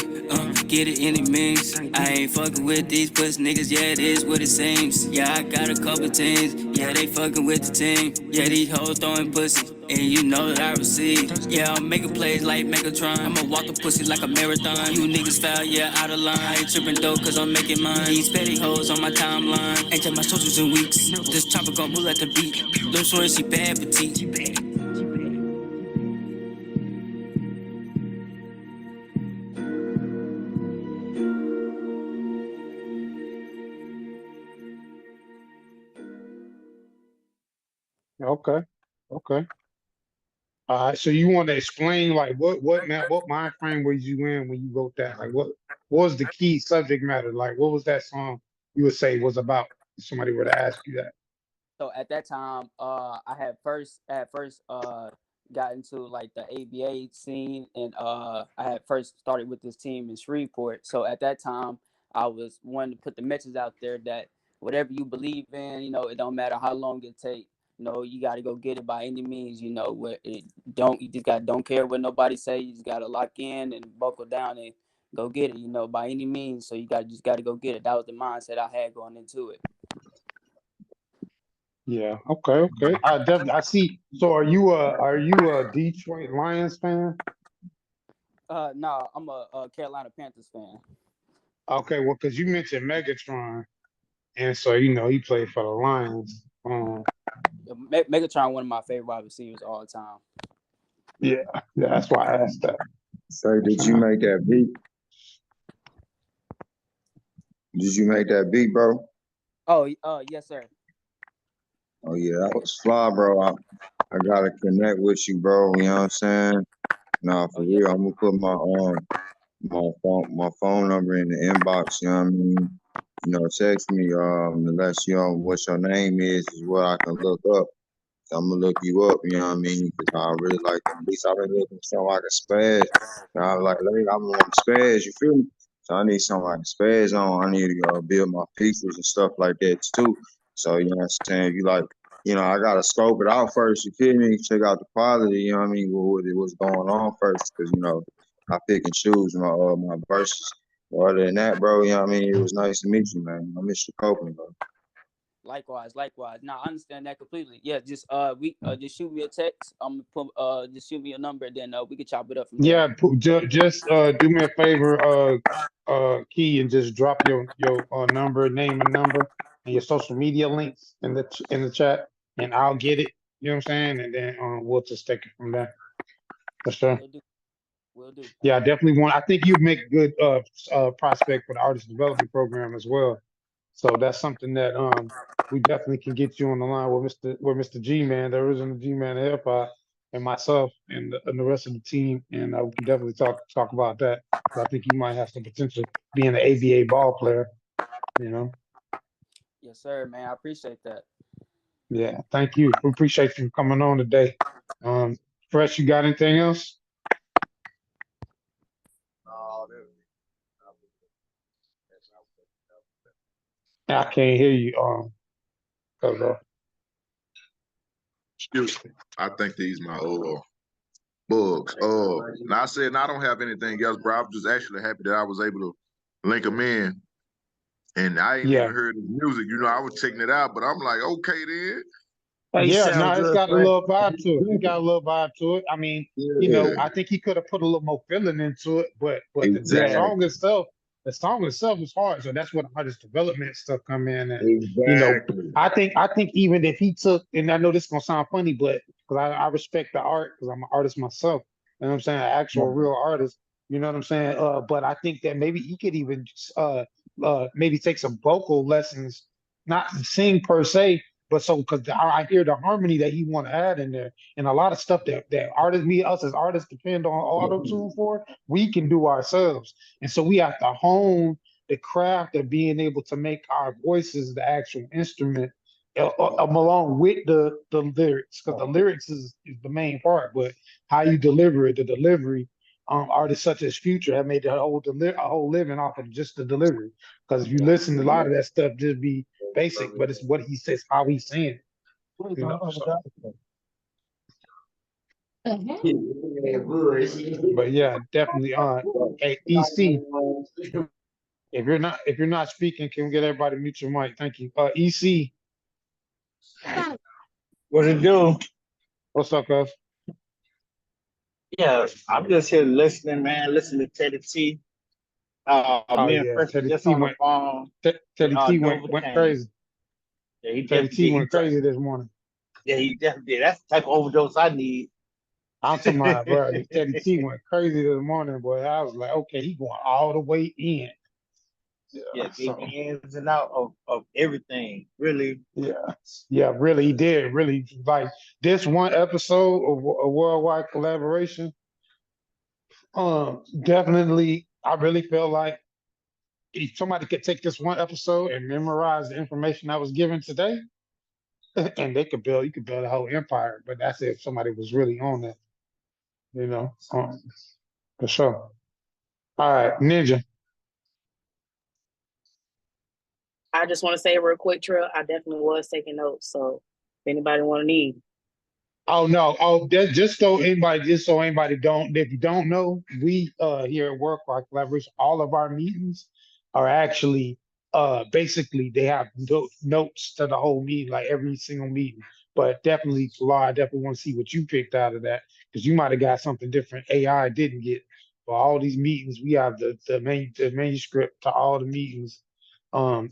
Speaker 17: Get it any means. I ain't fucking with these pussy niggas, yeah, it is what it seems. Yeah, I got a couple teams, yeah, they fucking with the team. Yeah, these hoes throwing pussy, and you know that I receive. Yeah, I'm making plays like Megatron. I'ma walk the pussy like a marathon. You niggas foul, yeah, out of line. I ain't tripping though, cause I'm making mine. These petty hoes on my timeline. Ain't check my socials in weeks. This chopper gon' move at the beat. Little shorty, she bad petite.
Speaker 10: Okay. Okay. All right. So you want to explain like what mind frame was you in when you wrote that? Like what was the key subject matter? Like what was that song you would say was about? If somebody were to ask you that.
Speaker 16: So at that time, I had first got into like the ABA scene, and I had first started with this team in Shreveport. So at that time, I was wanting to put the message out there that whatever you believe in, it don't matter how long it take. You got to go get it by any means. You just got don't care what nobody say. You just got to lock in and buckle down and go get it. By any means. So you just got to go get it. That was the mindset I had going into it.
Speaker 10: Yeah. Okay. Okay. I definitely I see. So are you a Detroit Lions fan?
Speaker 16: No, I'm a Carolina Panthers fan.
Speaker 10: Okay. Well, because you mentioned Megatron, and so he played for the Lions.
Speaker 16: Megatron, one of my favorite wide receivers all the time.
Speaker 10: Yeah. Yeah. That's why I asked that.
Speaker 8: Say, did you make that beat? Did you make that beat, bro?
Speaker 16: Oh, yes, sir.
Speaker 8: Oh yeah, that was fly, bro. I gotta connect with you, bro. You know what I'm saying? Nah, for real. I'm gonna put my phone number in the inbox. You know what I mean? Text me. Unless you know what your name is what I can look up. So I'm gonna look you up. You know what I mean? Because I really like them beats. I've been looking for something like a spaz. I was like, lately I'm on spaz. You feel me? So I need something like a spaz on. I need to build my pieces and stuff like that too. So you know what I'm saying? If you like, I gotta scope it out first. You feel me? Check out the quality. You know what I mean? What's going on first? Because I pick and choose my verses. But other than that, bro, you know what I mean? It was nice to meet you, man. I miss your Copeland, bro.
Speaker 16: Likewise. Now I understand that completely. Yeah, just just shoot me a text. Just shoot me a number, then we can chop it up from there.
Speaker 10: Yeah. Just do me a favor, Key, and just drop your number, name and number, and your social media links in the chat, and I'll get it. You know what I'm saying? And then we'll just take it from there. For sure.
Speaker 16: Will do.
Speaker 10: Yeah, I definitely want. I think you make good prospect for the artist development program as well. So that's something that we definitely can get you on the line with Mr. G Man, the original G Man of hip hop, and myself and the rest of the team, and we can definitely talk about that. I think you might have some potential being an ABA ball player. You know.
Speaker 16: Yes, sir, man. I appreciate that.
Speaker 10: Yeah, thank you. We appreciate you coming on today. Fresh, you got anything else? I can't hear you.
Speaker 15: Excuse me. I think these my bugs. Now I said, I don't have anything else, bro. I'm just actually happy that I was able to link them in. And I ain't even heard his music. I was checking it out, but I'm like, okay then.
Speaker 10: Yeah, no, it's got a little vibe to it. It got a little vibe to it. I mean, I think he could have put a little more feeling into it, but the song itself is hard. So that's what artist development stuff come in. And I think even if he took, and I know this is gonna sound funny, but because I respect the art, because I'm an artist myself. You know what I'm saying? An actual real artist. You know what I'm saying? But I think that maybe he could even maybe take some vocal lessons, not sing per se, but so because I hear the harmony that he want to add in there, and a lot of stuff that us as artists depend on auto tune for, we can do ourselves, and so we have to hone the craft of being able to make our voices the actual instrument, along with the lyrics, because the lyrics is the main part, but how you deliver it, the delivery artists such as Future have made a whole living off of just the delivery. Because if you listen to a lot of that stuff, just be basic, but it's what he says, how he's saying it. You know, so. But yeah, definitely hey, EC, if you're not speaking, can we get everybody to mute your mic? Thank you. EC,
Speaker 18: What it do?
Speaker 10: what's up, cuz?
Speaker 18: Yeah, I'm just here listening, man. Listen to Teddy T.
Speaker 10: Oh
Speaker 18: Me and
Speaker 10: yeah,
Speaker 18: Fresh was just on the phone with
Speaker 10: Teddy T went
Speaker 18: Novocaine.
Speaker 10: crazy.
Speaker 18: Yeah, he
Speaker 10: Teddy
Speaker 18: definitely
Speaker 10: T
Speaker 18: did.
Speaker 10: went crazy this morning.
Speaker 18: Yeah, he definitely did. That's the type of overdose I need.
Speaker 10: I'm talking about, bro. Teddy T went crazy this morning, boy. I was like, okay, he going all the way in.
Speaker 18: Yeah, gave
Speaker 10: So
Speaker 18: me ins and out of everything. Really.
Speaker 10: yeah, really, he did. Really, like this one episode of a worldwide collaboration. Definitely, I really feel like if somebody could take this one episode and memorize the information I was given today, and you could build a whole empire. But that's if somebody was really on that, you know, for sure. All right, Ninja.
Speaker 19: I just want to say real quick, Trill, I definitely was taking notes. So if anybody want to need,
Speaker 10: Oh no! Oh, just so anybody don't, if you don't know, we here at Worldwide Collaboration, all of our meetings are actually basically they have notes to the whole meeting, like every single meeting. But definitely, Pilar, I definitely want to see what you picked out of that because you might have got something different AI didn't get. For all these meetings, we have the manuscript to all the meetings. Um,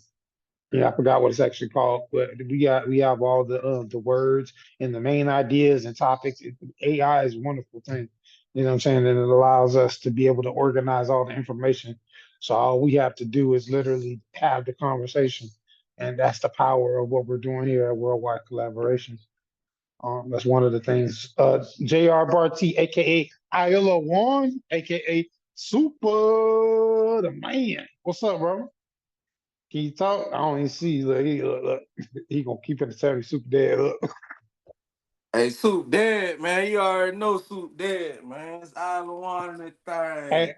Speaker 10: yeah, I forgot what it's actually called, but we have all the words and the main ideas and topics. AI is a wonderful thing, you know what I'm saying, and it allows us to be able to organize all the information. So all we have to do is literally have the conversation, and that's the power of what we're doing here at Worldwide Collaboration. That's one of the things. Jr. Barty, aka Iola One, aka Super the Man. What's up, bro? Can you talk? I don't even see. Look. He gonna keep it the 70 super dead. Look.
Speaker 20: Hey, Soup dead, man. You already know Soup dead, man. It's Island One and that
Speaker 10: Hey,
Speaker 20: thing.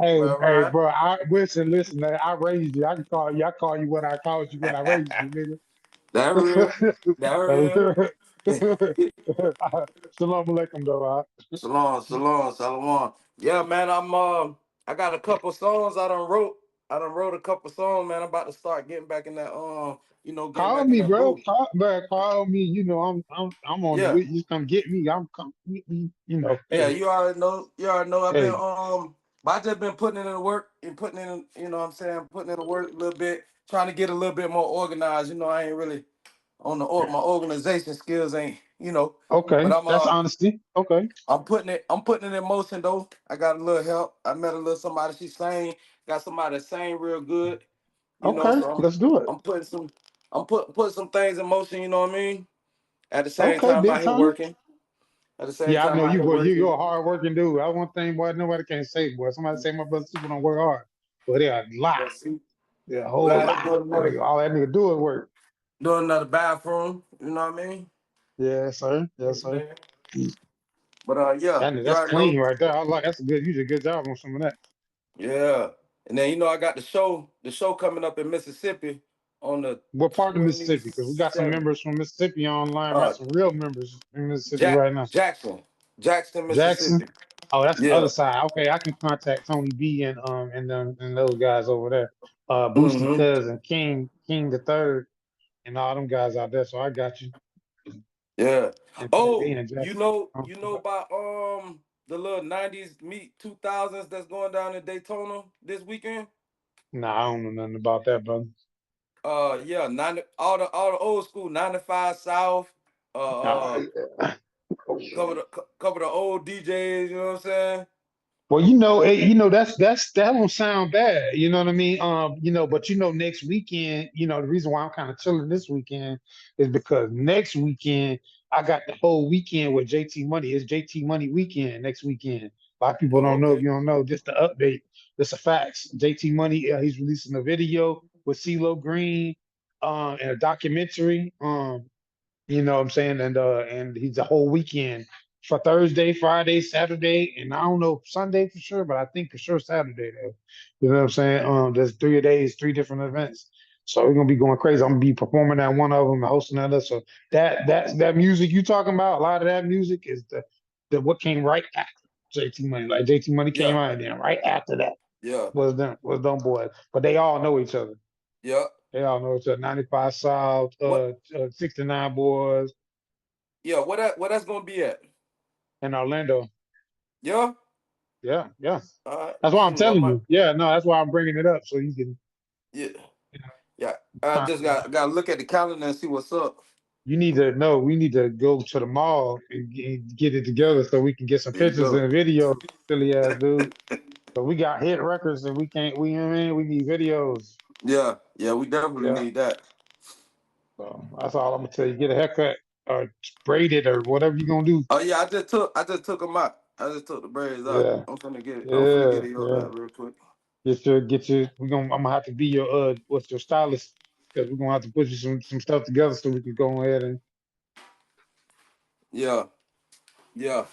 Speaker 10: hey,
Speaker 20: Well,
Speaker 10: hey,
Speaker 20: right?
Speaker 10: bro. Listen, man. I raised you. I can call you. I call you what I called you when I raised you,
Speaker 20: That real. That real.
Speaker 10: nigga. Shalom alaikum, though.
Speaker 20: Shalom. Yeah, man. I got a couple songs I done wrote. I done wrote a couple songs, man. I'm about to start getting back in that getting
Speaker 10: Call
Speaker 20: back in
Speaker 10: me,
Speaker 20: that
Speaker 10: bro.
Speaker 20: booth.
Speaker 10: Call me. You know, I'm on the
Speaker 20: Yeah.
Speaker 10: way. You come get me. I'm come meet me. You know,
Speaker 20: Yeah,
Speaker 10: hey,
Speaker 20: you already know. You already know. I've been
Speaker 10: hey.
Speaker 20: but I just been putting in the work and putting in, you know what I'm saying, putting in the work a little bit, trying to get a little bit more organized. You know, I ain't really on my organization skills ain't. But
Speaker 10: Okay, that's honesty. Okay,
Speaker 20: I'm putting it in motion though. I got a little help. I met a little somebody, she sang, got somebody that sang real good,
Speaker 10: okay.
Speaker 20: so
Speaker 10: Let's do it.
Speaker 20: I'm putting some things in motion, you know what I mean? At the same
Speaker 10: Okay,
Speaker 20: time I'm
Speaker 10: big
Speaker 20: out here
Speaker 10: time.
Speaker 20: working. At the same
Speaker 10: Yeah, I
Speaker 20: time
Speaker 10: know
Speaker 20: I'm out
Speaker 10: you,
Speaker 20: here
Speaker 10: boy. You're
Speaker 20: working.
Speaker 10: a hard working dude. That's one thing, boy. Nobody can say, boy. Somebody say my brother Super don't work hard, but they a lot.
Speaker 20: Yeah, see.
Speaker 10: Yeah, a
Speaker 20: We
Speaker 10: whole
Speaker 20: out here
Speaker 10: lot. All that nigga do is work.
Speaker 20: doing another bathroom, you know what I mean?
Speaker 10: Yes, sir. Yes, sir.
Speaker 20: But yeah, you
Speaker 10: That's
Speaker 20: already know.
Speaker 10: clean right there. I like. That's a good. You did a good job on some of that.
Speaker 20: Yeah. And then I got the show coming up in Mississippi on the
Speaker 10: What part of Mississippi? Because we got some
Speaker 20: 27th.
Speaker 10: members from Mississippi online. We got
Speaker 20: Uh
Speaker 10: some real members in Mississippi right now.
Speaker 20: Jackson,
Speaker 10: Jackson.
Speaker 20: Mississippi.
Speaker 10: Oh, that's the other
Speaker 20: Yeah.
Speaker 10: side. Okay, I can contact Tony B and those guys over there. Boosie
Speaker 20: Mm-hmm.
Speaker 10: cousin, King the third, and all them guys out there. So I got you.
Speaker 20: Yeah.
Speaker 10: And they
Speaker 20: Oh,
Speaker 10: in
Speaker 20: you
Speaker 10: Jackson.
Speaker 20: know,
Speaker 10: Oh,
Speaker 20: you know about the little 90s meet 2000s that's going down in Daytona this weekend?
Speaker 10: nah, I don't know nothing about that, brother.
Speaker 20: Yeah, 90, all the old school 95 South,
Speaker 10: Nah.
Speaker 20: cover the old DJs, you know what I'm saying?
Speaker 10: Well, that don't sound bad. You know what I mean? But next weekend, the reason why I'm kind of chilling this weekend is because next weekend I got the whole weekend with JT Money. It's JT Money weekend next weekend. A lot of people
Speaker 20: Oh,
Speaker 10: don't know if
Speaker 20: okay.
Speaker 10: you don't know. Just the update. Just a facts. JT Money, he's releasing a video with CeeLo Green, and a documentary. You know what I'm saying? And he's a whole weekend for Thursday, Friday, Saturday, and I don't know Sunday for sure, but I think for sure Saturday though. You know what I'm saying? There's 3 days, 3 different events. So we're gonna be going crazy. I'm gonna be performing at one of them and hosting another. So that music you talking about, a lot of that music is the what came right after JT Money. Like JT Money came
Speaker 20: Yeah,
Speaker 10: out, and then right after that
Speaker 20: yeah,
Speaker 10: was them boys. But they all know each other.
Speaker 20: yeah.
Speaker 10: They all know each other. 95 South,
Speaker 20: What?
Speaker 10: 69 boys
Speaker 20: Yeah, what that's gonna be at?
Speaker 10: in Orlando.
Speaker 20: Yeah.
Speaker 10: Yeah, yeah.
Speaker 20: All right.
Speaker 10: That's why I'm
Speaker 20: Shoot, I
Speaker 10: telling
Speaker 20: might.
Speaker 10: you. Yeah, no, that's why I'm bringing it up so you can.
Speaker 20: Yeah,
Speaker 10: You know,
Speaker 20: yeah. I just got to look at the calendar and see what's up.
Speaker 10: you need to know. We need to go to the mall and get it together so we can get some
Speaker 20: There you
Speaker 10: pictures
Speaker 20: go.
Speaker 10: and videos. Silly ass dude. So we got hit records and we can't. We, you know what I mean, we need videos.
Speaker 20: Yeah, yeah. We definitely
Speaker 10: Yeah.
Speaker 20: need that.
Speaker 10: So that's all I'm gonna tell you. Get a haircut or braid it or whatever you gonna do.
Speaker 20: Oh yeah, I just took them out. I just took the braids out.
Speaker 10: Yeah.
Speaker 20: I'm finna get it. I'm finna
Speaker 10: Yeah.
Speaker 20: get it
Speaker 10: Yeah.
Speaker 20: real quick.
Speaker 10: Get your. I'm gonna have to be your what's your stylist because we're gonna have to put you some stuff together so we can go ahead and.
Speaker 20: Yeah, yeah,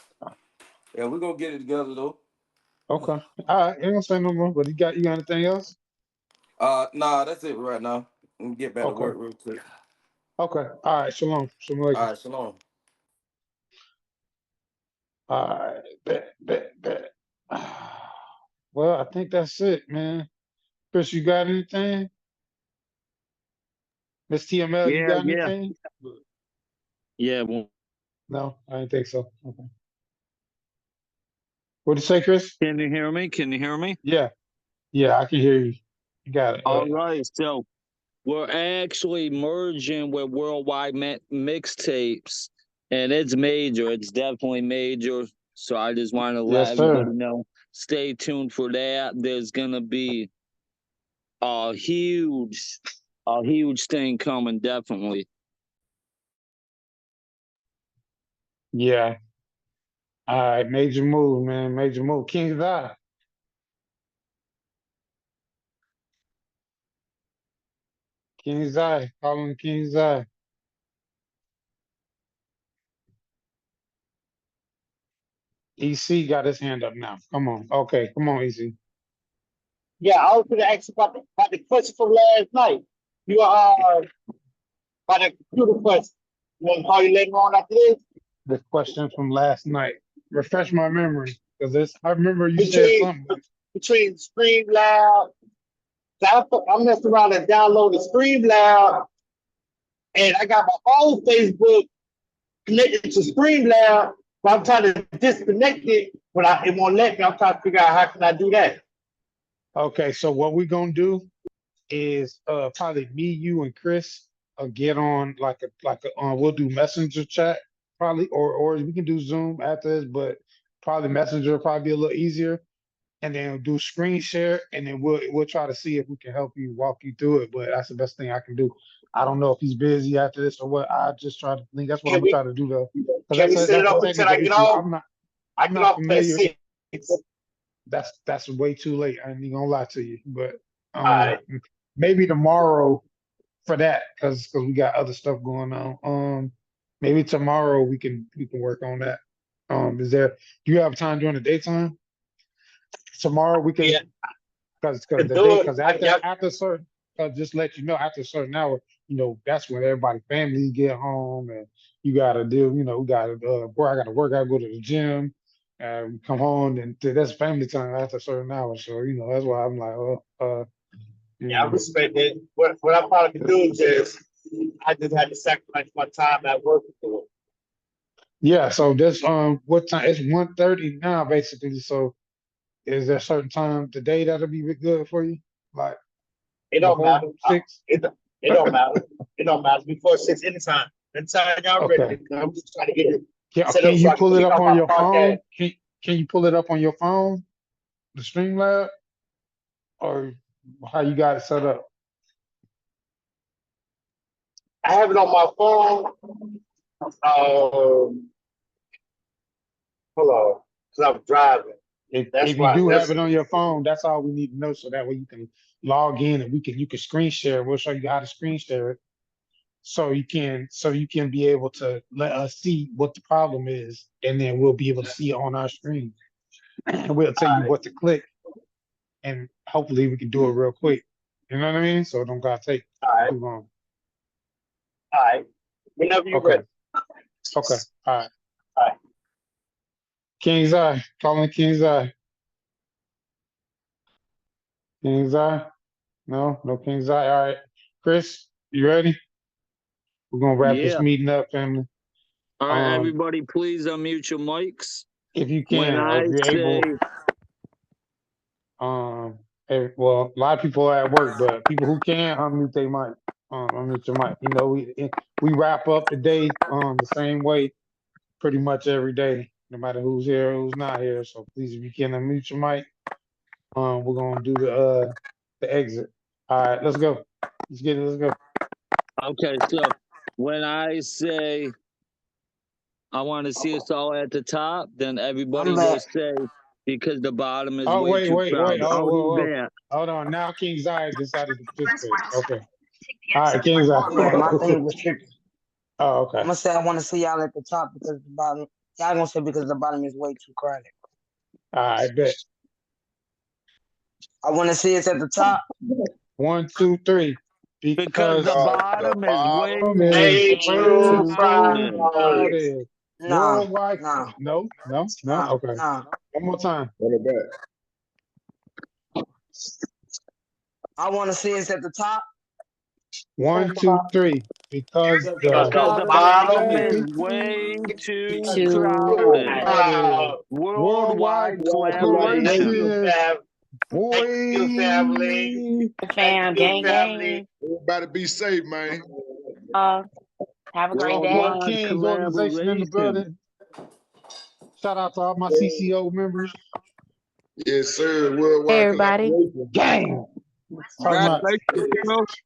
Speaker 20: yeah. We're gonna get it together though.
Speaker 10: Okay. All right. Ain't gonna say no more. But you got anything else?
Speaker 20: Nah, that's it right now. Let me get back to
Speaker 10: Okay.
Speaker 20: work real quick.
Speaker 10: Okay. All right. Shalom. Shalom.
Speaker 20: All right, shalom.
Speaker 10: All right. Bet. Well, I think that's it, man. Chris, you got anything? Miss TML, you
Speaker 4: Yeah,
Speaker 10: got
Speaker 4: yeah,
Speaker 10: anything?
Speaker 4: yeah. Well,
Speaker 10: No, I didn't think so. Okay. What'd you say, Chris?
Speaker 4: can you hear me? Can you hear me?
Speaker 10: Yeah. Yeah, I can hear you. You got it.
Speaker 4: All right. So we're actually merging with Worldwide Mixtapes, and it's major. It's definitely major. So I just want to let
Speaker 10: Yes,
Speaker 4: everybody
Speaker 10: sir.
Speaker 4: know. Stay tuned for that. There's gonna be a huge thing coming. Definitely.
Speaker 10: Yeah. All right. Major move, man. Major move. King's Eye. King's Eye. Call him King's Eye. EC got his hand up now. Come on. Okay. Come on, EC.
Speaker 18: Yeah, I was gonna ask you about the question from last night. You about the computer question. You want to call you later on after this?
Speaker 10: The question from last night. Refresh my memory. Because I remember you said
Speaker 18: Between
Speaker 10: something.
Speaker 18: between Streamlab, I messed around and downloaded Streamlab, and I got my own Facebook connected to Streamlab, but I'm trying to disconnect it, but it won't let me. I'm trying to figure out how can I do that.
Speaker 10: Okay, so what we're gonna do is probably me, you, and Chris get on like a we'll do messenger chat probably, or we can do Zoom after this, but probably messenger will probably be a little easier. And then do screen share, and then we'll try to see if we can help you walk you through it. But that's the best thing I can do. I don't know if he's busy after this or what. I just try to think that's what I'm
Speaker 18: Can
Speaker 10: gonna
Speaker 18: we
Speaker 10: try to do though, because
Speaker 18: can we set it
Speaker 10: that's a
Speaker 18: up until I
Speaker 10: technical
Speaker 18: get
Speaker 10: issue.
Speaker 18: off?
Speaker 10: I'm not
Speaker 18: I
Speaker 10: I'm
Speaker 18: get
Speaker 10: not
Speaker 18: off at
Speaker 10: familiar.
Speaker 18: 6.
Speaker 10: That's way too late. I ain't gonna lie to you, but
Speaker 18: All right.
Speaker 10: maybe tomorrow for that because we got other stuff going on. Maybe tomorrow we can work on that. Do you have time during the daytime? Tomorrow we can
Speaker 18: Yeah.
Speaker 10: because
Speaker 18: To
Speaker 10: the day
Speaker 18: do it,
Speaker 10: because after certain just let you know after a certain hour, that's when everybody families get home and you gotta deal, we gotta work. I gotta work, I gotta go to the gym and come home and that's family time after a certain hour. So, that's why I'm like,
Speaker 18: yeah, I respect it. What I probably do is just I just had to sacrifice my time at work to do it.
Speaker 10: yeah, so this what time it's 1:30 now basically. So is there a certain time today that'll be good for you? Like
Speaker 18: It don't
Speaker 10: before
Speaker 18: matter.
Speaker 10: 6?
Speaker 18: It don't matter. It don't matter. Before 6 anytime. Anytime y'all
Speaker 10: Okay.
Speaker 18: ready. I'm just trying to get it
Speaker 10: Can,
Speaker 18: set
Speaker 10: can
Speaker 18: up so
Speaker 10: you
Speaker 18: I can
Speaker 10: pull it
Speaker 18: kick
Speaker 10: up
Speaker 18: off
Speaker 10: on
Speaker 18: my
Speaker 10: your
Speaker 18: podcast.
Speaker 10: phone? Can you pull it up on your phone, the Streamlab, or how you got it set up?
Speaker 18: I have it on my phone. Hold on, because I'm driving.
Speaker 10: If you do have it on your phone, that's all we need to know, so that way you can log in and you can screen share. We'll show you how to screen share it. so you can be able to let us see what the problem is, and then we'll be able to see it on our screen. And we'll tell you what to click, and hopefully we can do it real quick. You know what I mean? So it don't gotta take too long.
Speaker 18: All right. Whenever you're
Speaker 10: Okay.
Speaker 18: ready.
Speaker 10: Okay. All right.
Speaker 18: All right.
Speaker 10: King's Eye. Calling King's Eye. King's Eye. No King's Eye. All right. Chris, you ready? We're gonna wrap this
Speaker 4: Yeah.
Speaker 10: meeting up, family.
Speaker 4: All right, everybody, please unmute your mics.
Speaker 10: If you
Speaker 4: When
Speaker 10: can, or
Speaker 4: I
Speaker 10: if you're
Speaker 4: say,
Speaker 10: able, well, a lot of people are at work, but people who can unmute their mic, unmute your mic. You know, we wrap up the day the same way pretty much every day, no matter who's here or who's not here. So please, if you can unmute your mic, we're gonna do the exit. All right, let's go. Let's get it. Let's go.
Speaker 4: okay, so when I say I want to see us all at the top, then everybody will
Speaker 5: back.
Speaker 4: say because the bottom is
Speaker 10: Oh,
Speaker 4: way
Speaker 10: wait.
Speaker 4: too
Speaker 10: Oh,
Speaker 4: crowded.
Speaker 10: whoa,
Speaker 4: I'll do
Speaker 10: whoa.
Speaker 4: that.
Speaker 10: Hold on. Now King's Eye decided to participate. Okay. All right, King's Eye.
Speaker 5: Yeah, my thing was tricky.
Speaker 10: Oh, okay.
Speaker 5: I'm gonna say I want to see y'all at the top because the bottom. Y'all gonna say because the bottom is way too crowded.
Speaker 10: I bet.
Speaker 5: I want to see us at the top.
Speaker 10: 1, 2, 3.
Speaker 4: Because the bottom is way too crowded.
Speaker 10: Worldwide.
Speaker 5: No.
Speaker 10: No. Okay.
Speaker 5: No.
Speaker 10: One more time.
Speaker 5: I want to see us at the top.
Speaker 10: 1, 2, 3. Because
Speaker 4: the bottom is way too crowded. Worldwide collaboration.
Speaker 10: Boy.
Speaker 19: Fam, gang, gang.
Speaker 15: Everybody be safe, man.
Speaker 19: Have a great
Speaker 10: Worldwide
Speaker 19: day.
Speaker 10: Kings organization in the building. Shout out to all my CCO members.
Speaker 15: Yes, sir. Worldwide
Speaker 9: everybody.
Speaker 15: collaboration.
Speaker 10: Gang.
Speaker 15: Congratulations,